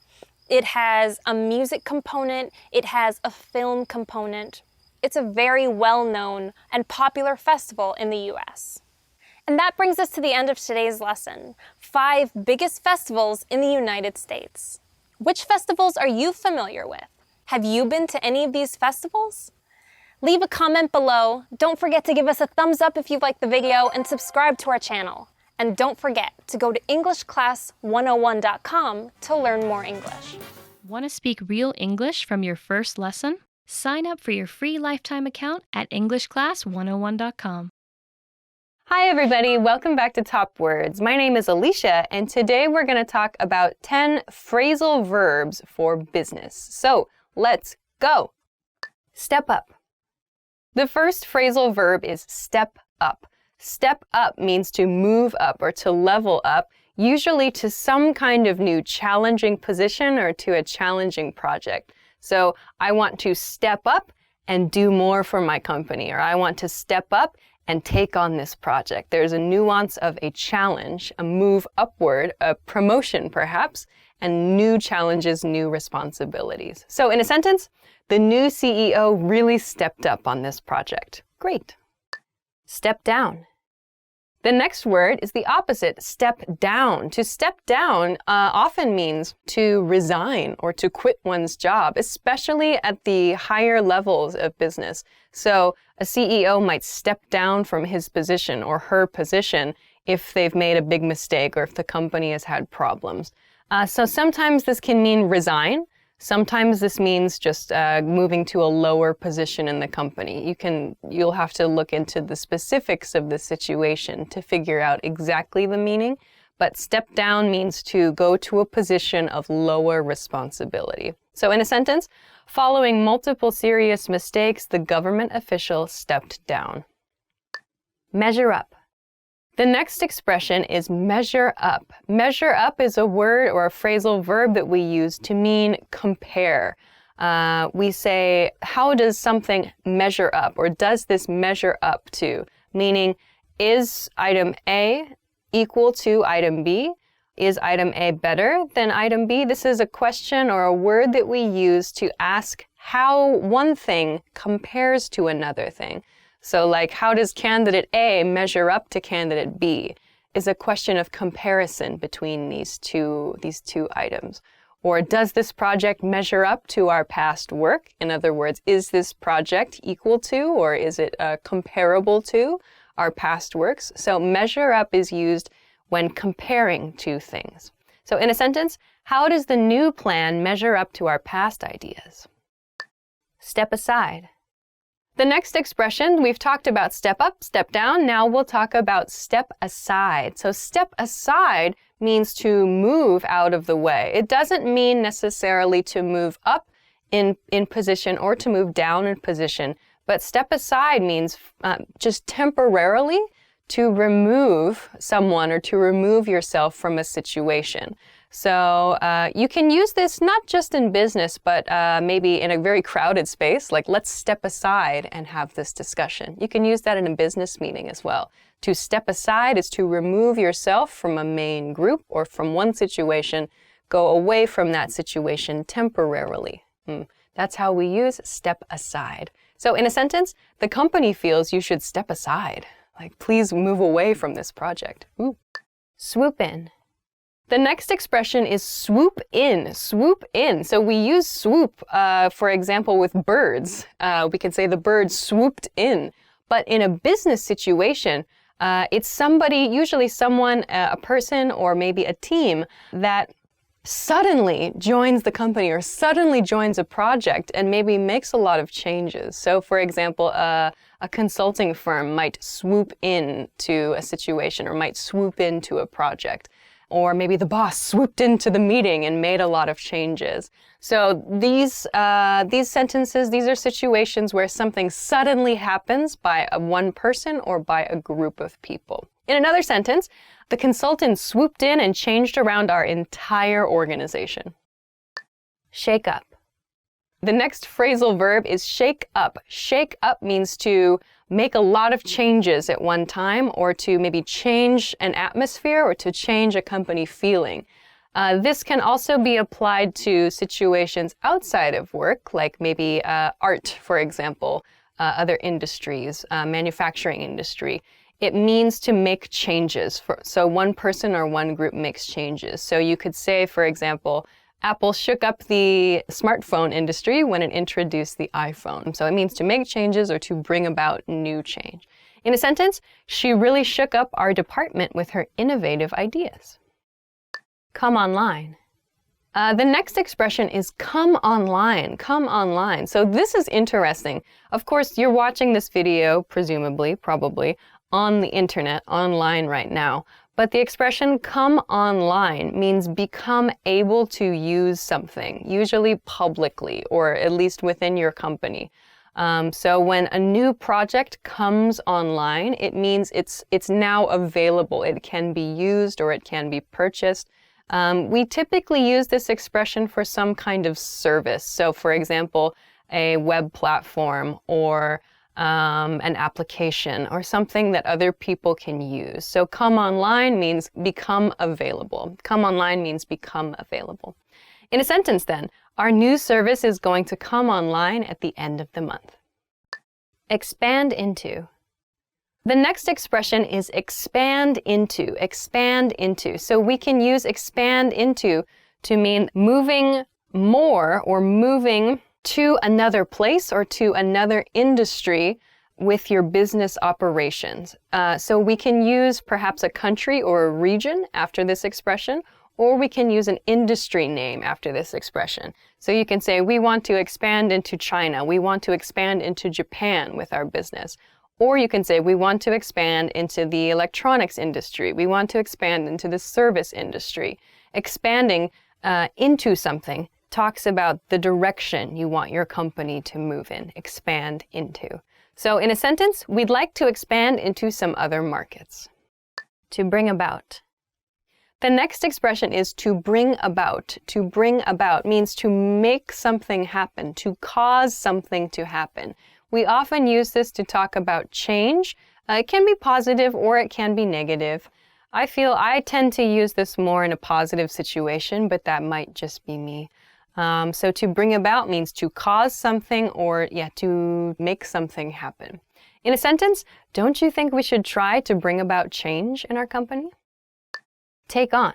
It has a music component, it has a film component. It's a very well-known and popular festival in the US. And that brings us to the end of today's lesson. 5 biggest festivals in the United States. Which festivals are you familiar with? Have you been to any of these festivals? Leave a comment below. Don't forget to give us a thumbs up if you liked the video and subscribe to our channel. And don't forget to go to EnglishClass101.com to learn more English. Want to speak real English from your first lesson? Sign up for your free lifetime account at EnglishClass101.com. Hi everybody, welcome back to Top Words. My name is Alicia, and today we're going to talk about 10 phrasal verbs for business. So, let's go! Step up. The first phrasal verb is step up. Step up means to move up or to level up, usually to some kind of new challenging position or to a challenging project. So, I want to step up and do more for my company, or I want to step up and take on this project. There's a nuance of a challenge, a move upward, a promotion perhaps, and new challenges, new responsibilities. So in a sentence, the new CEO really stepped up on this project. Great. Step down. The next word is the opposite, step down. To step down often means to resign or to quit one's job, especially at the higher levels of business. So a CEO might step down from his position or her position if they've made a big mistake or if the company has had problems. So sometimes this can mean resign. Sometimes this means just moving to a lower position in the company. You'll have to look into the specifics of the situation to figure out exactly the meaning. But step down means to go to a position of lower responsibility. So in a sentence, following multiple serious mistakes, the government official stepped down. Measure up. The next expression is measure up. Measure up is a word or a phrasal verb that we use to mean compare. We say, how does something measure up? Or does this measure up to? Meaning, is item A equal to item B? Is item A better than item B? This is a question or a word that we use to ask how one thing compares to another thing. So like, how does candidate A measure up to candidate B? Is a question of comparison between these two items. Or does this project measure up to our past work? In other words, is this project equal to or is it comparable to our past works? So measure up is used when comparing two things. So in a sentence, how does the new plan measure up to our past ideas? Step aside. The next expression, we've talked about step up, step down. Now we'll talk about step aside. So step aside means to move out of the way. It doesn't mean necessarily to move up in position or to move down in position, but step aside means just temporarily to remove someone or to remove yourself from a situation. So you can use this not just in business, but maybe in a very crowded space, like let's step aside and have this discussion. You can use that in a business meeting as well. To step aside is to remove yourself from a main group or from one situation, go away from that situation temporarily. That's how we use step aside. So in a sentence, the company feels you should step aside. Like, please move away from this project. Ooh. Swoop in. The next expression is swoop in. Swoop in. So we use swoop, for example, with birds. We could say the bird swooped in. But in a business situation, It's somebody, usually someone, a person, or maybe a team that suddenly joins the company or suddenly joins a project and maybe makes a lot of changes. So for example, a consulting firm might swoop into a situation or might swoop into a project. Or maybe the boss swooped into the meeting and made a lot of changes. So these sentences, these are situations where something suddenly happens by one person or by a group of people. In another sentence, the consultant swooped in and changed around our entire organization. Shake up. The next phrasal verb is shake up. Shake up means to make a lot of changes at one time, or to maybe change an atmosphere, or to change a company feeling. This can also be applied to situations outside of work, like maybe art, for example, other industries, manufacturing industry. It means to make changes. So one person or one group makes changes. So you could say, for example, Apple shook up the smartphone industry when it introduced the iPhone. So it means to make changes or to bring about new change. In a sentence, she really shook up our department with her innovative ideas. Come online. The next expression is come online, come online. So this is interesting. Of course, you're watching this video, presumably, probably, on the internet, online right now. But the expression come online means become able to use something, usually publicly, or at least within your company. So when a new project comes online, it means it's now available. It can be used or it can be purchased. We typically use this expression for some kind of service. So for example, a web platform or an application or something that other people can use. So come online means become available. Come online means become available. In a sentence then, our new service is going to come online at the end of the month. Expand into. The next expression is expand into, expand into. So we can use expand into to mean moving more or moving to another place or to another industry with your business operations. So we can use perhaps a country or a region after this expression, or we can use an industry name after this expression. So you can say, we want to expand into China. We want to expand into Japan with our business. Or you can say, we want to expand into the electronics industry. We want to expand into the service industry. Expanding into something talks about the direction you want your company to move in, expand into. So in a sentence, we'd like to expand into some other markets. To bring about. The next expression is to bring about. To bring about means to make something happen, to cause something to happen. We often use this to talk about change. It can be positive or it can be negative. I tend to use this more in a positive situation, but that might just be me. So to bring about means to cause something or, to make something happen. In a sentence, don't you think we should try to bring about change in our company? Take on.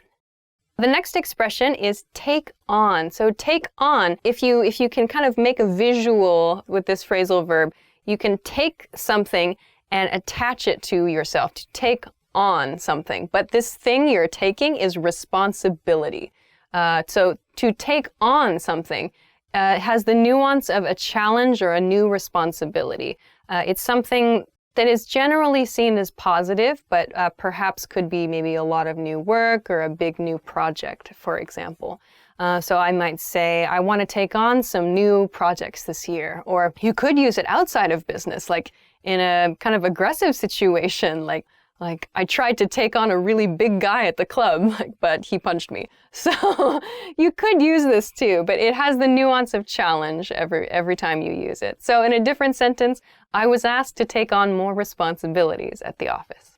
The next expression is take on. So take on, if you can kind of make a visual with this phrasal verb, you can take something and attach it to yourself, to take on something. But this thing you're taking is responsibility. So to take on something has the nuance of a challenge or a new responsibility. It's something that is generally seen as positive, but perhaps could be maybe a lot of new work or a big new project, for example. So I might say, I want to take on some new projects this year. Or you could use it outside of business, like in a kind of aggressive situation, like I tried to take on a really big guy at the club, but he punched me. So you could use this too, but it has the nuance of challenge every time you use it. So in a different sentence, I was asked to take on more responsibilities at the office.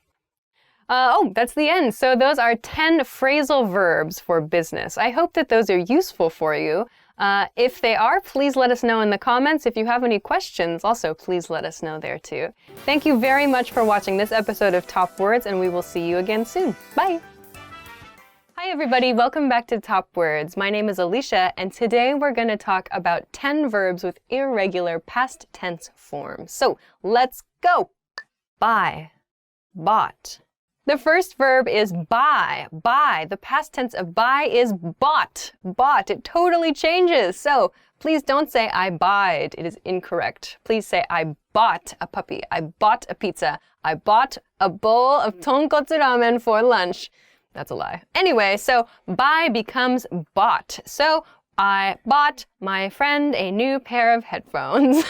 That's the end. So those are 10 phrasal verbs for business. I hope that those are useful for you. If they are, please let us know in the comments. If you have any questions, also please let us know there too. Thank you very much for watching this episode of Top Words, and we will see you again soon. Bye! Hi everybody, welcome back to Top Words. My name is Alicia, and today we're going to talk about 10 verbs with irregular past tense forms. So let's go! Buy. bought. The first verb is buy. Buy. The past tense of buy is bought. Bought. It totally changes. So please don't say I buyed. It is incorrect. Please say I bought a puppy. I bought a pizza. I bought a bowl of tonkotsu ramen for lunch. That's a lie. Anyway, so buy becomes bought. So I bought my friend a new pair of headphones.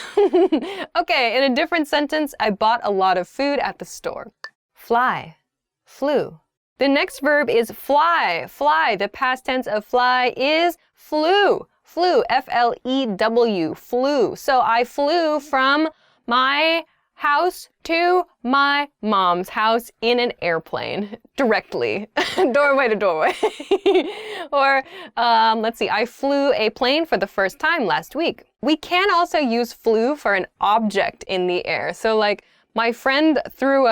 Okay, in a different sentence, I bought a lot of food at the store. Fly. Flew. The next verb is fly. Fly. The past tense of fly is flew. Flew. F-L-E-W. Flew. So I flew from my house to my mom's house in an airplane directly. Doorway to doorway. Or let's see. I flew a plane for the first time last week. We can also use flew for an object in the air. So like my friend threw,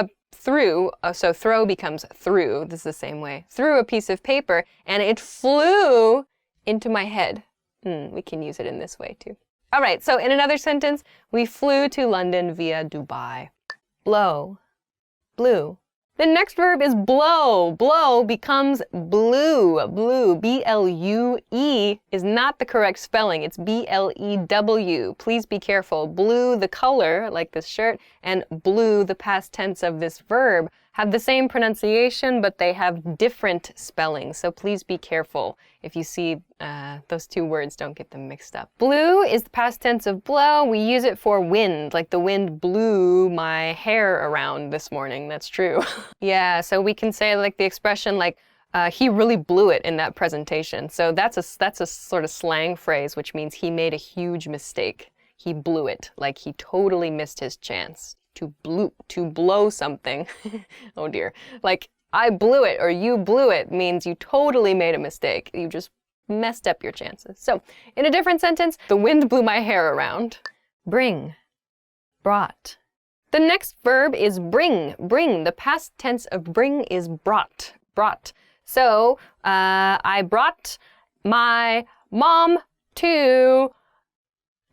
so throw becomes threw, this is the same way, threw a piece of paper and it flew into my head. We can use it in this way too. All right, so in another sentence, we flew to London via Dubai. Blow, blew. The next verb is blow. Blow becomes blew. Blew, B-L-U-E, is not the correct spelling. It's B-L-E-W. Please be careful. Blue, the color, like this shirt, and blue, the past tense of this verb, have the same pronunciation, but they have different spellings. So please be careful. If you see those two words, don't get them mixed up. Blew is the past tense of blow. We use it for wind, like the wind blew my hair around this morning. That's true. Yeah, so we can say like the expression like, he really blew it in that presentation. So that's a sort of slang phrase, which means he made a huge mistake. He blew it, like he totally missed his chance. To blow something. Oh dear. Like, I blew it or you blew it means you totally made a mistake. You just messed up your chances. So, in a different sentence, the wind blew my hair around. Bring. Brought. The next verb is bring. Bring. The past tense of bring is brought. Brought. So, I brought my mom to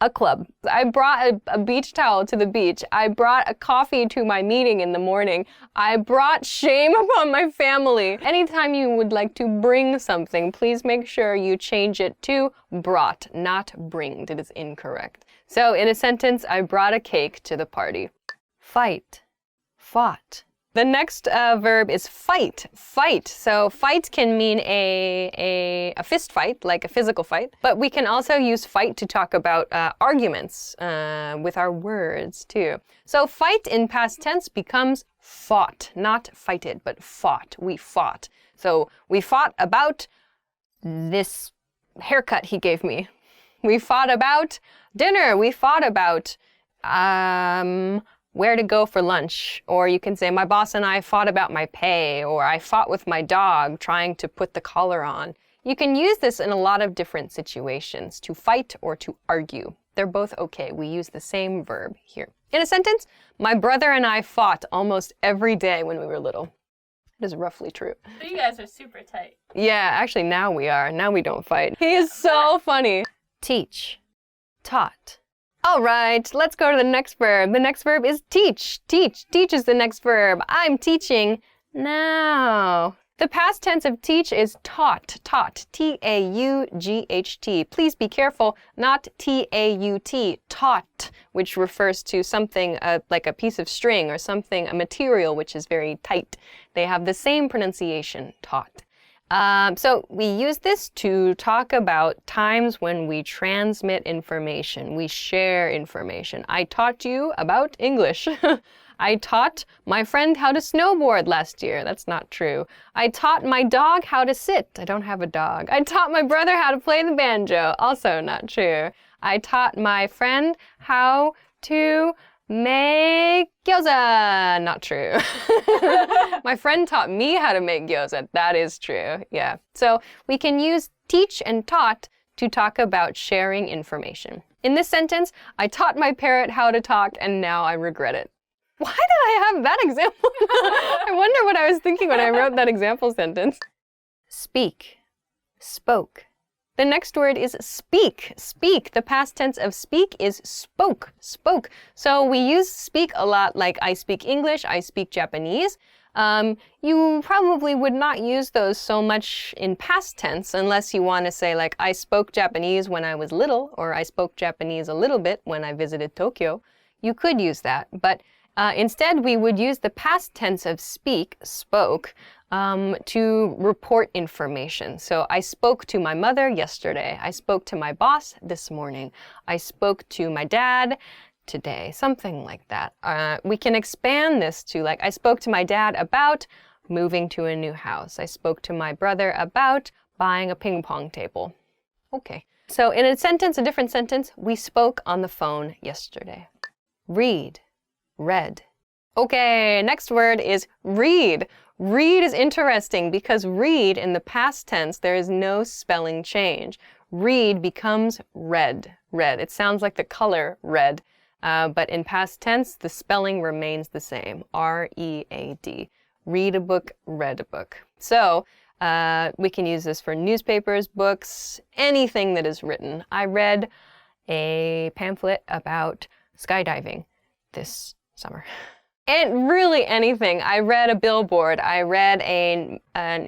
a club. I brought a beach towel to the beach. I brought a coffee to my meeting in the morning. I brought shame upon my family. Anytime you would like to bring something, please make sure you change it to brought, not bringed. It is incorrect. So in a sentence, I brought a cake to the party. Fight. Fought. The next verb is fight. Fight. So fight can mean a fist fight, like a physical fight. But we can also use fight to talk about arguments with our words too. So fight in past tense becomes fought. Not fighted, but fought. We fought. So we fought about this haircut he gave me. We fought about dinner. We fought about where to go for lunch. Or you can say, my boss and I fought about my pay, or I fought with my dog trying to put the collar on. You can use this in a lot of different situations, to fight or to argue. They're both okay. We use the same verb here. In a sentence, my brother and I fought almost every day when we were little. It is roughly true. So you guys are super tight. Yeah, actually now we are. Now we don't fight. He is so funny. Teach. Taught. All right, let's go to the next verb. The next verb is teach. Teach. Teach is the next verb. I'm teaching now. The past tense of teach is taught. Taught. T-A-U-G-H-T. Please be careful, not T-A-U-T. Taught, which refers to something like a piece of string or something, a material which is very tight. They have the same pronunciation, taught. So we use this to talk about times when we transmit information, we share information. I taught you about English. I taught my friend how to snowboard last year. That's not true. I taught my dog how to sit. I don't have a dog. I taught my brother how to play the banjo. Also not true. I taught my friend how to make gyoza. Not true. My friend taught me how to make gyoza. That is true. Yeah. So we can use teach and taught to talk about sharing information. In this sentence, I taught my parrot how to talk and now I regret it. Why did I have that example? I wonder what I was thinking when I wrote that example sentence. Speak. Spoke. The next word is speak. Speak. The past tense of speak is spoke. Spoke. So we use speak a lot, like I speak English, I speak Japanese. You probably would not use those so much in past tense unless you want to say like I spoke Japanese when I was little, or I spoke Japanese a little bit when I visited Tokyo. You could use that, but instead we would use the past tense of speak, spoke, to report information. So I spoke to my mother yesterday. I spoke to my boss this morning. I spoke to my dad today, something like that. We can expand this to like, I spoke to my dad about moving to a new house. I spoke to my brother about buying a ping pong table. Okay. So in a sentence, a different sentence, we spoke on the phone yesterday. Read, read. Okay, next word is read. Read is interesting because read in the past tense, there is no spelling change. Read becomes read, read. It sounds like the color red, but in past tense, the spelling remains the same. R-E-A-D. Read a book, read a book. So we can use this for newspapers, books, anything that is written. I read a pamphlet about skydiving this summer. And really anything. I read a billboard, I read an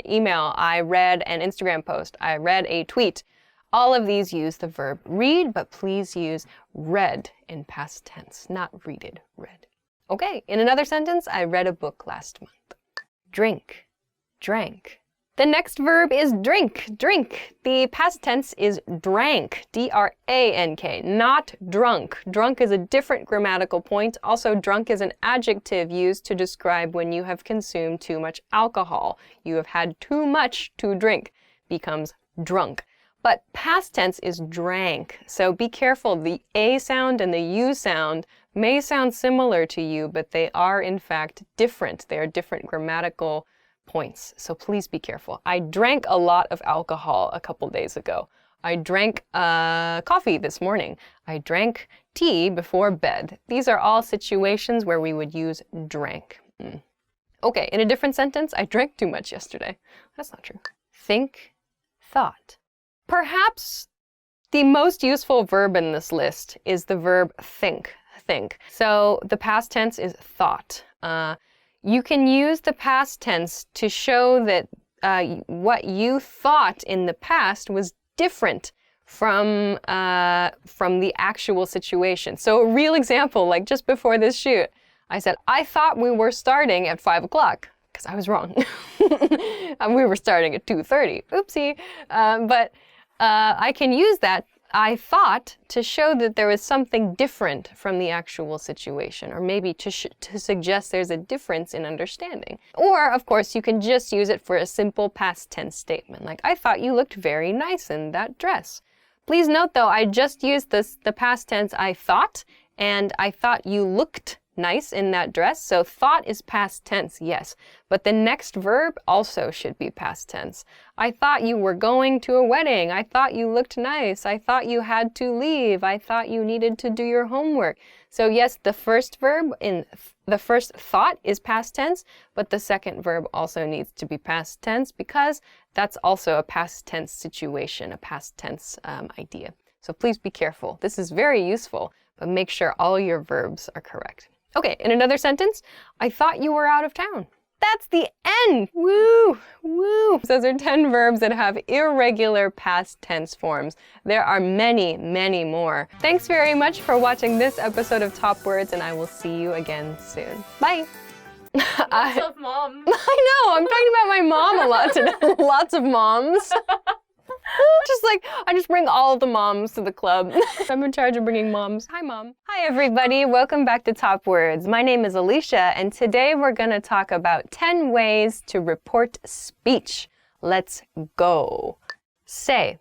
email, I read an Instagram post, I read a tweet. All of these use the verb read, but please use read in past tense, not readed, read. Okay, in another sentence, I read a book last month. Drink, drank. The next verb is drink, drink. The past tense is drank, D-R-A-N-K, not drunk. Drunk is a different grammatical point. Also, drunk is an adjective used to describe when you have consumed too much alcohol. You have had too much to drink, becomes drunk. But past tense is drank, so be careful. The A sound and the U sound may sound similar to you, but they are in fact different. They are different grammatical points, so please be careful. I drank a lot of alcohol a couple days ago. I drank coffee this morning. I drank tea before bed. These are all situations where we would use drank. Okay, in a different sentence, I drank too much yesterday. That's not true. Think, thought. Perhaps the most useful verb in this list is the verb think, think. So the past tense is thought. You can use the past tense to show that what you thought in the past was different from the actual situation. So a real example, like just before this shoot, I said, I thought we were starting at 5 o'clock, because I was wrong. We were starting at 2:30. Oopsie. But I can use that I thought to show that there was something different from the actual situation, or maybe to suggest there's a difference in understanding. Or, of course, you can just use it for a simple past tense statement, like, I thought you looked very nice in that dress. Please note, though, I just used the past tense I thought, and I thought you looked nice in that dress. So thought is past tense, yes. But the next verb also should be past tense. I thought you were going to a wedding. I thought you looked nice. I thought you had to leave. I thought you needed to do your homework. So yes, the first verb in the first thought is past tense, but the second verb also needs to be past tense because that's also a past tense situation, a past tense idea. So please be careful. This is very useful, but make sure all your verbs are correct. Okay, in another sentence, I thought you were out of town. That's the end! Woo! Woo! Those are 10 verbs that have irregular past tense forms. There are many, many more. Thanks very much for watching this episode of Top Words, and I will see you again soon. Bye! Lots of moms. I know! I'm talking about my mom a lot today. Lots of moms. I just bring all the moms to the club. I'm in charge of bringing moms. Hi, Mom. Hi, everybody. Welcome back to Top Words. My name is Alicia, and today we're going to talk about 10 ways to report speech. Let's go. Say.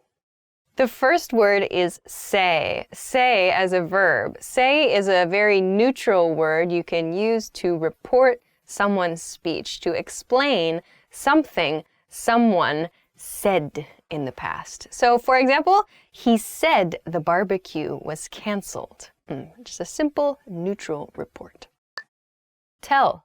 The first word is say. Say as a verb. Say is a very neutral word you can use to report someone's speech, to explain something someone said in the past. So, for example, he said the barbecue was canceled. Just a simple, neutral report. Tell.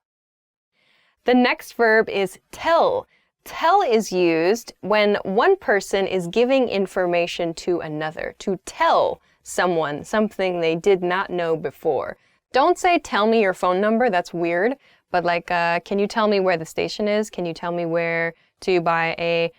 The next verb is tell. Tell is used when one person is giving information to another, to tell someone something they did not know before. Don't say, tell me your phone number, that's weird, but like, can you tell me where the station is? Can you tell me where to buy a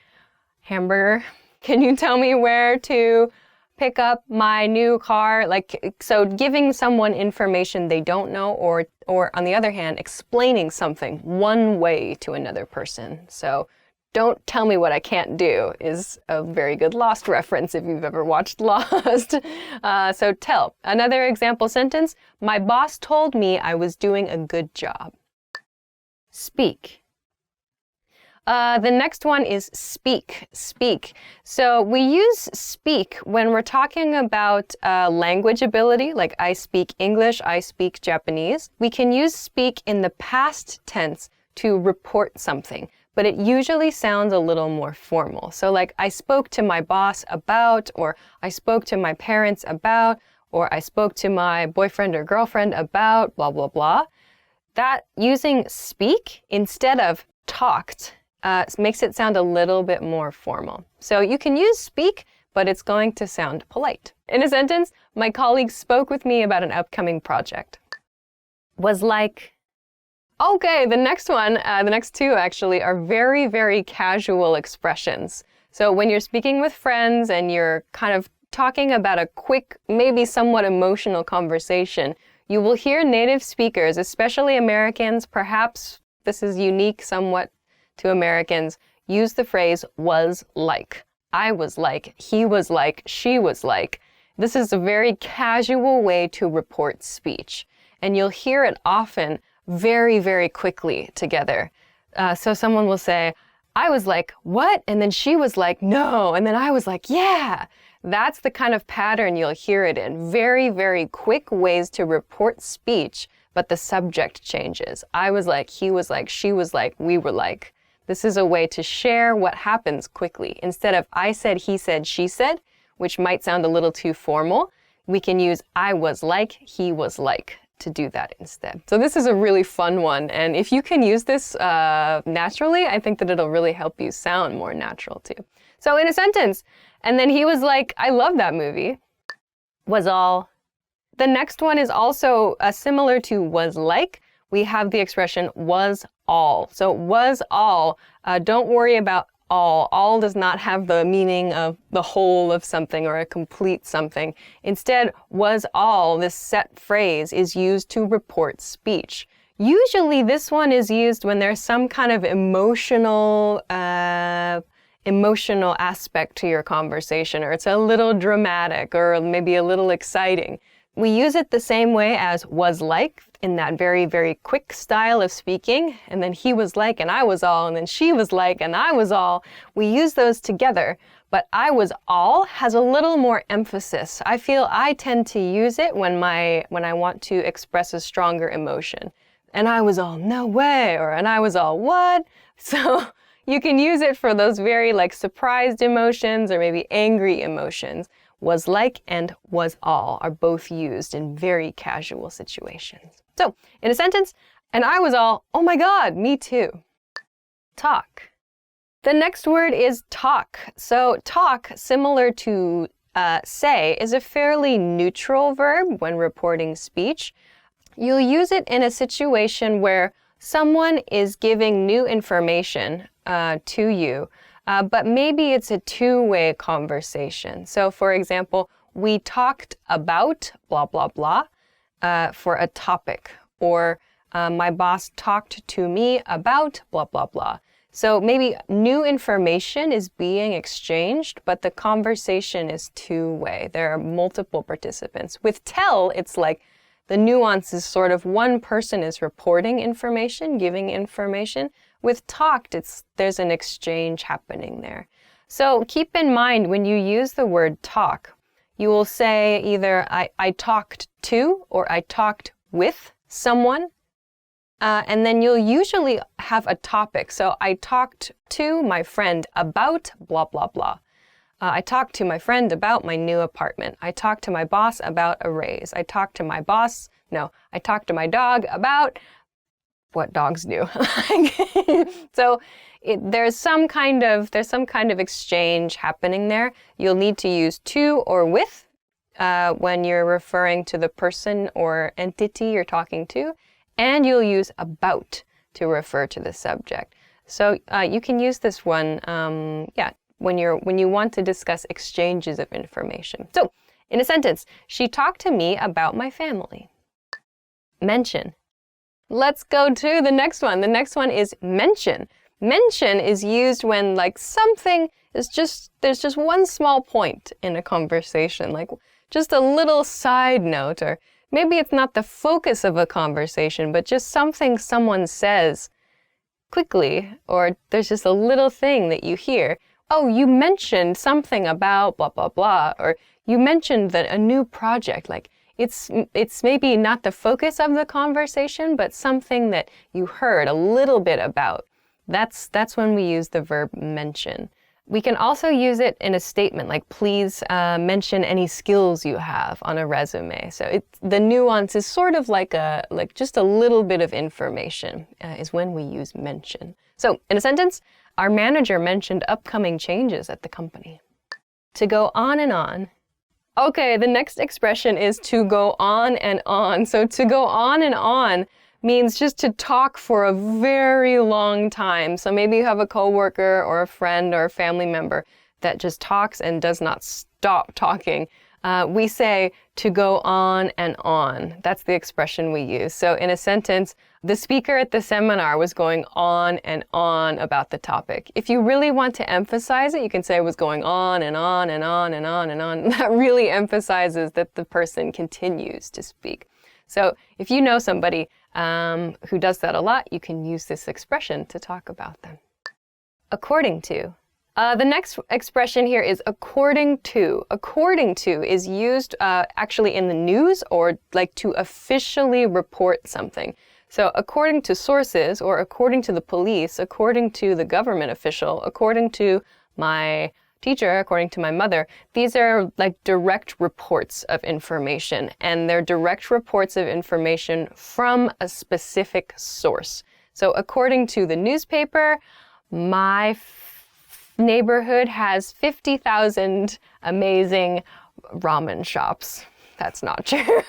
hamburger? Can you tell me where to pick up my new car? Like, so giving someone information they don't know, or on the other hand, explaining something one way to another person. So don't tell me what I can't do is a very good Lost reference if you've ever watched Lost. So tell. Another example sentence, my boss told me I was doing a good job. Speak. The next one is speak. Speak. So we use speak when we're talking about language ability, like I speak English, I speak Japanese. We can use speak in the past tense to report something, but it usually sounds a little more formal. So like I spoke to my boss about, or I spoke to my parents about, or I spoke to my boyfriend or girlfriend about, blah, blah, blah. That using speak instead of talked makes it sound a little bit more formal. So you can use speak, but it's going to sound polite. In a sentence, my colleague spoke with me about an upcoming project. Was like, okay, the next one, the next two actually are very, very casual expressions. So when you're speaking with friends and you're kind of talking about a quick, maybe somewhat emotional conversation, you will hear native speakers, especially Americans, perhaps this is unique somewhat to Americans, use the phrase was like. I was like, he was like, she was like. This is a very casual way to report speech. And you'll hear it often very, very quickly together. So someone will say, I was like, what? And then she was like, no. And then I was like, yeah. That's the kind of pattern you'll hear it in. Very, very quick ways to report speech, but the subject changes. I was like, he was like, she was like, we were like. This is a way to share what happens quickly. Instead of I said, he said, she said, which might sound a little too formal, we can use I was like, he was like to do that instead. So this is a really fun one. And if you can use this naturally, I think that it'll really help you sound more natural too. So in a sentence, and then he was like, I love that movie, was all. The next one is also similar to was like. We have the expression was all. So was all, don't worry about all. All does not have the meaning of the whole of something or a complete something. Instead, was all, this set phrase, is used to report speech. Usually this one is used when there's some kind of emotional aspect to your conversation, or it's a little dramatic or maybe a little exciting. We use it the same way as was like, in that very, very quick style of speaking, and then he was like, and I was all, and then she was like, and I was all. We use those together, but I was all has a little more emphasis. I feel I tend to use it when I want to express a stronger emotion. And I was all, no way, or and I was all, what? So you can use it for those very like surprised emotions or maybe angry emotions. Was like and was all are both used in very casual situations. So, in a sentence, and I was all, oh my God, me too. Talk. The next word is talk. So, talk, similar to say, is a fairly neutral verb when reporting speech. You'll use it in a situation where someone is giving new information to you, but maybe it's a two-way conversation. So, for example, we talked about blah, blah, blah for a topic, or my boss talked to me about blah, blah, blah. So maybe new information is being exchanged, but the conversation is two-way. There are multiple participants. With tell, it's like the nuance is sort of one person is reporting information, giving information. With talked, there's an exchange happening there. So keep in mind when you use the word talk, you will say either I talked to or I talked with someone. And then you'll usually have a topic. So I talked to my friend about blah, blah, blah. I talked to my friend about my new apartment. I talked to my boss about a raise. I talked to my dog about what dogs do. So there's some kind of exchange happening there. You'll need to use to or with when you're referring to the person or entity you're talking to, and you'll use about to refer to the subject. So you can use this one, when you want to discuss exchanges of information. So in a sentence, she talked to me about my family. Mention. Let's go to the next one. The next one is mention. Mention is used when like something is there's just one small point in a conversation, like just a little side note, or maybe it's not the focus of a conversation, but just something someone says quickly, or there's just a little thing that you hear. Oh, you mentioned something about blah, blah, blah, or you mentioned that a new project, like it's maybe not the focus of the conversation, but something that you heard a little bit about. That's when we use the verb mention. We can also use it in a statement, like please mention any skills you have on a resume. So the nuance is sort of like just a little bit of information is when we use mention. So in a sentence, our manager mentioned upcoming changes at the company. To go on and on. Okay, the next expression is to go on and on. So to go on and on means just to talk for a very long time. So maybe you have a coworker or a friend or a family member that just talks and does not stop talking. We say to go on and on. That's the expression we use. So in a sentence, the speaker at the seminar was going on and on about the topic. If you really want to emphasize it, you can say it was going on and on and on and on and on. That really emphasizes that the person continues to speak. So if you know somebody who does that a lot, you can use this expression to talk about them. According to. The next expression here is according to. According to is used actually in the news or like to officially report something. So according to sources or according to the police, according to the government official, according to my teacher, according to my mother, these are like direct reports of information, and they're direct reports of information from a specific source. So according to the newspaper, my neighborhood has 50,000 amazing ramen shops. That's not true.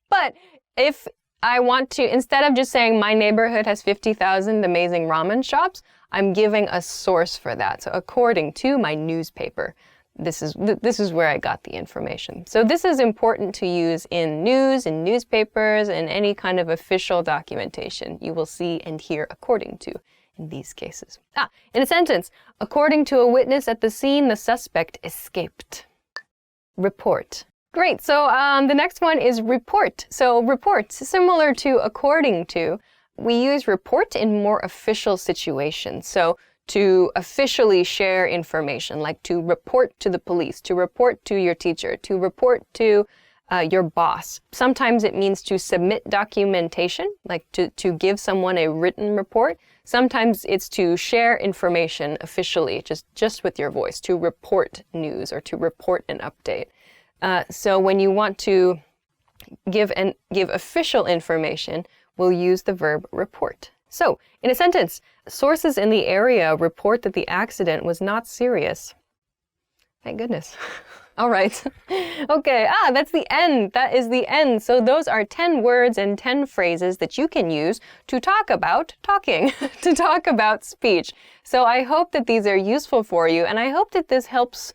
But if I want to, instead of just saying my neighborhood has 50,000 amazing ramen shops, I'm giving a source for that. So according to my newspaper, this is where I got the information. So this is important to use in news, in newspapers, and any kind of official documentation. You will see and hear according to in these cases. In a sentence, according to a witness at the scene, the suspect escaped. Report. Great, so the next one is report. So report, similar to according to, we use report in more official situations. So to officially share information, like to report to the police, to report to your teacher, to report to your boss. Sometimes it means to submit documentation, like to give someone a written report. Sometimes it's to share information officially, just with your voice, to report news or to report an update. So when you want to give official information, we'll use the verb report. So in a sentence, sources in the area report that the accident was not serious. Thank goodness. All right. Okay, that's the end. That is the end. So those are 10 words and 10 phrases that you can use to talk about talking, to talk about speech. So I hope that these are useful for you, and I hope that this helps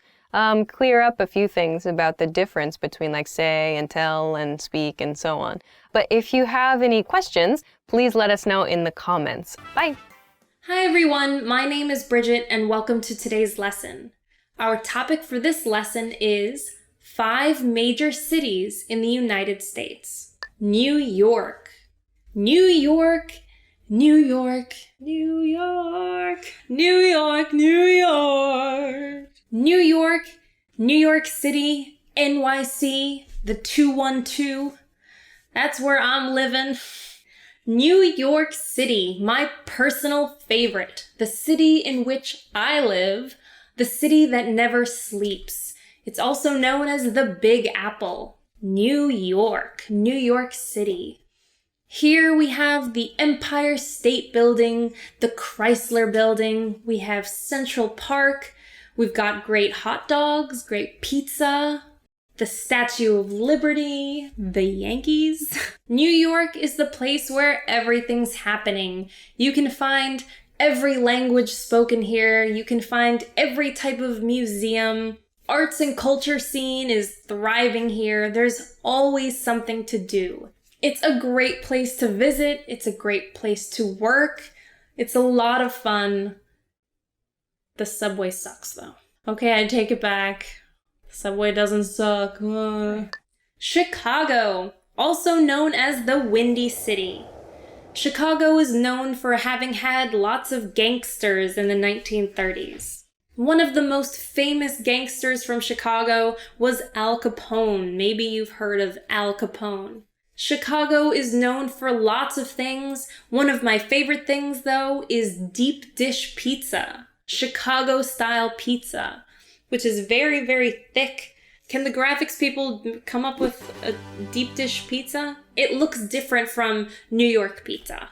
clear up a few things about the difference between like say and tell and speak and so on. But if you have any questions, please let us know in the comments. Bye! Hi everyone, my name is Bridget and welcome to today's lesson. Our topic for this lesson is 5 major cities in the United States. New York, New York, New York, New York, New York, New York, New York, New York City, NYC, the 212. That's where I'm living. New York City, my personal favorite, the city in which I live, the city that never sleeps. It's also known as the Big Apple. New York, New York City. Here we have the Empire State Building, the Chrysler Building, we have Central Park, we've got great hot dogs, great pizza, the Statue of Liberty, the Yankees. New York is the place where everything's happening. You can find every language spoken here. You can find every type of museum. Arts and culture scene is thriving here. There's always something to do. It's a great place to visit. It's a great place to work. It's a lot of fun. The subway sucks though. Okay, I take it back. The subway doesn't suck. Chicago, also known as the Windy City. Chicago is known for having had lots of gangsters in the 1930s. One of the most famous gangsters from Chicago was Al Capone. Maybe you've heard of Al Capone. Chicago is known for lots of things. One of my favorite things, though, is deep dish pizza. Chicago-style pizza, which is very, very thick. Can the graphics people come up with a deep dish pizza? It looks different from New York pizza.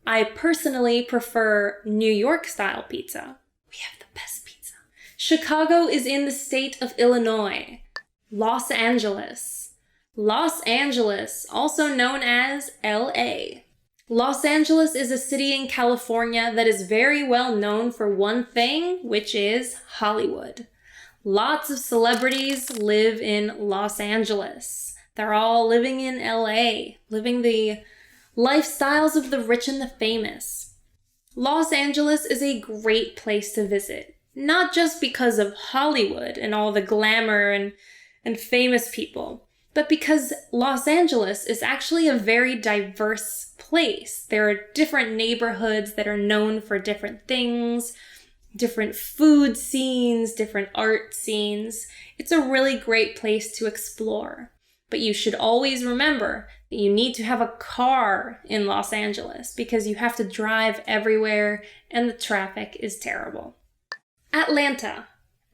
I personally prefer New York style pizza. We have the best pizza. Chicago is in the state of Illinois. Los Angeles. Los Angeles, also known as LA. Los Angeles is a city in California that is very well known for one thing, which is Hollywood. Lots of celebrities live in Los Angeles. They're all living in LA, living the lifestyles of the rich and the famous. Los Angeles is a great place to visit, not just because of Hollywood and all the glamour and famous people, but because Los Angeles is actually a very diverse place. There are different neighborhoods that are known for different things, different food scenes, different art scenes. It's a really great place to explore. But you should always remember that you need to have a car in Los Angeles because you have to drive everywhere and the traffic is terrible. Atlanta.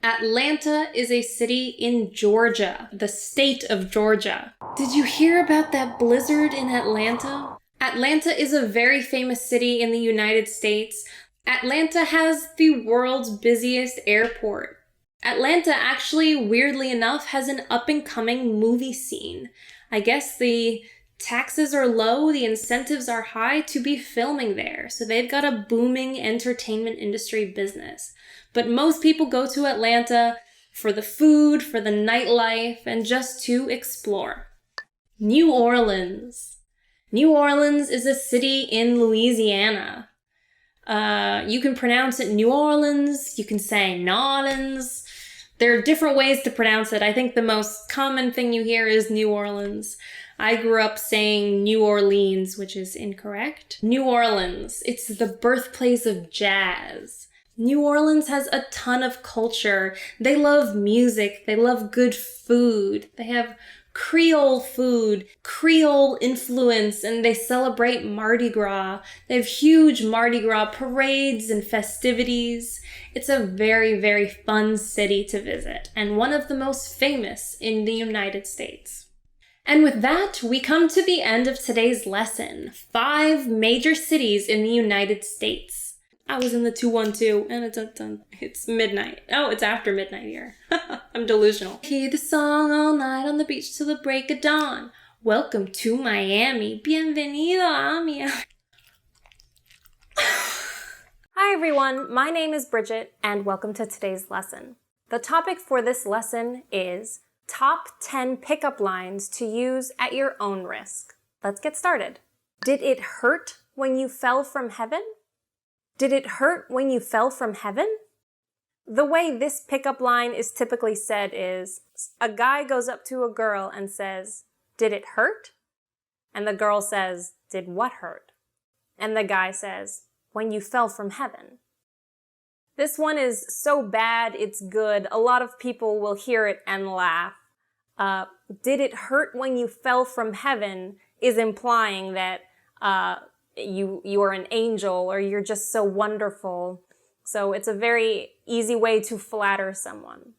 Atlanta is a city in Georgia, the state of Georgia. Did you hear about that blizzard in Atlanta? Atlanta is a very famous city in the United States. Atlanta has the world's busiest airport. Atlanta actually, weirdly enough, has an up-and-coming movie scene. I guess the taxes are low, the incentives are high to be filming there, so they've got a booming entertainment industry business. But most people go to Atlanta for the food, for the nightlife, and just to explore. New Orleans. New Orleans is a city in Louisiana. You can pronounce it New Orleans, you can say Nolans. There are different ways to pronounce it. I think the most common thing you hear is New Orleans. I grew up saying New Orleans, which is incorrect. New Orleans, it's the birthplace of jazz. New Orleans has a ton of culture. They love music, they love good food, they have Creole food, Creole influence, and they celebrate Mardi Gras. They have huge Mardi Gras parades and festivities. It's a very, very fun city to visit, and one of the most famous in the United States. And with that, we come to the end of today's lesson. 5 major cities in the United States. I was in the 212, and it's midnight. Oh, it's after midnight here. I'm delusional. Hear the song all night on the beach till the break of dawn. Welcome to Miami. Bienvenido a Miami. Hi everyone, my name is Bridget and welcome to today's lesson. The topic for this lesson is top 10 pickup lines to use at your own risk. Let's get started. Did it hurt when you fell from heaven? Did it hurt when you fell from heaven? The way this pickup line is typically said is, a guy goes up to a girl and says, "Did it hurt?" And the girl says, "Did what hurt?" And the guy says, "When you fell from heaven." This one is so bad it's good. A lot of people will hear it and laugh. Did it hurt when you fell from heaven is implying that you are an angel or you're just so wonderful. So it's a very easy way to flatter someone.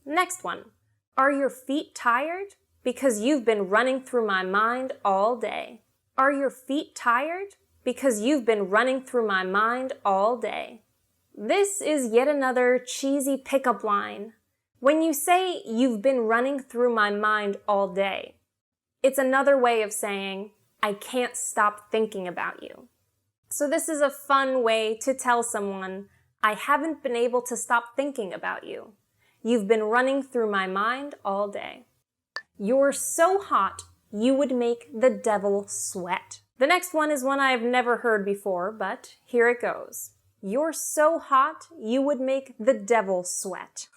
Next one. Are your feet tired? Because you've been running through my mind all day. Are your feet tired? Because you've been running through my mind all day. This is yet another cheesy pickup line. When you say you've been running through my mind all day, it's another way of saying I can't stop thinking about you. So this is a fun way to tell someone I haven't been able to stop thinking about you. You've been running through my mind all day. You're so hot, you would make the devil sweat. The next one is one I've never heard before, but here it goes. You're so hot, you would make the devil sweat.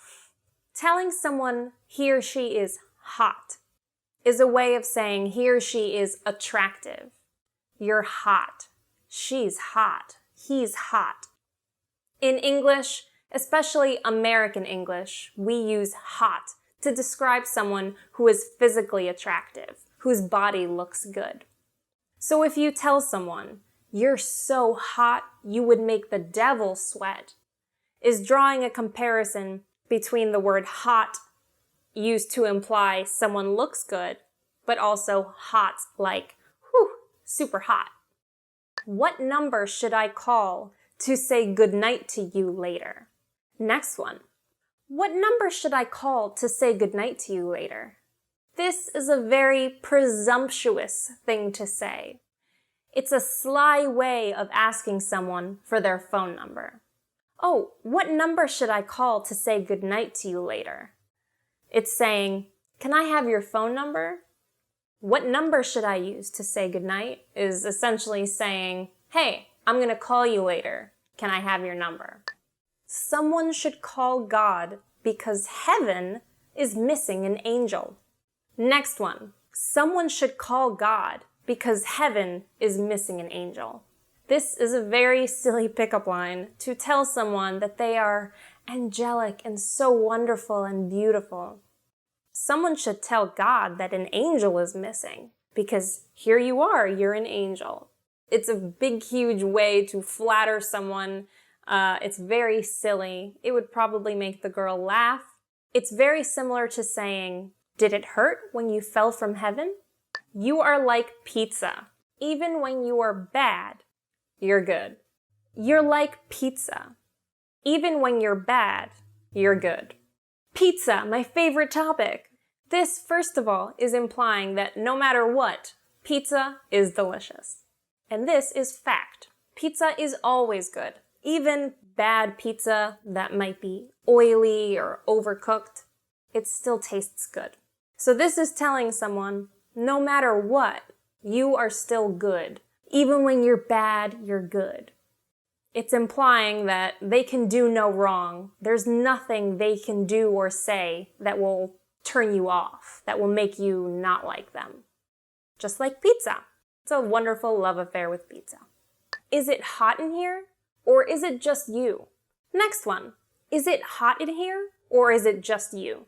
Telling someone he or she is hot is a way of saying he or she is attractive. You're hot. She's hot. He's hot. In English, especially American English, we use hot to describe someone who is physically attractive, whose body looks good. So if you tell someone, you're so hot, you would make the devil sweat, is drawing a comparison between the word hot used to imply someone looks good, but also hot like, whew, super hot. What number should I call to say goodnight to you later? Next one. What number should I call to say goodnight to you later? This is a very presumptuous thing to say. It's a sly way of asking someone for their phone number. Oh, what number should I call to say goodnight to you later? It's saying, can I have your phone number? What number should I use to say goodnight is essentially saying, hey, I'm going to call you later. Can I have your number? Someone should call God because heaven is missing an angel. Next one. Someone should call God because heaven is missing an angel. This is a very silly pickup line to tell someone that they are angelic and so wonderful and beautiful. Someone should tell God that an angel is missing because here you are, you're an angel. It's a big, huge way to flatter someone. It's very silly. It would probably make the girl laugh. It's very similar to saying, did it hurt when you fell from heaven? You are like pizza. Even when you are bad, you're good. You're like pizza. Even when you're bad, you're good. Pizza, my favorite topic. This, first of all, is implying that no matter what, pizza is delicious. And this is fact. Pizza is always good. Even bad pizza that might be oily or overcooked, it still tastes good. So this is telling someone, no matter what, you are still good. Even when you're bad, you're good. It's implying that they can do no wrong. There's nothing they can do or say that will turn you off, that will make you not like them. Just like pizza. It's a wonderful love affair with pizza. Is it hot in here? Or is it just you? Next one. Is it hot in here? Or is it just you?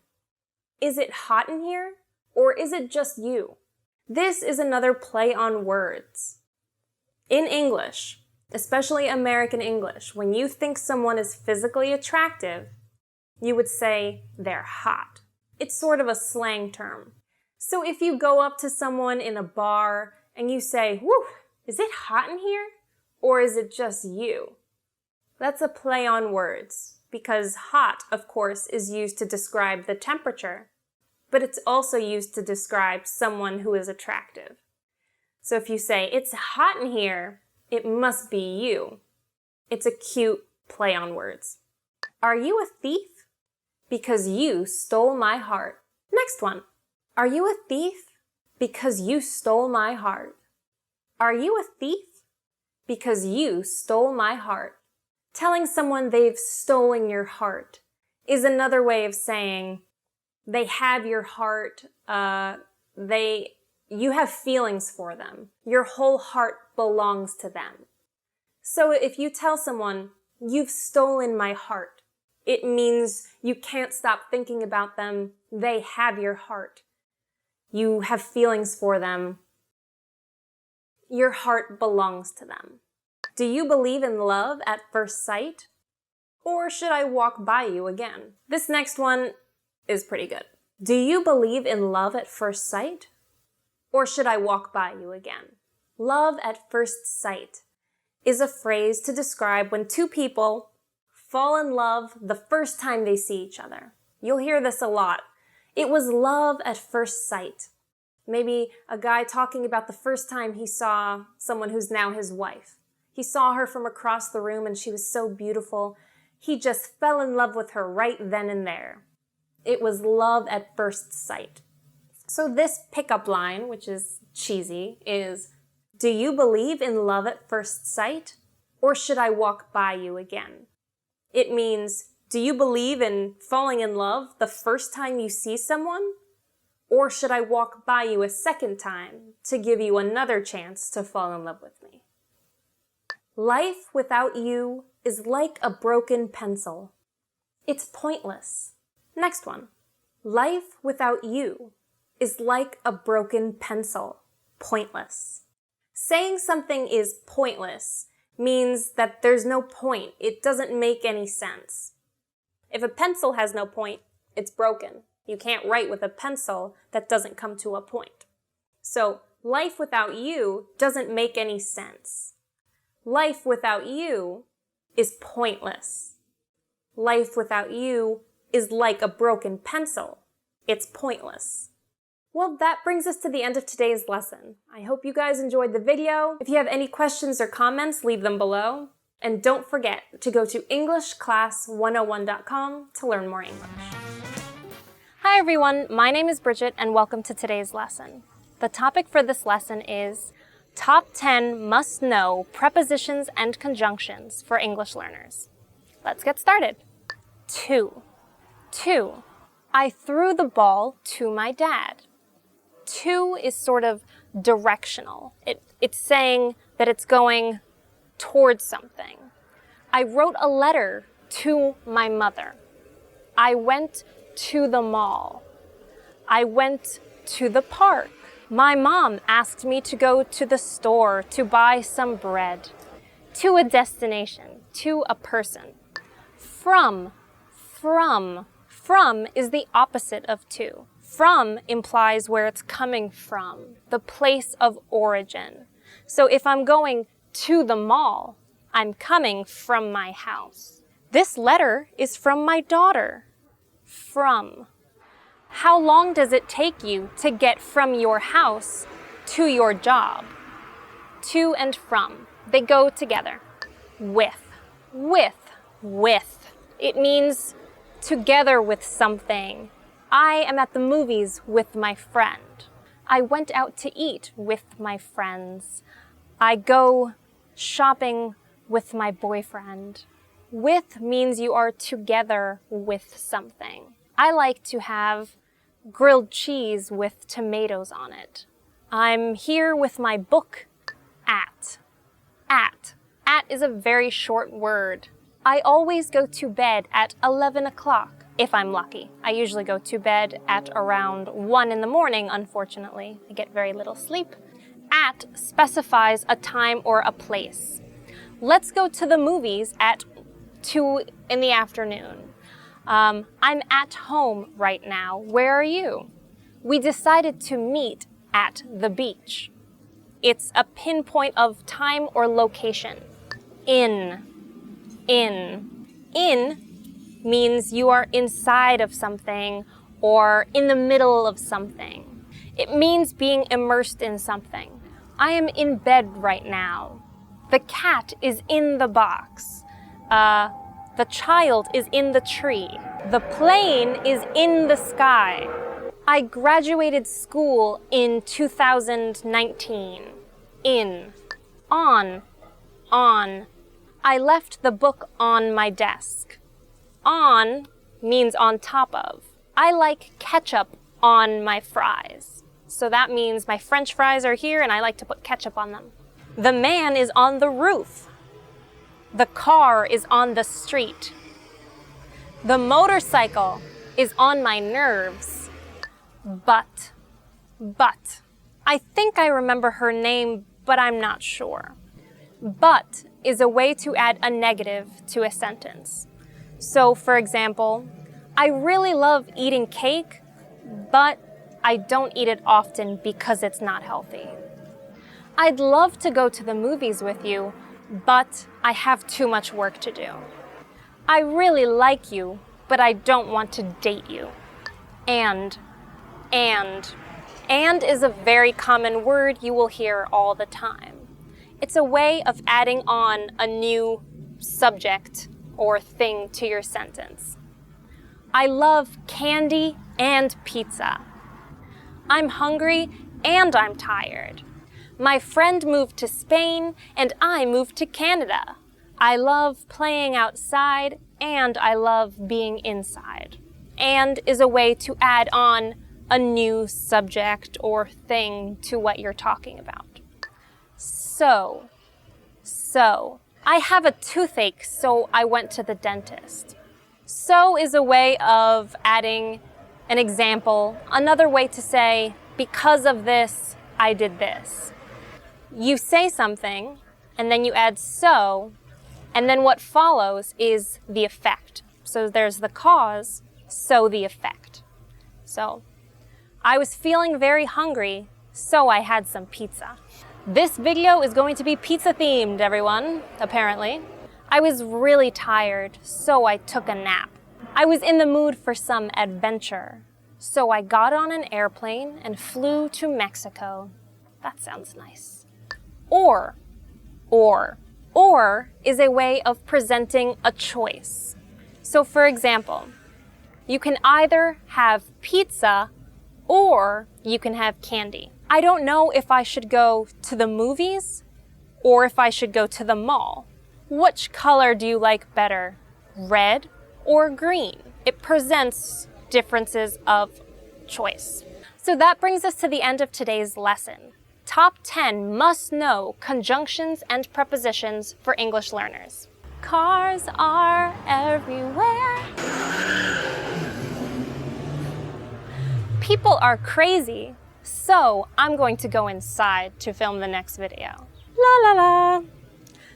Is it hot in here? Or is it just you? This is another play on words. In English, especially American English, when you think someone is physically attractive, you would say they're hot. It's sort of a slang term. So if you go up to someone in a bar and you say, whew, is it hot in here? Or is it just you? That's a play on words, because hot, of course, is used to describe the temperature, but it's also used to describe someone who is attractive. So if you say, it's hot in here, it must be you. It's a cute play on words. Are you a thief? Because you stole my heart. Next one. Are you a thief? Because you stole my heart. Are you a thief? Because you stole my heart. Telling someone they've stolen your heart is another way of saying they have your heart, you have feelings for them. Your whole heart belongs to them. So if you tell someone, you've stolen my heart, it means you can't stop thinking about them. They have your heart. You have feelings for them. Your heart belongs to them. Do you believe in love at first sight? Or should I walk by you again? This next one is pretty good. Do you believe in love at first sight? Or should I walk by you again? Love at first sight is a phrase to describe when two people fall in love the first time they see each other. You'll hear this a lot. It was love at first sight. Maybe a guy talking about the first time he saw someone who's now his wife. He saw her from across the room and she was so beautiful. He just fell in love with her right then and there. It was love at first sight. So this pickup line, which is cheesy, is, do you believe in love at first sight? Or should I walk by you again? It means, do you believe in falling in love the first time you see someone? Or should I walk by you a second time to give you another chance to fall in love with me? Life without you is like a broken pencil. It's pointless. Next one. Life without you is like a broken pencil. Pointless. Saying something is pointless means that there's no point. It doesn't make any sense. If a pencil has no point, it's broken. You can't write with a pencil that doesn't come to a point. So, life without you doesn't make any sense. Life without you is pointless. Life without you is like a broken pencil. It's pointless. Well, that brings us to the end of today's lesson. I hope you guys enjoyed the video. If you have any questions or comments, leave them below. And don't forget to go to EnglishClass101.com to learn more English. Hi everyone, my name is Bridget and welcome to today's lesson. The topic for this lesson is Top 10 Must-Know Prepositions and Conjunctions for English Learners. Let's get started. To. I threw the ball to my dad. To is sort of directional. It's saying that it's going towards something. I wrote a letter to my mother. I went to the mall. I went to the park. My mom asked me to go to the store to buy some bread. To a destination, to a person. From is the opposite of to. From implies where it's coming from, the place of origin. So if I'm going to the mall, I'm coming from my house. This letter is from my daughter. From. How long does it take you to get from your house to your job? To and from. They go together. With. It means together with something. I am at the movies with my friend. I went out to eat with my friends. I go shopping with my boyfriend. With means you are together with something. I like to have grilled cheese with tomatoes on it. I'm here with my book at. At is a very short word. I always go to bed at 11 o'clock, if I'm lucky. I usually go to bed at around 1 in the morning, unfortunately. I get very little sleep. At specifies a time or a place. Let's go to the movies at 2 in the afternoon. I'm at home right now. Where are you? We decided to meet at the beach. It's a pinpoint of time or location. In means you are inside of something or in the middle of something. It means being immersed in something. I am in bed right now. The cat is in the box. The child is in the tree. The plane is in the sky. I graduated school in 2019. In. On. I left the book on my desk. On means on top of. I like ketchup on my fries. So that means my French fries are here and I like to put ketchup on them. The man is on the roof. The car is on the street. The motorcycle is on my nerves. But. I think I remember her name, but I'm not sure. But is a way to add a negative to a sentence. So, for example, I really love eating cake, but I don't eat it often because it's not healthy. I'd love to go to the movies with you, but I have too much work to do. I really like you, but I don't want to date you. And is a very common word you will hear all the time. It's a way of adding on a new subject or thing to your sentence. I love candy and pizza. I'm hungry and I'm tired. My friend moved to Spain and I moved to Canada. I love playing outside and I love being inside. And is a way to add on a new subject or thing to what you're talking about. So, I have a toothache, so I went to the dentist. So is a way of adding an example. Another way to say, because of this, I did this. You say something, and then you add so, and then what follows is the effect. So there's the cause, so the effect. So, I was feeling very hungry, so I had some pizza. This video is going to be pizza themed, everyone, apparently. I was really tired, so I took a nap. I was in the mood for some adventure, so I got on an airplane and flew to Mexico. That sounds nice. Or is a way of presenting a choice. So for example, you can either have pizza or you can have candy. I don't know if I should go to the movies or if I should go to the mall. Which color do you like better, red or green? It presents differences of choice. So that brings us to the end of today's lesson. Top 10 must-know conjunctions and prepositions for English learners. Cars are everywhere. People are crazy, so I'm going to go inside to film the next video. La la la.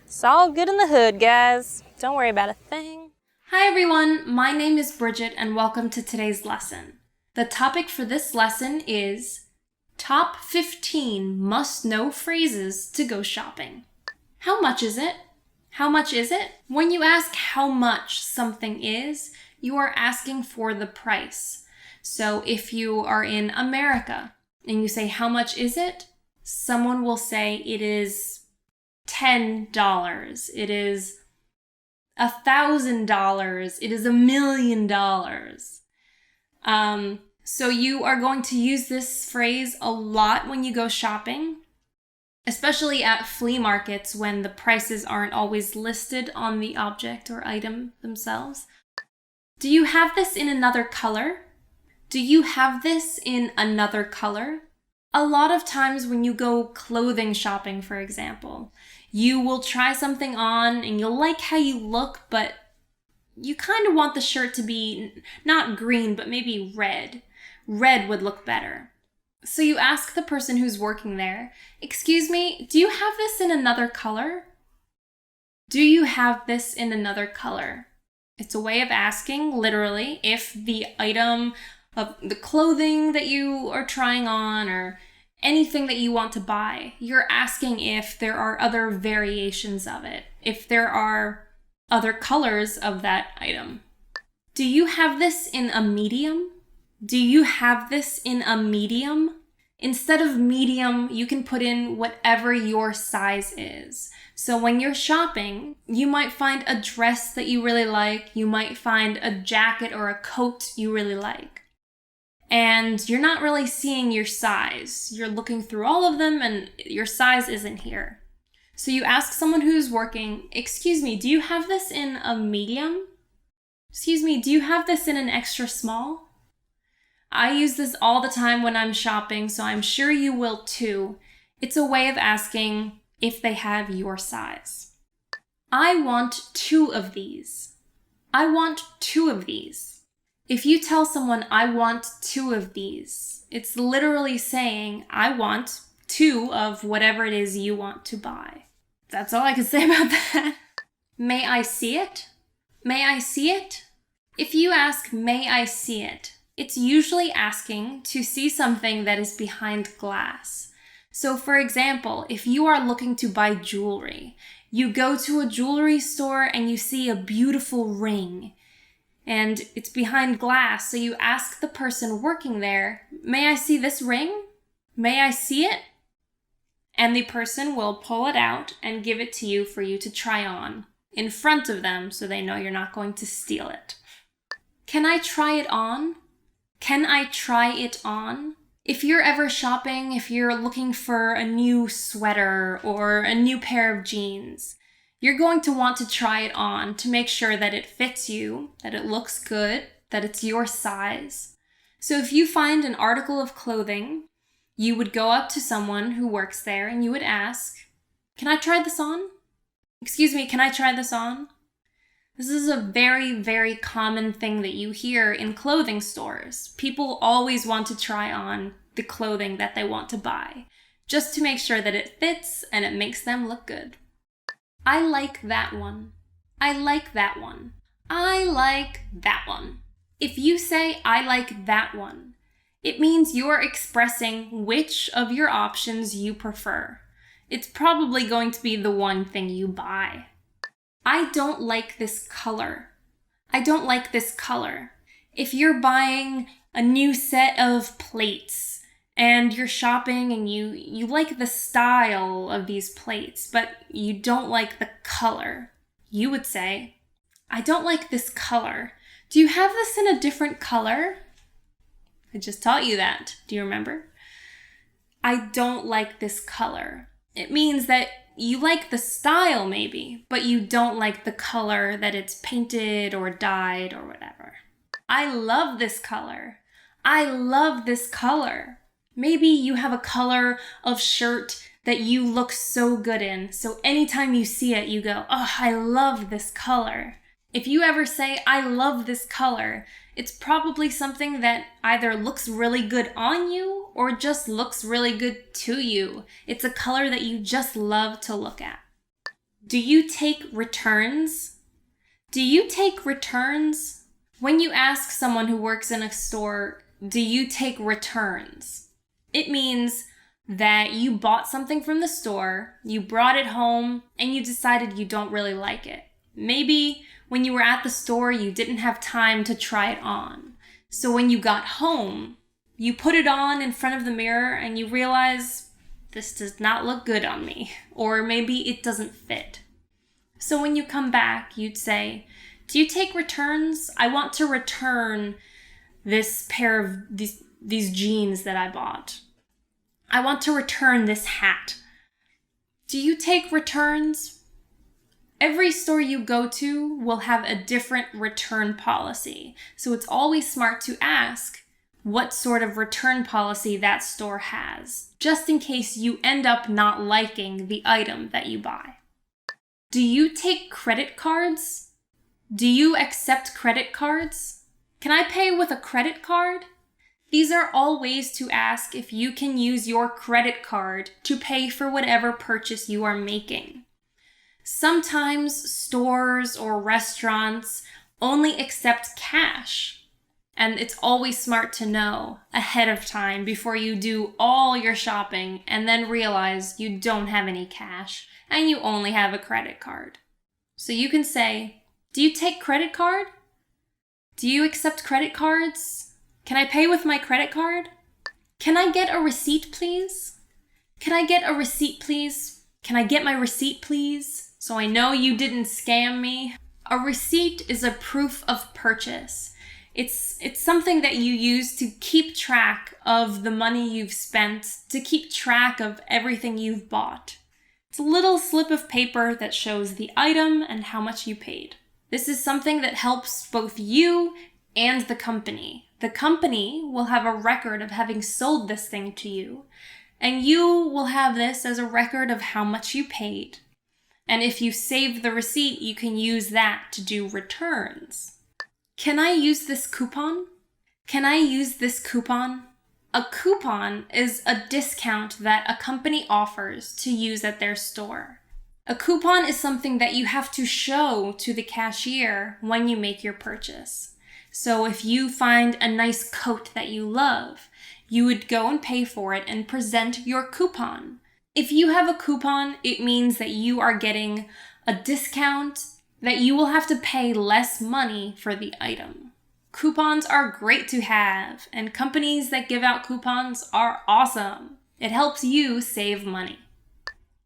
It's all good in the hood, guys. Don't worry about a thing. Hi everyone, my name is Bridget and welcome to today's lesson. The topic for this lesson is Top 15 must-know phrases to go shopping. How much is it? How much is it? When you ask how much something is, you are asking for the price. So if you are in America and you say, how much is it? Someone will say it is $10. It is $1,000. It is $1,000,000. So you are going to use this phrase a lot when you go shopping, especially at flea markets when the prices aren't always listed on the object or item themselves. Do you have this in another color? Do you have this in another color? A lot of times when you go clothing shopping, for example, you will try something on and you'll like how you look, but you kind of want the shirt to be not green, but maybe red. Red would look better. So you ask the person who's working there, excuse me, do you have this in another color? Do you have this in another color? It's a way of asking, literally, if the item of the clothing that you are trying on or anything that you want to buy, you're asking if there are other variations of it, if there are other colors of that item. Do you have this in a medium? Do you have this in a medium? Instead of medium, you can put in whatever your size is. So when you're shopping, you might find a dress that you really like. You might find a jacket or a coat you really like. And you're not really seeing your size. You're looking through all of them and your size isn't here. So you ask someone who's working, excuse me, do you have this in a medium? Excuse me, do you have this in an extra small? I use this all the time when I'm shopping, so I'm sure you will too. It's a way of asking if they have your size. I want 2 of these. I want 2 of these. If you tell someone, I want 2 of these, it's literally saying, I want 2 of whatever it is you want to buy. That's all I can say about that. May I see it? May I see it? If you ask, may I see it? It's usually asking to see something that is behind glass. So for example, if you are looking to buy jewelry, you go to a jewelry store and you see a beautiful ring and it's behind glass. So you ask the person working there, "May I see this ring? May I see it?" And the person will pull it out and give it to you for you to try on in front of them so they know you're not going to steal it. Can I try it on? Can I try it on? If you're ever shopping, if you're looking for a new sweater or a new pair of jeans, you're going to want to try it on to make sure that it fits you, that it looks good, that it's your size. So if you find an article of clothing, you would go up to someone who works there and you would ask, "Can I try this on? Excuse me, can I try this on?" This is a very, very common thing that you hear in clothing stores. People always want to try on the clothing that they want to buy, just to make sure that it fits and it makes them look good. I like that one. I like that one. I like that one. If you say, "I like that one," it means you're expressing which of your options you prefer. It's probably going to be the one thing you buy. I don't like this color. I don't like this color. If you're buying a new set of plates and you're shopping and you like the style of these plates, but you don't like the color, you would say, "I don't like this color. Do you have this in a different color?" I just taught you that. Do you remember? I don't like this color. It means that you like the style maybe, but you don't like the color that it's painted or dyed or whatever. I love this color. I love this color. Maybe you have a color of shirt that you look so good in, so anytime you see it, you go, "Oh, I love this color." If you ever say, "I love this color," it's probably something that either looks really good on you or just looks really good to you. It's a color that you just love to look at. Do you take returns? Do you take returns? When you ask someone who works in a store, "Do you take returns?" it means that you bought something from the store, you brought it home, and you decided you don't really like it. Maybe when you were at the store, you didn't have time to try it on. So when you got home, you put it on in front of the mirror and you realize, "This does not look good on me," or maybe it doesn't fit. So when you come back, you'd say, "Do you take returns? I want to return this pair of these jeans that I bought. I want to return this hat. Do you take returns?" Every store you go to will have a different return policy. So it's always smart to ask what sort of return policy that store has, just in case you end up not liking the item that you buy. Do you take credit cards? Do you accept credit cards? Can I pay with a credit card? These are all ways to ask if you can use your credit card to pay for whatever purchase you are making. Sometimes stores or restaurants only accept cash, and it's always smart to know ahead of time before you do all your shopping and then realize you don't have any cash and you only have a credit card. So you can say, "Do you take credit card? Do you accept credit cards? Can I pay with my credit card? Can I get a receipt, please? Can I get a receipt, please? Can I get my receipt, please? So I know you didn't scam me." A receipt is a proof of purchase. It's something that you use to keep track of the money you've spent, to keep track of everything you've bought. It's a little slip of paper that shows the item and how much you paid. This is something that helps both you and the company. The company will have a record of having sold this thing to you, and you will have this as a record of how much you paid. And if you save the receipt, you can use that to do returns. Can I use this coupon? Can I use this coupon? A coupon is a discount that a company offers to use at their store. A coupon is something that you have to show to the cashier when you make your purchase. So if you find a nice coat that you love, You would go and pay for it and present your coupon. If you have a coupon, it means that you are getting a discount, that you will have to pay less money for the item. Coupons are great to have, and companies that give out coupons are awesome. It helps you save money.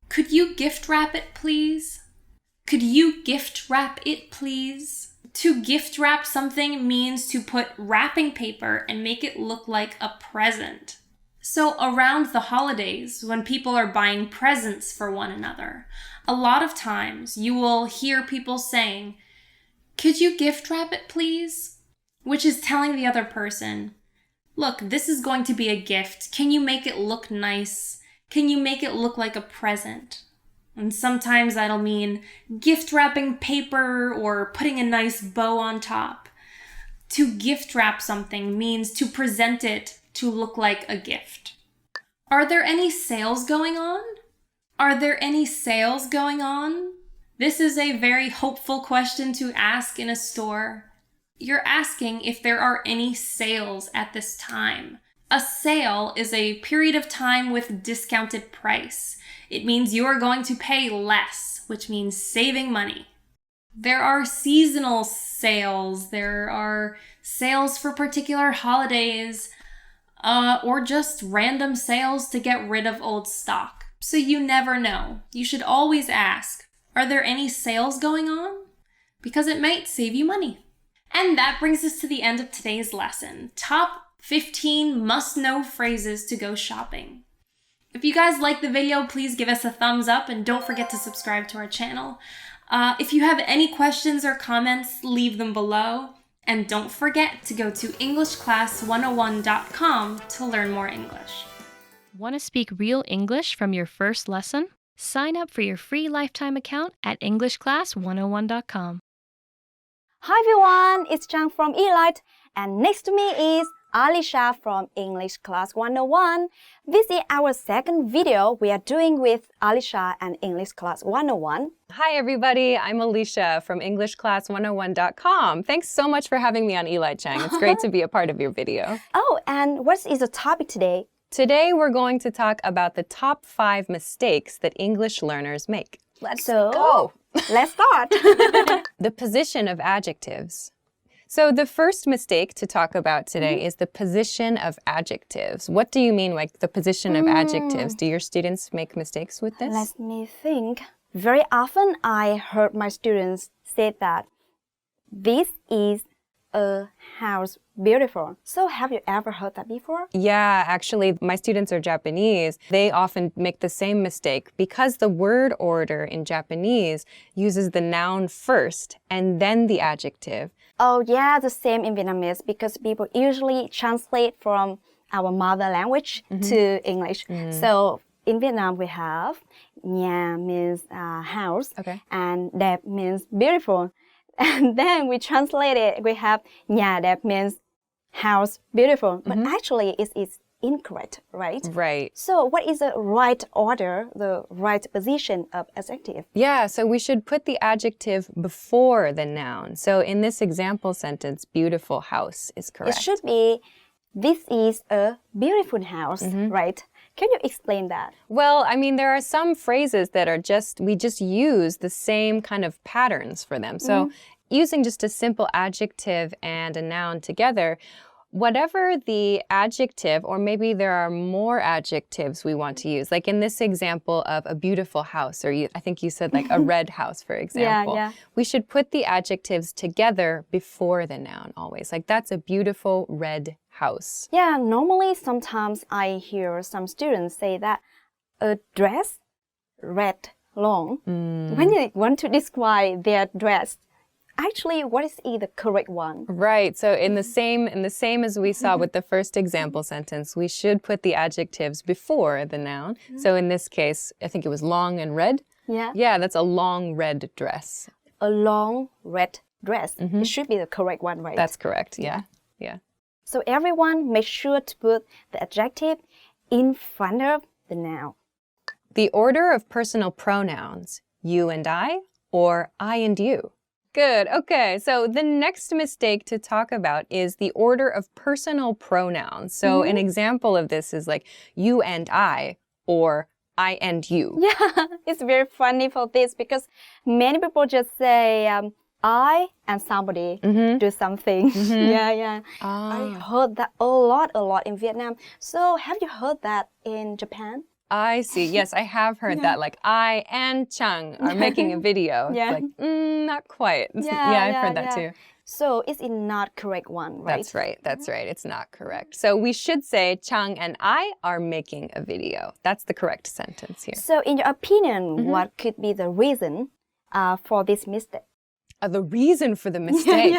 Could you gift wrap it, please? Could you gift wrap it, please? To gift wrap something means to put wrapping paper and make it look like a present. So around the holidays, when people are buying presents for one another, a lot of times you will hear people saying, "Could you gift wrap it, please?" Which is telling the other person, "Look, this is going to be a gift. Can you make it look nice? Can you make it look like a present?" And sometimes that'll mean gift wrapping paper or putting a nice bow on top. To gift wrap something means to present it to look like a gift. Are there any sales going on? Are there any sales going on? This is a very hopeful question to ask in a store. You're asking if there are any sales at this time. A sale is a period of time with discounted price. It means you are going to pay less, which means saving money. There are seasonal sales. There are sales for particular holidays, or just random sales to get rid of old stock. So you never know. You should always ask, are there any sales going on? Because it might save you money. And that brings us to the end of today's lesson. Top 15 must-know phrases to go shopping. If you guys like the video, please give us a thumbs up and don't forget to subscribe to our channel. If you have any questions or comments, leave them below. And don't forget to go to EnglishClass101.com to learn more English. Want to speak real English from your first lesson? Sign up for your free lifetime account at EnglishClass101.com. Hi everyone, it's Zhang from Elite, and next to me is Alicia from English Class 101. This is our second video we are doing with Alicia and English Class 101. Hi everybody, I'm Alicia from EnglishClass101.com. Thanks so much for having me on Eli Chang. It's great to be a part of your video. Oh, and what is the topic today? Today we're going to talk about the top 5 mistakes that English learners make. Let's go! Let's start! The position of adjectives. So the first mistake to talk about today is the position of adjectives. What do you mean, like the position of adjectives? Do your students make mistakes with this? Let me think. Very often I heard my students say that this is a house beautiful. So have you ever heard that before? Yeah, actually, my students are Japanese. They often make the same mistake because the word order in Japanese uses the noun first and then the adjective. Oh yeah, the same in Vietnamese because people usually translate from our mother language to English. So in Vietnam we have nhà means house, and đẹp means beautiful. And then we translate it, we have nhà đẹp means house beautiful. But actually it is incorrect, right? Right. So what is the right order, the right position of adjective? Yeah, so we should put the adjective before the noun. So in this example sentence, beautiful house is correct. It should be, this is a beautiful house, right? Can you explain that? Well, I mean, there are some phrases that are we just use the same kind of patterns for them. So using just a simple adjective and a noun together, whatever the adjective, or maybe there are more adjectives we want to use, like in this example of a beautiful house, or I think you said like a red house, for example. Yeah. We should put the adjectives together before the noun always. Like, that's a beautiful red house. Yeah, normally sometimes I hear some students say that a dress, red, long. When you want to describe their dress, actually, what is the correct one? Right. So in the same as we saw with the first example sentence, we should put the adjectives before the noun. So in this case, I think it was long and red. Yeah. Yeah, that's a long red dress. A long red dress. It should be the correct one, right? That's correct. Yeah. So everyone make sure to put the adjective in front of the noun. The order of personal pronouns, you and I, or I and you. Good. Okay. So the next mistake to talk about is the order of personal pronouns. So an example of this is like you and I or I and you. Yeah, it's very funny for this because many people just say I and somebody do something. Yeah. I heard that a lot in Vietnam. So have you heard that in Japan? I see. Yes, I have heard that. Like I and Chang are making a video. Yeah. It's like, not quite. I've heard that too. So it's not correct one, right? That's right. That's right. It's not correct. So we should say Chang and I are making a video. That's the correct sentence here. So in your opinion, what could be the reason for this mistake? The reason for the mistake.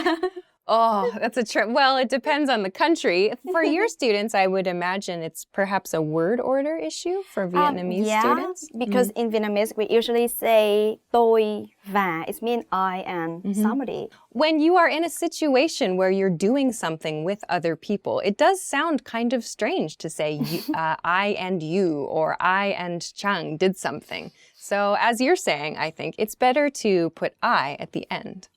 Oh, that's a trick. Well, it depends on the country. For your students, I would imagine it's perhaps a word order issue for Vietnamese students. Because in Vietnamese, we usually say tôi và. It means I and somebody. When you are in a situation where you're doing something with other people, it does sound kind of strange to say I and you or I and Chang did something. So as you're saying, I think it's better to put I at the end.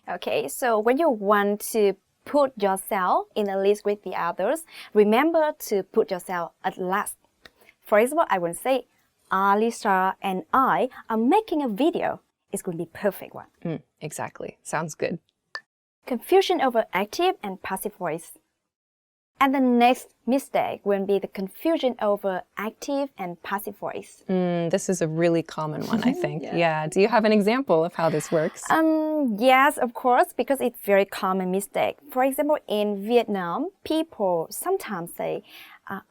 Okay, so when you want to put yourself in a list with the others, remember to put yourself at last. For example, I will say, Alisa and I are making a video. It's going to be a perfect one. Exactly. Sounds good. Confusion over active and passive voice. And the next mistake will be the confusion over active and passive voice. This is a really common one, I think. Yeah. Do you have an example of how this works? Yes, of course, because it's a very common mistake. For example, in Vietnam, people sometimes say,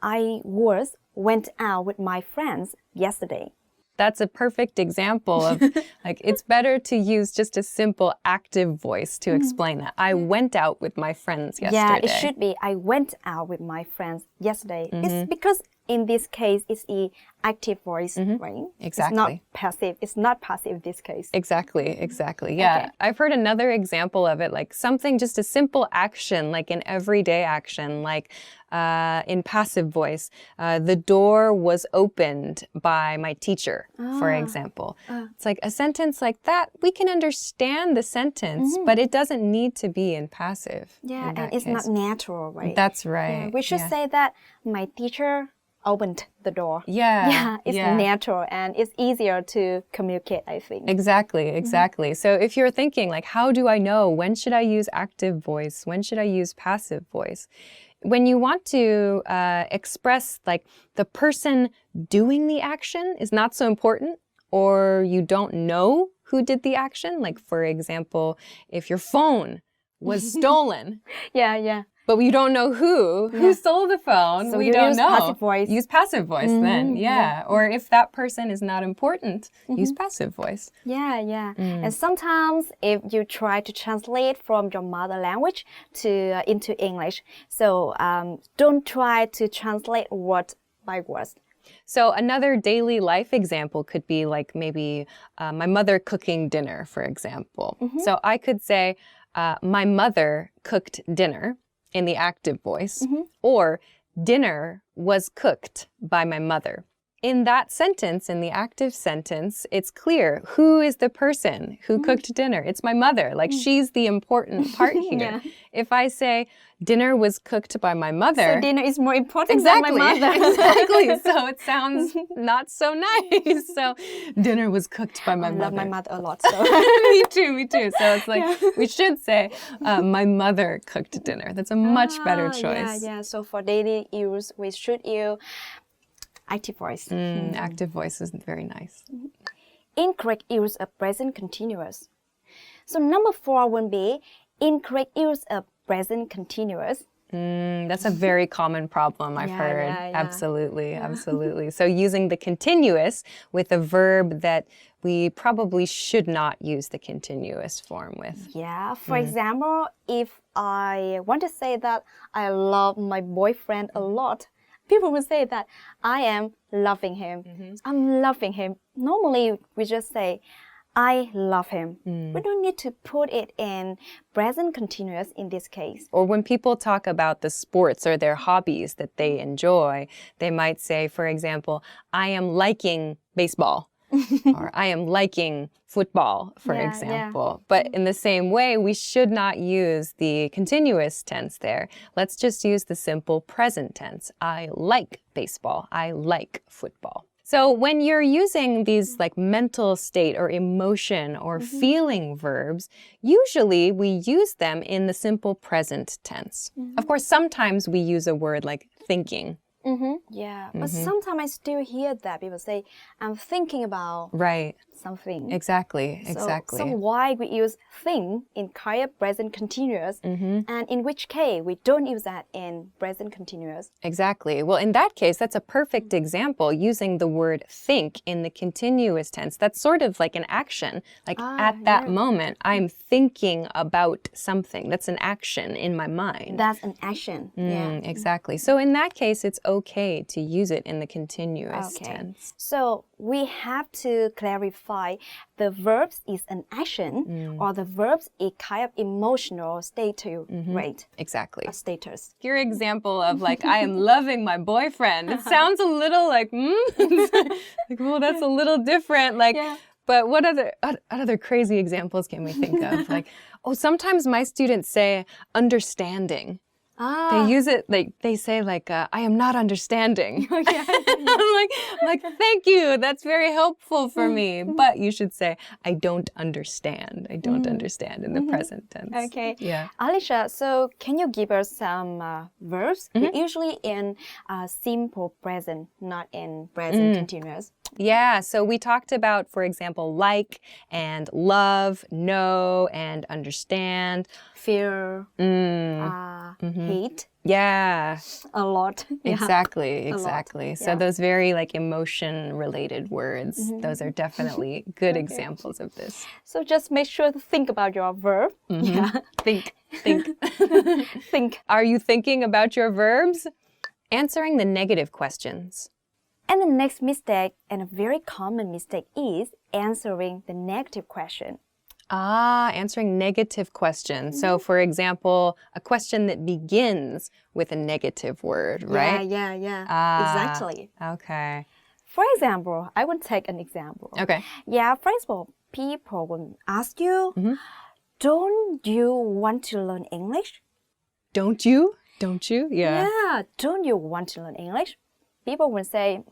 I went out with my friends yesterday. That's a perfect example of like it's better to use just a simple active voice to explain that. I went out with my friends yesterday. Yeah, it should be I went out with my friends yesterday. It's because in this case it's the active voice, right? Exactly. It's not passive. It's not passive in this case. Exactly. Yeah. Okay. I've heard another example of it, like something, just a simple action, like an everyday action, like in passive voice, the door was opened by my teacher, for example. It's like a sentence like that, we can understand the sentence, but it doesn't need to be in passive. Yeah, and it's not natural, right? That's right. Yeah, we should say that my teacher opened the door. Yeah. It's natural and it's easier to communicate, I think. Exactly. So if you're thinking like, how do I know when should I use active voice? When should I use passive voice? When you want to express like the person doing the action is not so important, or you don't know who did the action, like for example, if your phone was stolen. Yeah. But we don't know who stole the phone. So we don't use know. passive voice. Use passive voice then, yeah. Or if that person is not important, use passive voice. Yeah. And sometimes if you try to translate from your mother language into English, so don't try to translate word by word. So another daily life example could be like maybe my mother cooking dinner, for example. So I could say, my mother cooked dinner in the active voice, or dinner was cooked by my mother. In that sentence, in the active sentence, it's clear who is the person who cooked dinner. It's my mother. Like she's the important part here. If I say dinner was cooked by my mother, so dinner is more important than my mother. Exactly. So it sounds not so nice. So dinner was cooked by my mother. I love my mother a lot. So. Me too. So it's like we should say my mother cooked dinner. That's a much better choice. Yeah. So for daily use, we should use active voice. Active voice is very nice. Incorrect use of present continuous. So number 4 would be incorrect use of present continuous. That's a very common problem I've heard. Absolutely. So using the continuous with a verb that we probably should not use the continuous form with. Yeah, for example, if I want to say that I love my boyfriend a lot, people will say that I am loving him. I'm loving him. Normally, we just say, I love him. We don't need to put it in present continuous in this case. Or when people talk about the sports or their hobbies that they enjoy, they might say, for example, I am liking baseball. or I am liking football, for Yeah, example. But in the same way, we should not use the continuous tense there. Let's just use the simple present tense. I like baseball. I like football. So when you're using these like mental state or emotion or feeling verbs, usually we use them in the simple present tense. Of course, sometimes we use a word like thinking. Yeah, but sometimes I still hear that people say, I'm thinking about Right. something. Exactly. So why we use think in kind of present continuous, and in which case we don't use that in present continuous? Exactly. Well, in that case, that's a perfect example using the word think in the continuous tense. That's sort of like an action. Like at that moment, I'm thinking about something. That's an action in my mind. That's an action. Yeah. Exactly. So in that case, it's okay to use it in the continuous tense. So we have to clarify the verbs is an action or the verbs is kind of emotional state, right? Exactly. A status. Your example of like, I am loving my boyfriend. It sounds a little like, like, well, that's a little different. Like, but what other crazy examples can we think of? Like, oh, sometimes my students say understanding. They use it like they say like I am not understanding. I'm like thank you. That's very helpful for me. But you should say I don't understand. I don't understand in the present tense. Okay. Yeah. Alicia, so can you give us some verbs? Usually in simple present, not in present continuous. Yeah, so we talked about, for example, like and love, know and understand. Fear, hate. Yeah. A lot. Yeah. Exactly. So those very like emotion related words, those are definitely good examples of this. So just make sure to think about your verb. Yeah. Think. Think. Are you thinking about your verbs? Answering the negative questions. And the next mistake, and a very common mistake, is answering the negative question. Answering negative questions. So, for example, a question that begins with a negative word, right? Yeah. Exactly. Okay. For example, I will take an example. Okay. Yeah, for example, people will ask you, don't you want to learn English? Don't you? Don't you? Yeah. Yeah, don't you want to learn English? People will say,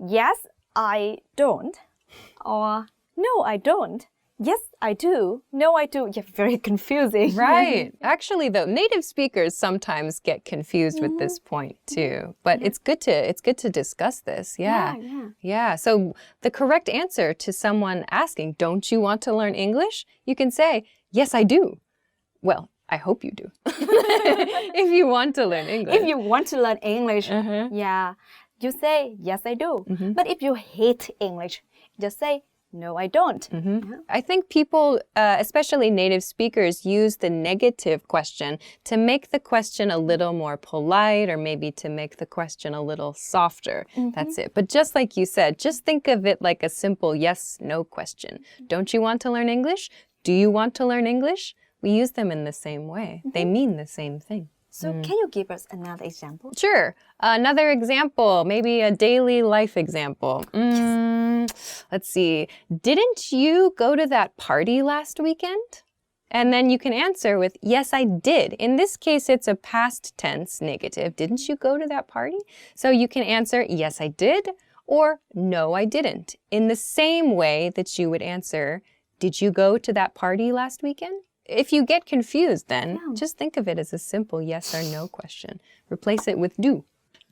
yes, I don't. Or, no, I don't. Yes, I do. No, I do. Yeah, very confusing. Right. Actually, though, native speakers sometimes get confused with this point too. But it's good to discuss this. Yeah. So the correct answer to someone asking, "Don't you want to learn English?" You can say, "Yes, I do." Well, I hope you do. If you want to learn English. If you want to learn English, yeah, you say, yes, I do. But if you hate English, just say, no, I don't. I think people, especially native speakers, use the negative question to make the question a little more polite or maybe to make the question a little softer. That's it. But just like you said, just think of it like a simple yes, no question. Don't you want to learn English? Do you want to learn English? We use them in the same way. They mean the same thing. So can you give us another example? Sure. Another example, maybe a daily life example. Let's see. Didn't you go to that party last weekend? And then you can answer with, yes, I did. In this case, it's a past tense negative. Didn't you go to that party? So you can answer, yes, I did, or no, I didn't. In the same way that you would answer, did you go to that party last weekend? If you get confused then, just think of it as a simple yes or no question. Replace it with do.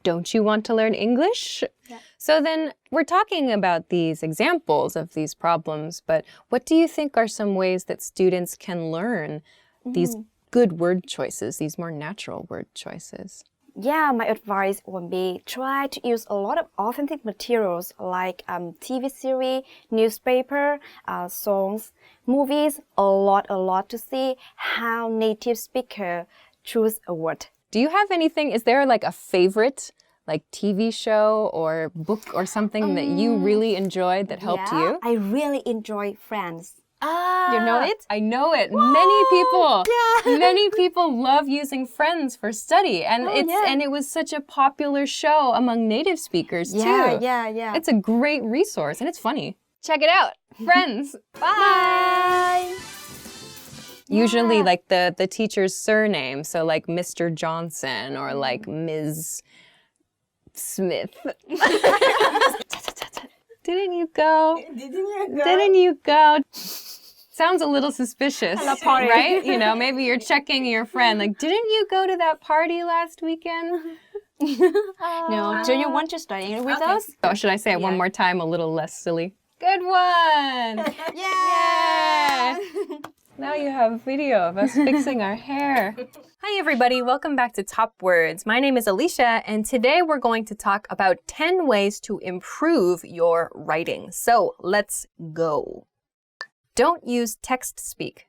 Don't you want to learn English? Yeah. So then we're talking about these examples of these problems, but what do you think are some ways that students can learn these good word choices, these more natural word choices? Yeah, my advice would be try to use a lot of authentic materials like TV series, newspaper, songs, movies, a lot to see how native speaker choose a word. Do you have anything, is there like a favorite like TV show or book or something that you really enjoyed that helped you? I really enjoy Friends. You know it? I know it. Many people love using Friends for study, and and it was such a popular show among native speakers too. Yeah. It's a great resource, and it's funny. Check it out. Friends. Bye. Usually like the teacher's surname, so like Mr. Johnson or like Ms. Smith. Didn't you go? Didn't you go? Sounds a little suspicious, right? You know, maybe you're checking your friend, like, didn't you go to that party last weekend? No, do you want to study with us? Oh, should I say it one more time, a little less silly? Good one! Yeah! Now you have a video of us fixing our hair. Hi everybody, welcome back to Top Words. My name is Alicia, and today we're going to talk about 10 ways to improve your writing. So let's go. Don't use text speak.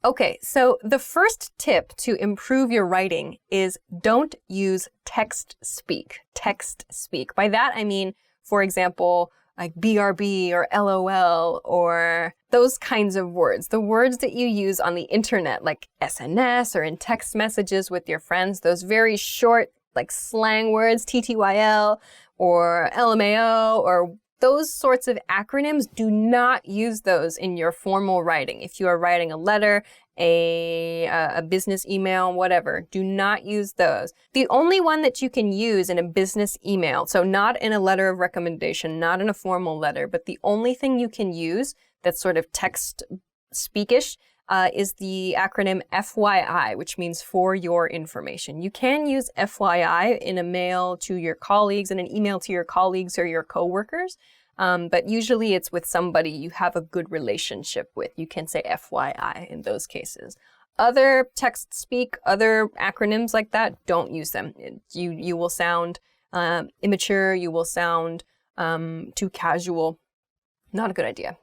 Okay, so the first tip to improve your writing is don't use text speak. Text speak. By that I mean, for example, like BRB or LOL or those kinds of words. The words that you use on the internet, like SNS or in text messages with your friends, those very short, like slang words, TTYL or LMAO or those sorts of acronyms, do not use those in your formal writing. If you are writing a letter, a business email, whatever, do not use those. The only one that you can use in a business email, so not in a letter of recommendation, not in a formal letter, but the only thing you can use that's sort of text speakish is the acronym FYI, which means for your information. You can use FYI in a mail to your colleagues, in an email to your colleagues or your coworkers, but usually it's with somebody you have a good relationship with. You can say FYI in those cases. Other text speak, other acronyms like that, don't use them. You will sound immature, you will sound too casual. Not a good idea.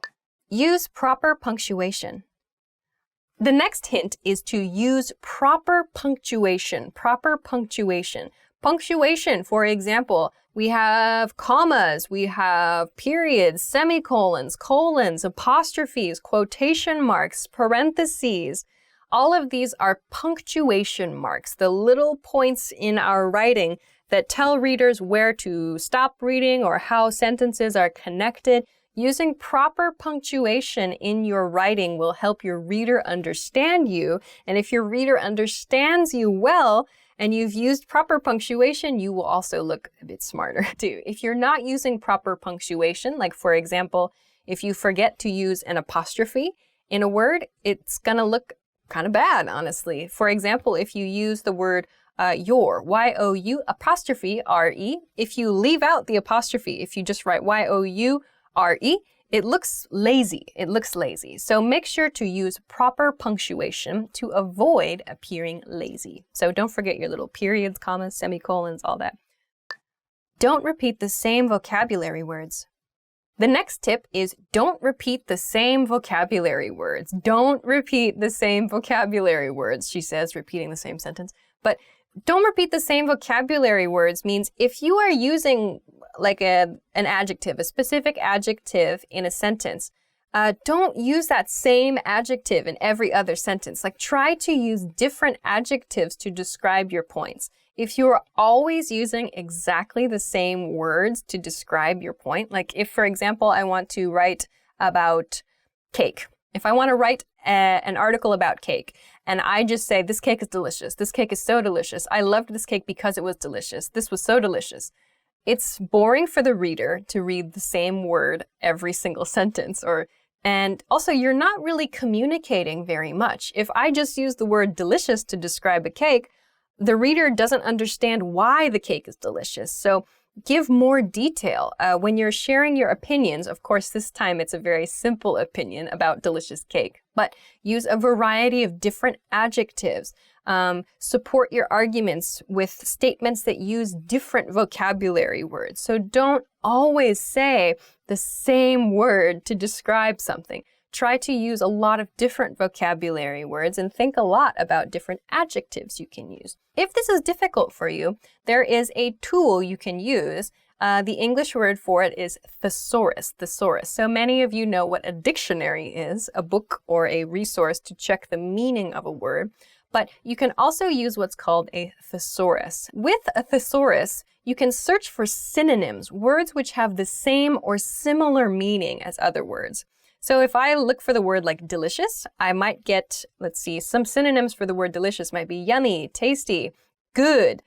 Use proper punctuation. The next hint is to use proper punctuation. Proper punctuation. Punctuation, for example, we have commas, we have periods, semicolons, colons, apostrophes, quotation marks, parentheses. All of these are punctuation marks, the little points in our writing that tell readers where to stop reading or how sentences are connected. Using proper punctuation in your writing will help your reader understand you. And if your reader understands you well and you've used proper punctuation, you will also look a bit smarter too. If you're not using proper punctuation, like for example, if you forget to use an apostrophe in a word, it's gonna look kind of bad, honestly. For example, if you use the word your, Y-O-U apostrophe R-E, if you leave out the apostrophe, if you just write Y-O-U R-E, it looks lazy. It looks lazy. So make sure to use proper punctuation to avoid appearing lazy. So don't forget your little periods, commas, semicolons, all that. Don't repeat the same vocabulary words. The next tip is don't repeat the same vocabulary words. Don't repeat the same vocabulary words, she says, repeating the same sentence. But don't repeat the same vocabulary words means if you are using like an adjective, a specific adjective in a sentence, don't use that same adjective in every other sentence. Like try to use different adjectives to describe your points. If you're always using exactly the same words to describe your point, like if, for example, I want to write about cake. If I want to write an article about cake, and I just say, this cake is delicious. This cake is so delicious. I loved this cake because it was delicious. This was so delicious. It's boring for the reader to read the same word every single sentence. And also, you're not really communicating very much. If I just use the word delicious to describe a cake, the reader doesn't understand why the cake is delicious. So give more detail. When you're sharing your opinions, of course, this time it's a very simple opinion about delicious cake, but use a variety of different adjectives. Support your arguments with statements that use different vocabulary words. So don't always say the same word to describe something. Try to use a lot of different vocabulary words and think a lot about different adjectives you can use. If this is difficult for you, there is a tool you can use The English word for it is thesaurus, thesaurus. So many of you know what a dictionary is, a book or a resource to check the meaning of a word. But you can also use what's called a thesaurus. With a thesaurus, you can search for synonyms, words which have the same or similar meaning as other words. So if I look for the word like delicious, I might get, let's see, some synonyms for the word delicious might be yummy, tasty, good,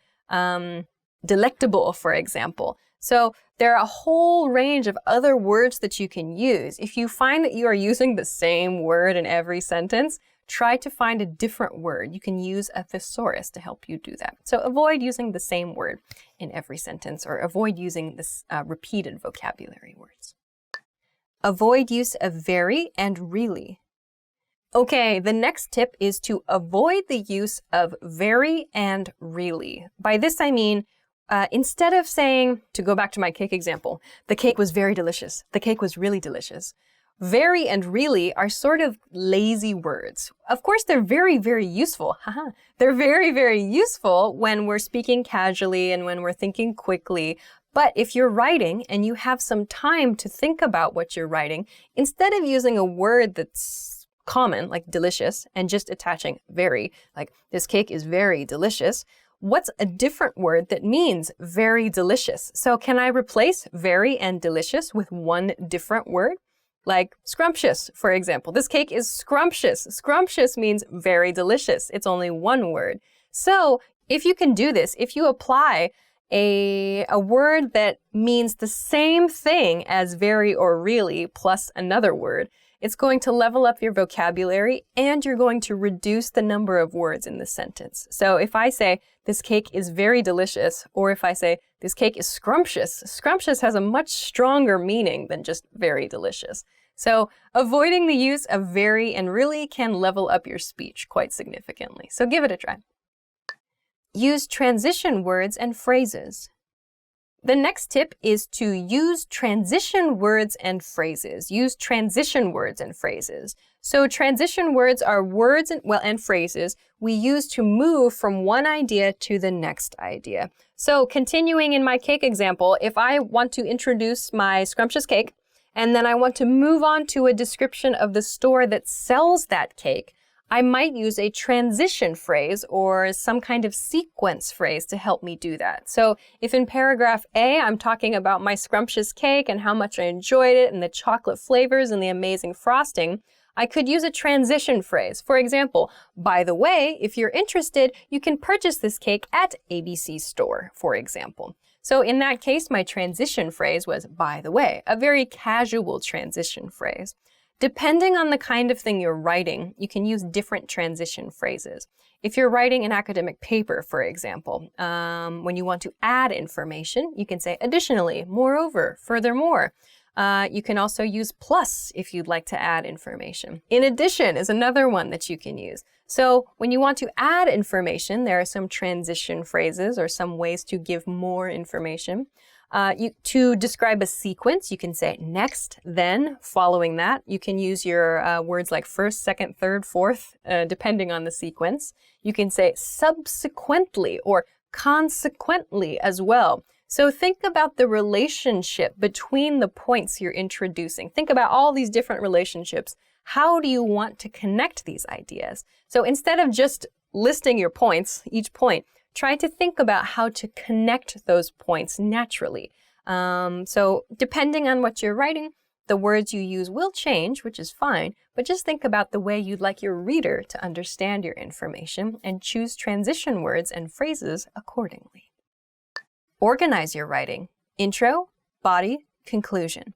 delectable, for example. So there are a whole range of other words that you can use. If you find that you are using the same word in every sentence, try to find a different word. You can use a thesaurus to help you do that. So avoid using the same word in every sentence, or avoid using this repeated vocabulary words. Avoid use of very and really. Okay, the next tip is to avoid the use of very and really. By this I mean, instead of saying, to go back to my cake example, the cake was very delicious, the cake was really delicious. Very and really are sort of lazy words. Of course, they're very, very useful. They're very, very useful when we're speaking casually and when we're thinking quickly. But if you're writing and you have some time to think about what you're writing, instead of using a word that's common, like delicious, and just attaching very, like this cake is very delicious, what's a different word that means very delicious? So can I replace very and delicious with one different word? Like scrumptious, for example. This cake is scrumptious. Scrumptious means very delicious. It's only one word. So if you can do this, if you apply a word that means the same thing as very or really plus another word, it's going to level up your vocabulary and you're going to reduce the number of words in the sentence. So if I say, this cake is very delicious, or if I say, this cake is scrumptious, scrumptious has a much stronger meaning than just very delicious. So avoiding the use of very and really can level up your speech quite significantly. So give it a try. Use transition words and phrases. The next tip is to use transition words and phrases. Use transition words and phrases. So transition words are words and phrases we use to move from one idea to the next idea. So continuing in my cake example, if I want to introduce my scrumptious cake, and then I want to move on to a description of the store that sells that cake, I might use a transition phrase or some kind of sequence phrase to help me do that. So if in paragraph A, I'm talking about my scrumptious cake and how much I enjoyed it and the chocolate flavors and the amazing frosting, I could use a transition phrase. For example, by the way, if you're interested, you can purchase this cake at ABC store, for example. So in that case, my transition phrase was by the way, a very casual transition phrase. Depending on the kind of thing you're writing, you can use different transition phrases. If you're writing an academic paper, for example, when you want to add information, you can say additionally, moreover, furthermore. You can also use plus if you'd like to add information. In addition is another one that you can use. So when you want to add information, there are some transition phrases or some ways to give more information. To describe a sequence, you can say next, then, following that. You can use your words like first, second, third, fourth, depending on the sequence. You can say subsequently or consequently as well. So think about the relationship between the points you're introducing. Think about all these different relationships. How do you want to connect these ideas? So instead of just listing your points, each point, try to think about how to connect those points naturally. So depending on what you're writing, the words you use will change, which is fine, but just think about the way you'd like your reader to understand your information and choose transition words and phrases accordingly. Organize your writing. Intro, body, conclusion.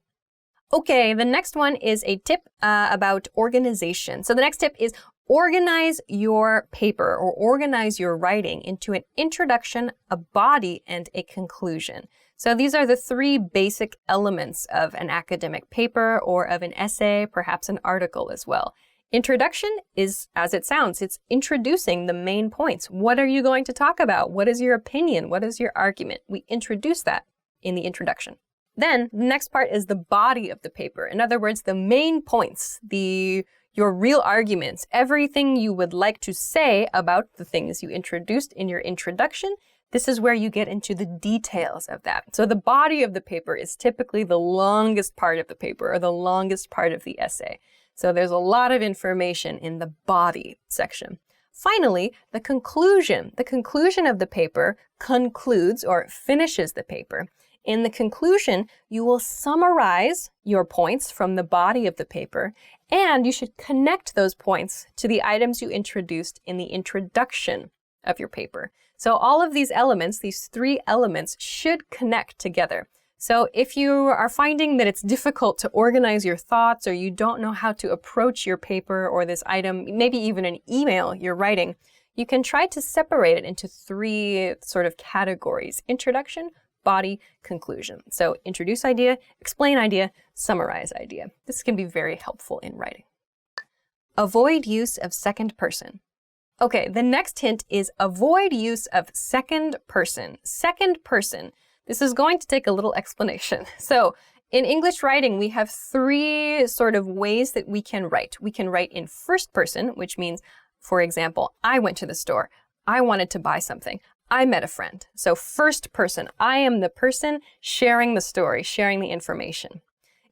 Okay, the next one is a tip about organization. So the next tip is organize your paper or organize your writing into an introduction, a body, and a conclusion. So these are the three basic elements of an academic paper or of an essay, perhaps an article as well. Introduction is, as it sounds, it's introducing the main points. What are you going to talk about? What is your opinion? What is your argument? We introduce that in the introduction. Then the next part is the body of the paper. In other words, the main points, your real arguments, everything you would like to say about the things you introduced in your introduction, This is where you get into the details of that. So the body of the paper is typically the longest part of the paper or the longest part of the essay. So there's a lot of information in the body section. Finally, the conclusion. The conclusion of the paper concludes or finishes the paper. In the conclusion, you will summarize your points from the body of the paper, and you should connect those points to the items you introduced in the introduction of your paper. So all of these elements, these 3 elements, should connect together. So if you are finding that it's difficult to organize your thoughts, or you don't know how to approach your paper or this item, maybe even an email you're writing, you can try to separate it into 3 sort of categories: introduction, body, conclusion. So introduce idea, explain idea, summarize idea. This can be very helpful in writing. Avoid use of second person. Okay, the next hint is avoid use of second person. Second person. This is going to take a little explanation. So in English writing, we have 3 sort of ways that we can write. We can write in first person, which means, for example, I went to the store. I wanted to buy something. I met a friend. So first person, I am the person sharing the story, sharing the information.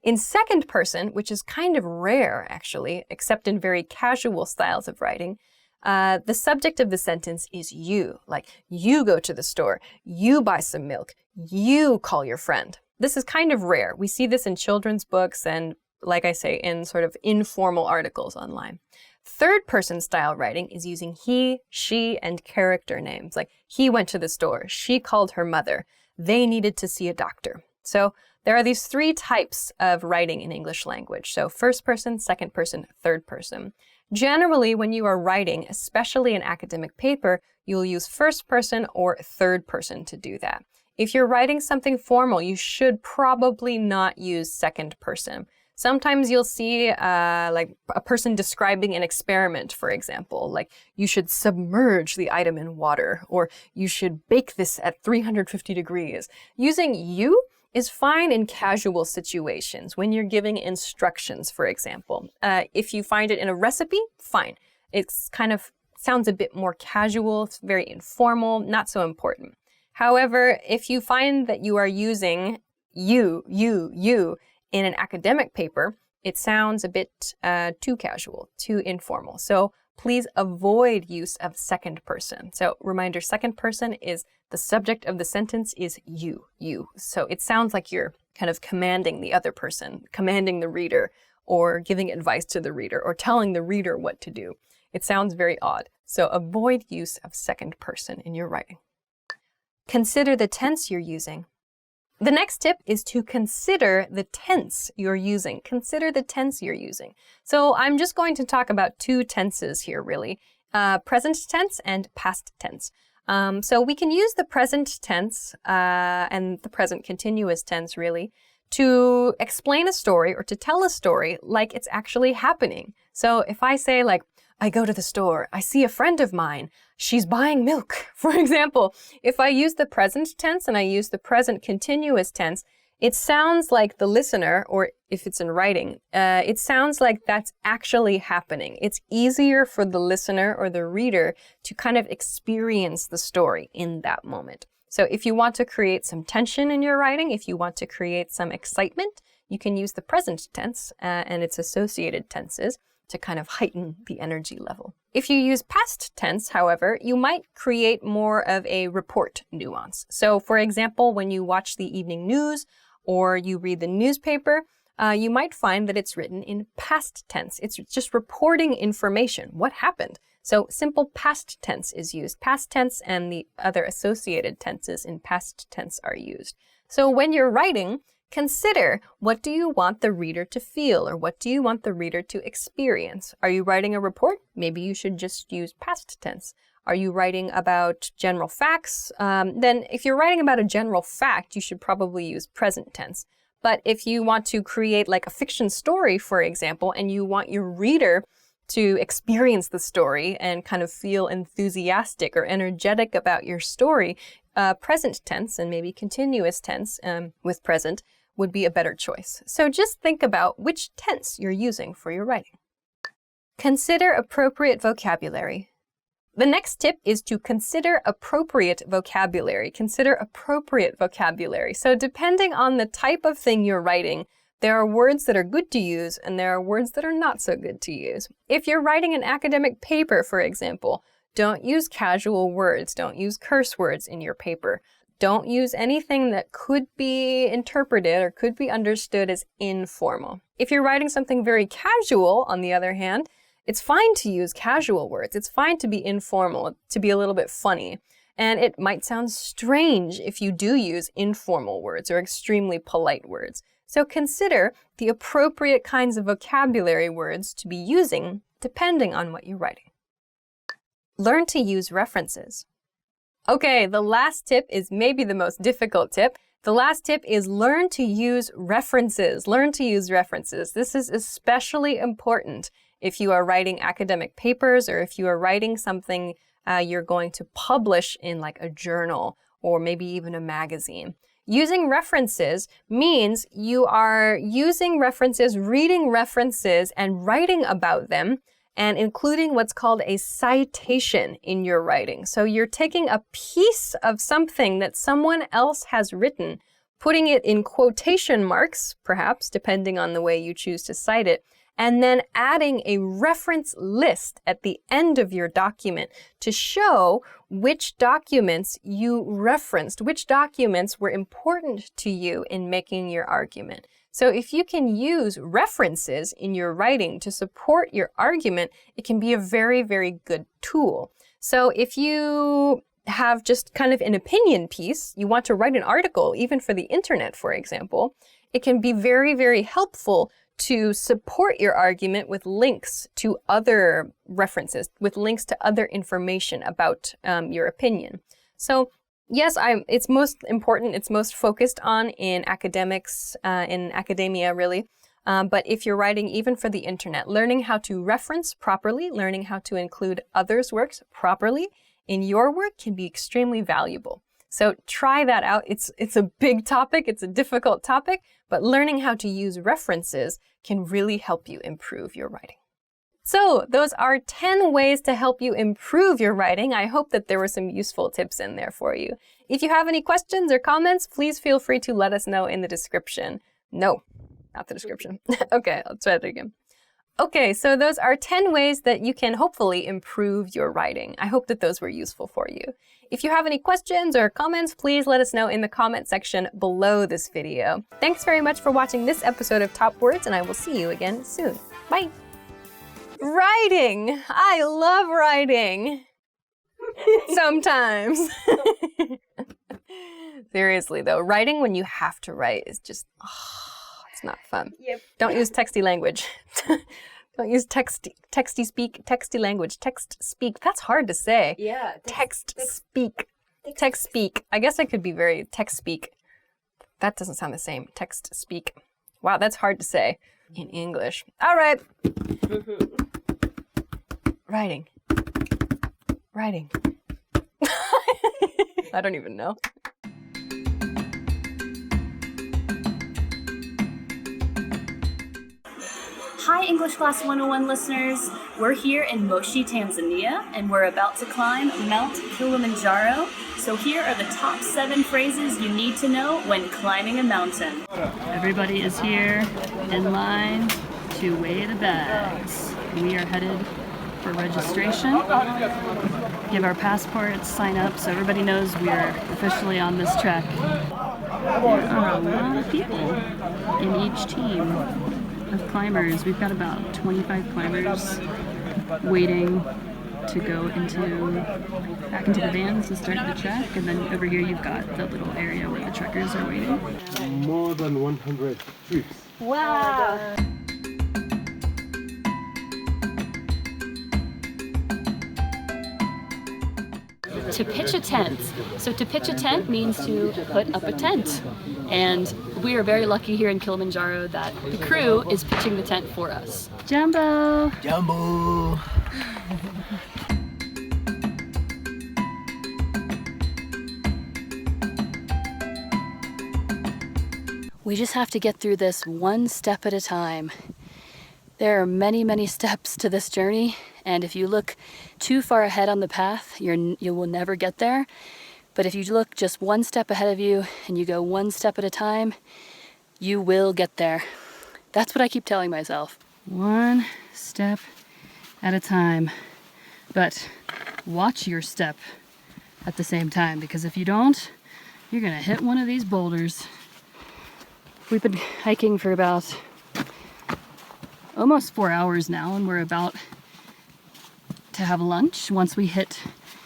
In second person, which is kind of rare actually, except in very casual styles of writing, the subject of the sentence is you. Like, you go to the store, you buy some milk, you call your friend. This is kind of rare. We see this in children's books and, like I say, in sort of informal articles online. Third person style writing is using he, she, and character names. Like, he went to the store, she called her mother, they needed to see a doctor. So there are these 3 types of writing in English language. So first person, second person, third person. Generally, when you are writing, especially an academic paper, you'll use first person or third person to do that. If you're writing something formal, you should probably not use second person. Sometimes you'll see like a person describing an experiment, for example, like you should submerge the item in water, or you should bake this at 350 degrees. Using you is fine in casual situations, when you're giving instructions, for example. If you find it in a recipe, fine. It's kind of sounds a bit more casual, it's very informal, not so important. However, if you find that you are using you in an academic paper, it sounds a bit too casual, too informal. So please avoid use of second person. So reminder, second person is the subject of the sentence is you. So it sounds like you're kind of commanding the other person, commanding the reader, or giving advice to the reader, or telling the reader what to do. It sounds very odd. So avoid use of second person in your writing. Consider the tense you're using. The next tip is to consider the tense you're using. Consider the tense you're using. So I'm just going to talk about 2 tenses here, really. Present tense and past tense. So we can use the present tense and the present continuous tense, really, to explain a story or to tell a story like it's actually happening. So if I say, like, I go to the store, I see a friend of mine, she's buying milk, for example. If I use the present tense and I use the present continuous tense, it sounds like the listener, or if it's in writing, it sounds like that's actually happening. It's easier for the listener or the reader to kind of experience the story in that moment. So if you want to create some tension in your writing, if you want to create some excitement, you can use the present tense and its associated tenses to kind of heighten the energy level. If you use past tense, however, you might create more of a report nuance. So for example, when you watch the evening news or you read the newspaper, you might find that it's written in past tense. It's just reporting information. What happened? So simple past tense is used. Past tense and the other associated tenses in past tense are used. So when you're writing, consider, what do you want the reader to feel, or what do you want the reader to experience? Are you writing a report? Maybe you should just use past tense. Are you writing about general facts? Then if you're writing about a general fact, you should probably use present tense. But if you want to create like a fiction story, for example, and you want your reader to experience the story and kind of feel enthusiastic or energetic about your story, present tense and maybe continuous tense with present would be a better choice. So just think about which tense you're using for your writing. Consider appropriate vocabulary. The next tip is to consider appropriate vocabulary. Consider appropriate vocabulary. So depending on the type of thing you're writing, there are words that are good to use and there are words that are not so good to use. If you're writing an academic paper, for example, don't use casual words. Don't use curse words in your paper. Don't use anything that could be interpreted or could be understood as informal. If you're writing something very casual, on the other hand, it's fine to use casual words. It's fine to be informal, to be a little bit funny. And it might sound strange if you do use informal words or extremely polite words. So consider the appropriate kinds of vocabulary words to be using depending on what you're writing. Learn to use references. Okay, the last tip is maybe the most difficult tip. The last tip is learn to use references. Learn to use references. This is especially important if you are writing academic papers or if you are writing something you're going to publish in like a journal or maybe even a magazine. Using references means you are using references, reading references, and writing about them, and including what's called a citation in your writing. So you're taking a piece of something that someone else has written, putting it in quotation marks, perhaps, depending on the way you choose to cite it, and then adding a reference list at the end of your document to show which documents you referenced, which documents were important to you in making your argument. So if you can use references in your writing to support your argument, it can be a very, very good tool. So if you have just kind of an opinion piece, you want to write an article, even for the internet, for example, it can be very, very helpful to support your argument with links to other references, with links to other information about your opinion. So yes, it's most important, it's most focused on in academics, in academia really. But if you're writing even for the internet, learning how to reference properly, learning how to include others' works properly in your work can be extremely valuable. So try that out. It's a big topic, it's a difficult topic, but learning how to use references can really help you improve your writing. So those are 10 ways to help you improve your writing. I hope that there were some useful tips in there for you. If you have any questions or comments, please feel free to let us know in the description. No, not the description. Okay, I'll try it again. Okay, so those are 10 ways that you can hopefully improve your writing. I hope that those were useful for you. If you have any questions or comments, please let us know in the comment section below this video. Thanks very much for watching this episode of Top Words, and I will see you again soon. Bye! Writing! I love writing! Sometimes. Seriously though, writing when you have to write is just, it's not fun. Yep. Don't use texty language. Don't use texty language. Text speak. That's hard to say. Yeah. Text speak. Text speak. I guess I could be very text speak. That doesn't sound the same. Text speak. Wow, that's hard to say in English. All right. Writing. Writing. I don't even know. Hi English Class 101 listeners, we're here in Moshi, Tanzania, and we're about to climb Mount Kilimanjaro. So here are the top 7 phrases you need to know when climbing a mountain. Everybody is here in line to weigh the bags. We are headed for registration. Give our passports, sign up so everybody knows we are officially on this trek. There are a lot of people in each team of climbers. We've got about 25 climbers waiting to go back into the vans to start the trek, and then over here you've got the little area where the trekkers are waiting. More than 100 trips. Wow! To pitch a tent. So to pitch a tent means to put up a tent. And we are very lucky here in Kilimanjaro that the crew is pitching the tent for us. Jumbo! Jumbo! We just have to get through this one step at a time. There are many, many steps to this journey, and if you look too far ahead on the path, you will never get there. But if you look just one step ahead of you and you go one step at a time, you will get there. That's what I keep telling myself. One step at a time. But watch your step at the same time, because if you don't, you're gonna hit one of these boulders. We've been hiking for about almost 4 hours now, and we're about to have lunch once we hit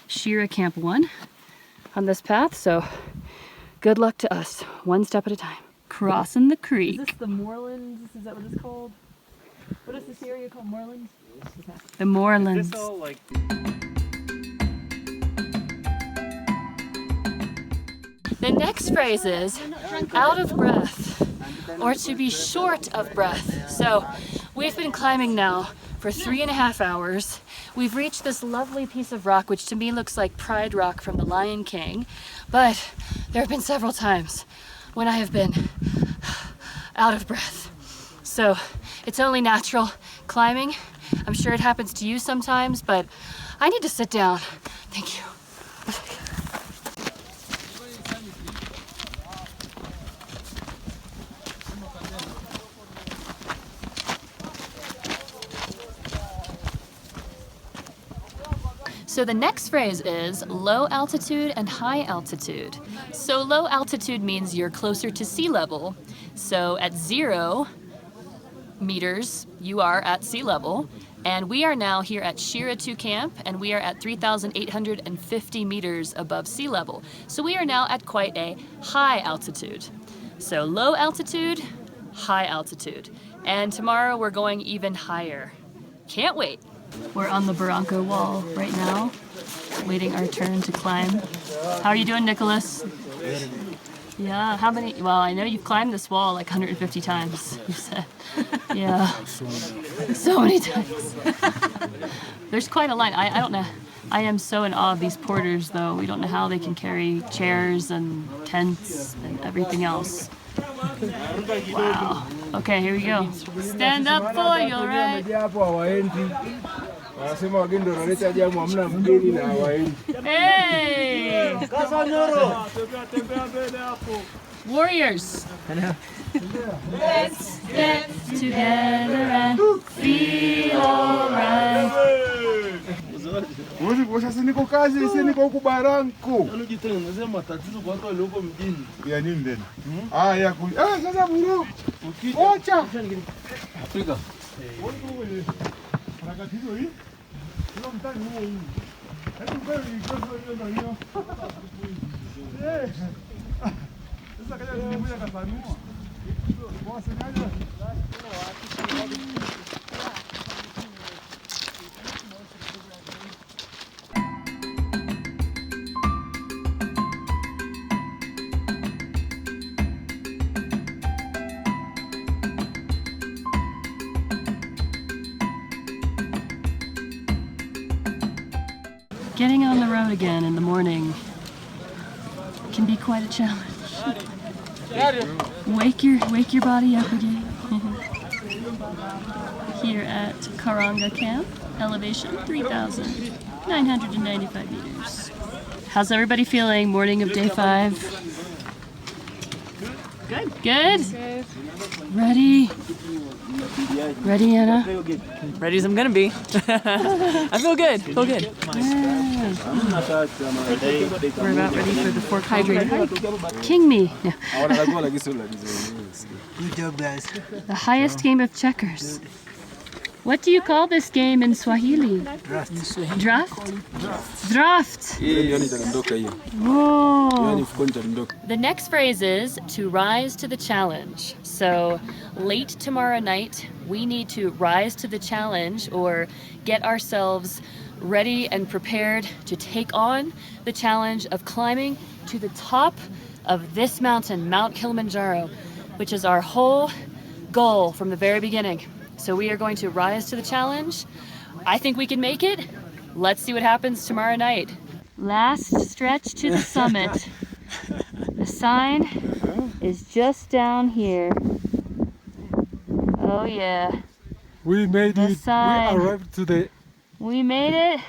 Shira Camp 1 on this path, so good luck to us, one step at a time. Crossing the creek. Is this the moorlands? Is that what it's called? What is this area called, moorlands? The moorlands. The next phrase is out of breath, or to be short of breath. So we've been climbing now for 3.5 hours. We've reached this lovely piece of rock, which to me looks like Pride Rock from The Lion King. But there have been several times when I have been out of breath. So it's only natural climbing. I'm sure it happens to you sometimes, but I need to sit down. Thank you. So the next phrase is low altitude and high altitude. So low altitude means you're closer to sea level. So at 0 meters, you are at sea level. And we are now here at Shira 2 Camp, and we are at 3,850 meters above sea level. So we are now at quite a high altitude. So low altitude, high altitude. And tomorrow we're going even higher. Can't wait. We're on the Barranco wall right now, waiting our turn to climb. How are you doing, Nicholas? Yeah, how many? Well, I know you've climbed this wall like 150 times, you said. Yeah, so many times. There's quite a line. I don't know. I am so in awe of these porters, though. We don't know how they can carry chairs and tents and everything else. Wow. Okay, here we go. Stand up for your right. Hey! Warriors! Let's get together and feel alright. Sasa niko kazi, sasa niko huko Barranco. Unajitengenezea matatizo kwa watu walioko mjini. Ya nini tena? Sasa bro. Ocha. Afrika. Ana tatizo hii? Sio mtani huo hii. Hebu kwa hiyo ndio. Sasa kaja nimekuja kafanua. Kwa sababu Getting on the road again in the morning can be quite a challenge. Wake your body up again. Here at Karanga Camp, elevation 3,995 meters. How's everybody feeling? Morning of day 5. Good. Good? Ready? Ready, Anna? Ready as I'm gonna be. I feel good. Feel good. Yes. We're about ready for the fork hydrated hike. King me. Yeah. Good job, guys. The highest game of checkers. What do you call this game in Swahili? Draft. Draft? Draft. Whoa. The next phrase is to rise to the challenge. So late tomorrow night, we need to rise to the challenge or get ourselves ready and prepared to take on the challenge of climbing to the top of this mountain, Mount Kilimanjaro, which is our whole goal from the very beginning. So we are going to rise to the challenge. I think we can make it. Let's see what happens tomorrow night. Last stretch to the summit. The sign is just down here. Oh yeah. We made This it. side. We arrived to the We made it.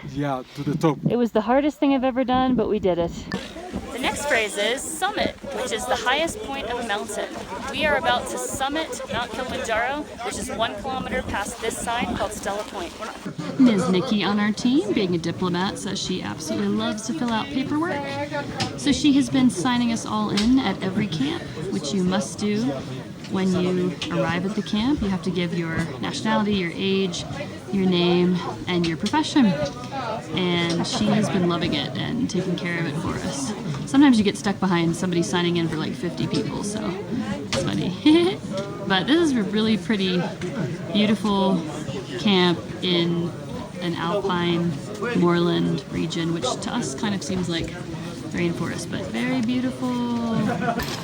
to the top. It was the hardest thing I've ever done, but we did it. The next phrase is summit, which is the highest point of a mountain. We are about to summit Mount Kilimanjaro, which is 1 kilometer past this sign called Stella Point. Ms. Nikki on our team, being a diplomat, says she absolutely loves to fill out paperwork. So she has been signing us all in at every camp, which you must do when you arrive at the camp. You have to give your nationality, your age, your name, and your profession. And she has been loving it and taking care of it for us. Sometimes you get stuck behind somebody signing in for like 50 people, so it's funny. But this is a really pretty, beautiful camp in an alpine moorland region, which to us kind of seems like rainforest, but very beautiful.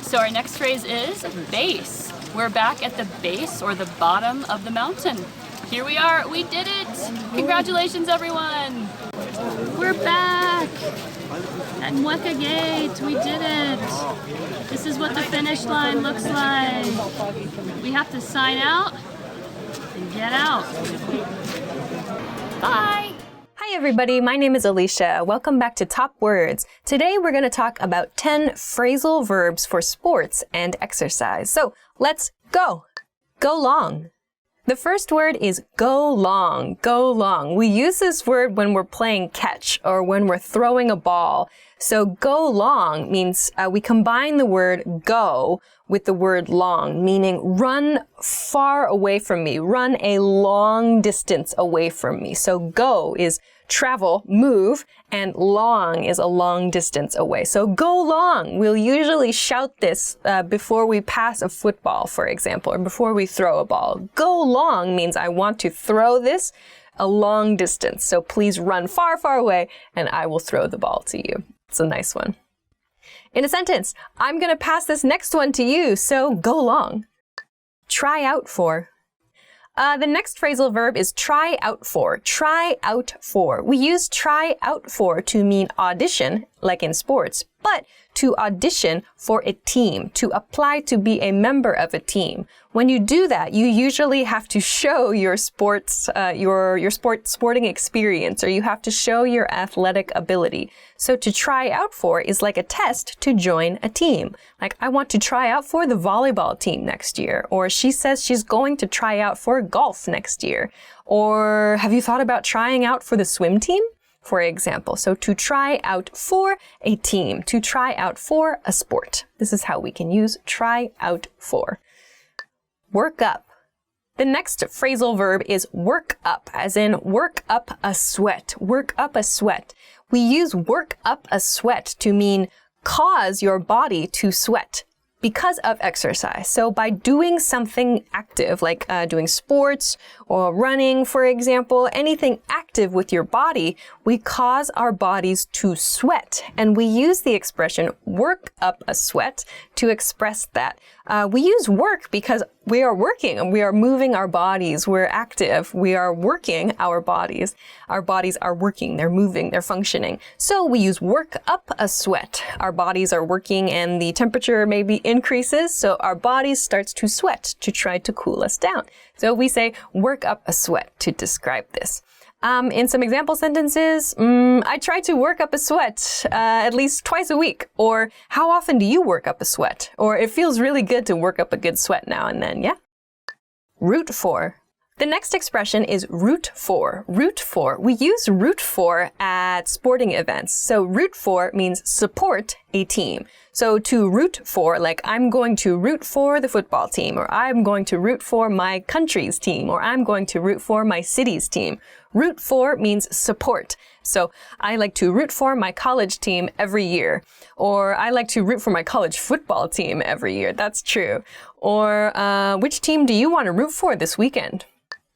So our next phrase is base. We're back at the base or the bottom of the mountain. Here we are, we did it! Congratulations everyone! We're back! At Mweka Gate, we did it! This is what the finish line looks like. We have to sign out and get out. Bye! Hi everybody, my name is Alicia. Welcome back to Top Words. Today we're going to talk about 10 phrasal verbs for sports and exercise. So let's go! Go long. The first word is go long, go long. We use this word when we're playing catch or when we're throwing a ball. So go long means we combine the word go with the word long, meaning run far away from me, run a long distance away from me. So go is travel, move, and long is a long distance away. So go long. We'll usually shout this before we pass a football, for example, or before we throw a ball. Go long means I want to throw this a long distance. So please run far, far away and I will throw the ball to you. It's a nice one. In a sentence, I'm going to pass this next one to you, so go long. Try out for. The next phrasal verb is try out for. Try out for. We use try out for to mean audition, like in sports, but to audition for a team, to apply to be a member of a team. When you do that, you usually have to show your sporting experience, or you have to show your athletic ability. So to try out for is like a test to join a team. Like, I want to try out for the volleyball team next year, or she says she's going to try out for golf next year. Or have you thought about trying out for the swim team? For example, so to try out for a team, to try out for a sport. This is how we can use try out for. Work up. The next phrasal verb is work up, as in work up a sweat. Work up a sweat. We use work up a sweat to mean cause your body to sweat because of exercise. So by doing something active, like doing sports or running, for example, anything active with your body, we cause our bodies to sweat. And we use the expression work up a sweat to express that. We use work because we are working, we are moving our bodies, we're active, we are working our bodies. Our bodies are working, they're moving, they're functioning. So we use work up a sweat. Our bodies are working and the temperature maybe increases, so our bodies starts to sweat to try to cool us down. So we say work up a sweat to describe this. In some example sentences, I try to work up a sweat at least twice a week. Or how often do you work up a sweat? Or it feels really good to work up a good sweat now and then, yeah? Root for. The next expression is root for. Root for. We use root for at sporting events. So root for means support a team. So to root for, like I'm going to root for the football team, or I'm going to root for my country's team, or I'm going to root for my city's team. Root for means support. So I like to root for my college team every year. Or I like to root for my college football team every year. That's true. Or which team do you want to root for this weekend?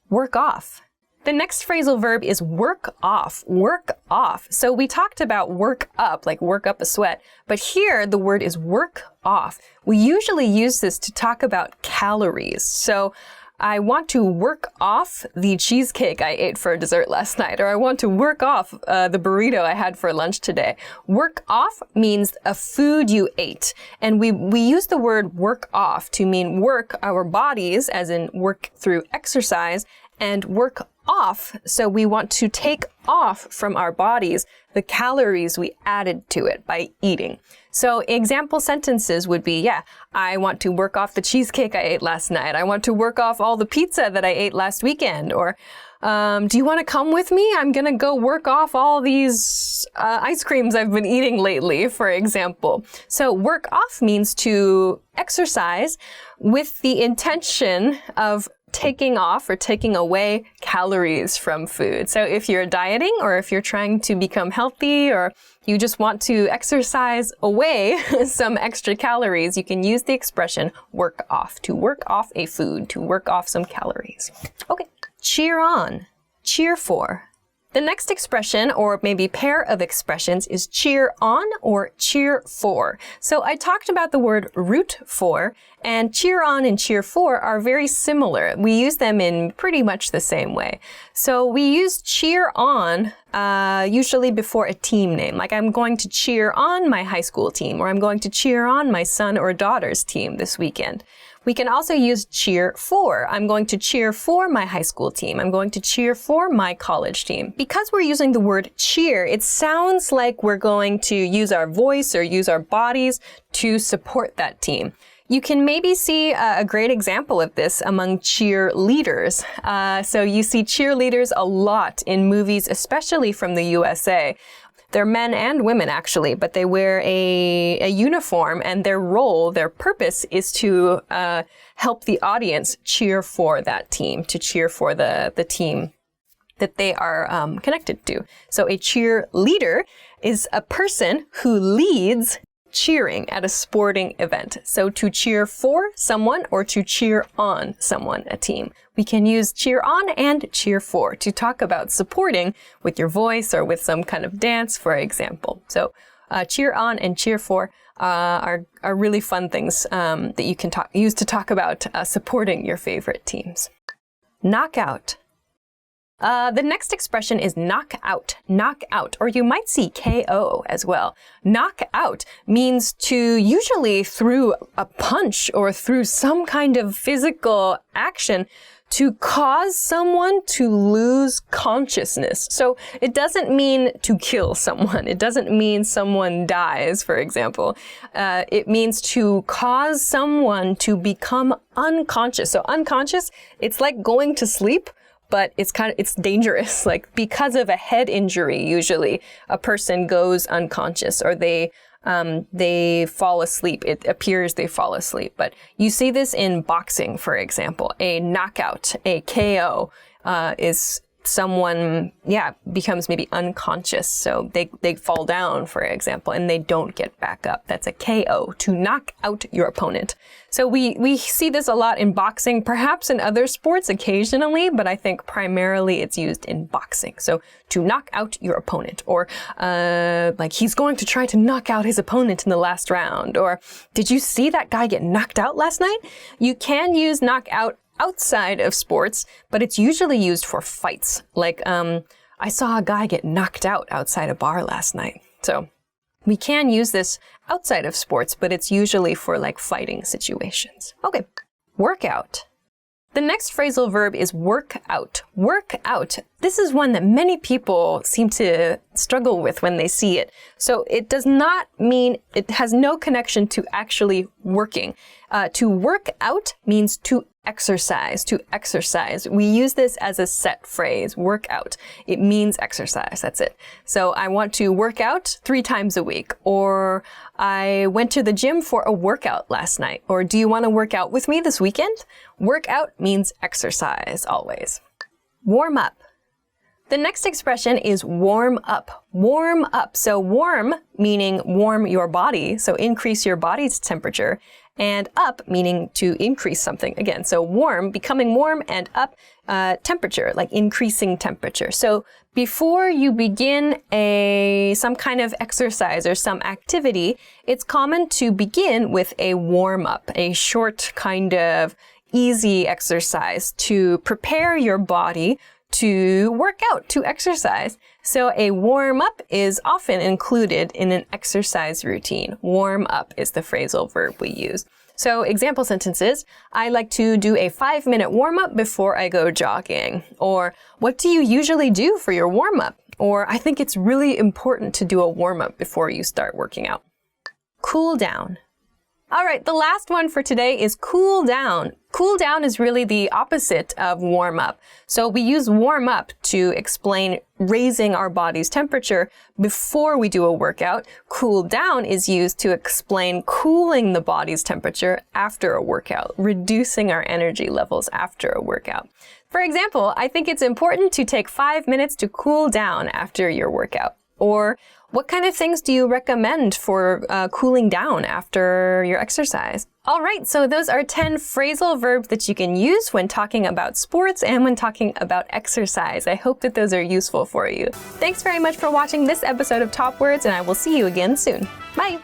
Work off. The next phrasal verb is work off. Work off. So we talked about work up, like work up a sweat, but here the word is work off. We usually use this to talk about calories. So I want to work off the cheesecake I ate for dessert last night, or I want to work off the burrito I had for lunch today. Work off means a food you ate. And we use the word work off to mean work our bodies, as in work through exercise, and work off. So we want to take off from our bodies the calories we added to it by eating. So example sentences would be, yeah, I want to work off the cheesecake I ate last night. I want to work off all the pizza that I ate last weekend. Or, do you want to come with me? I'm going to go work off all these ice creams I've been eating lately, for example. So work off means to exercise with the intention of taking off or taking away calories from food. So if you're dieting, or if you're trying to become healthy, or you just want to exercise away some extra calories, you can use the expression work off, to work off a food, to work off some calories. Okay, cheer on, cheer for. The next expression, or maybe pair of expressions, is cheer on or cheer for. So I talked about the word root for, and cheer on and cheer for are very similar. We use them in pretty much the same way. So we use cheer on usually before a team name, like I'm going to cheer on my high school team, or I'm going to cheer on my son or daughter's team this weekend. We can also use cheer for. I'm going to cheer for my high school team. I'm going to cheer for my college team. Because we're using the word cheer, it sounds like we're going to use our voice or use our bodies to support that team. You can maybe see a great example of this among cheerleaders. So you see cheerleaders a lot in movies, especially from the USA. They're men and women, actually, but they wear a uniform, and their role, their purpose is to help the audience cheer for that team, to cheer for the team that they are connected to. So a cheerleader is a person who leads cheering at a sporting event. So to cheer for someone or to cheer on someone, a team. We can use cheer on and cheer for to talk about supporting with your voice or with some kind of dance, for example. So cheer on and cheer for are really fun things that you can use to talk about supporting your favorite teams. Knockout. The next expression is knock out, or you might see KO as well. Knock out means to usually through a punch or through some kind of physical action to cause someone to lose consciousness. So it doesn't mean to kill someone. It doesn't mean someone dies, for example. It means to cause someone to become unconscious. So unconscious, it's like going to sleep, but it's dangerous. Like because of a head injury, usually a person goes unconscious, or they fall asleep. It appears they fall asleep. But you see this in boxing, for example. A knockout, a KO, is someone, becomes maybe unconscious. So they fall down, for example, and they don't get back up. That's a KO, to knock out your opponent. So we see this a lot in boxing, perhaps in other sports occasionally, but I think primarily it's used in boxing. So to knock out your opponent, or like he's going to try to knock out his opponent in the last round, or did you see that guy get knocked out last night? You can use knock out outside of sports, but it's usually used for fights. Like, I saw a guy get knocked out outside a bar last night. So we can use this outside of sports, but it's usually for like fighting situations. Okay, workout. The next phrasal verb is work out. Work out. This is one that many people seem to struggle with when they see it. So it does not mean, it has no connection to actually working. To work out means to exercise, to exercise. We use this as a set phrase, work out. It means exercise, that's it. So I want to work out 3 times a week, or I went to the gym for a workout last night, or do you want to work out with me this weekend? Work out means exercise, always. Warm up. The next expression is warm up. Warm up. So warm meaning warm your body, so increase your body's temperature, and up meaning to increase something. Again, so warm, becoming warm, and up, temperature, like increasing temperature. So before you begin some kind of exercise or some activity, it's common to begin with a warm up, a short kind of easy exercise to prepare your body to work out, to exercise. So a warm up is often included in an exercise routine. Warm up is the phrasal verb we use. So example sentences, I like to do a 5-minute warm up before I go jogging. Or what do you usually do for your warm up? Or I think it's really important to do a warm up before you start working out. Cool down. All right, the last one for today is cool down. Cool down is really the opposite of warm up. So we use warm up to explain raising our body's temperature before we do a workout. Cool down is used to explain cooling the body's temperature after a workout, reducing our energy levels after a workout. For example, I think it's important to take 5 minutes to cool down after your workout. Or what kind of things do you recommend for cooling down after your exercise? All right, so those are 10 phrasal verbs that you can use when talking about sports and when talking about exercise. I hope that those are useful for you. Thanks very much for watching this episode of Top Words, and I will see you again soon. Bye!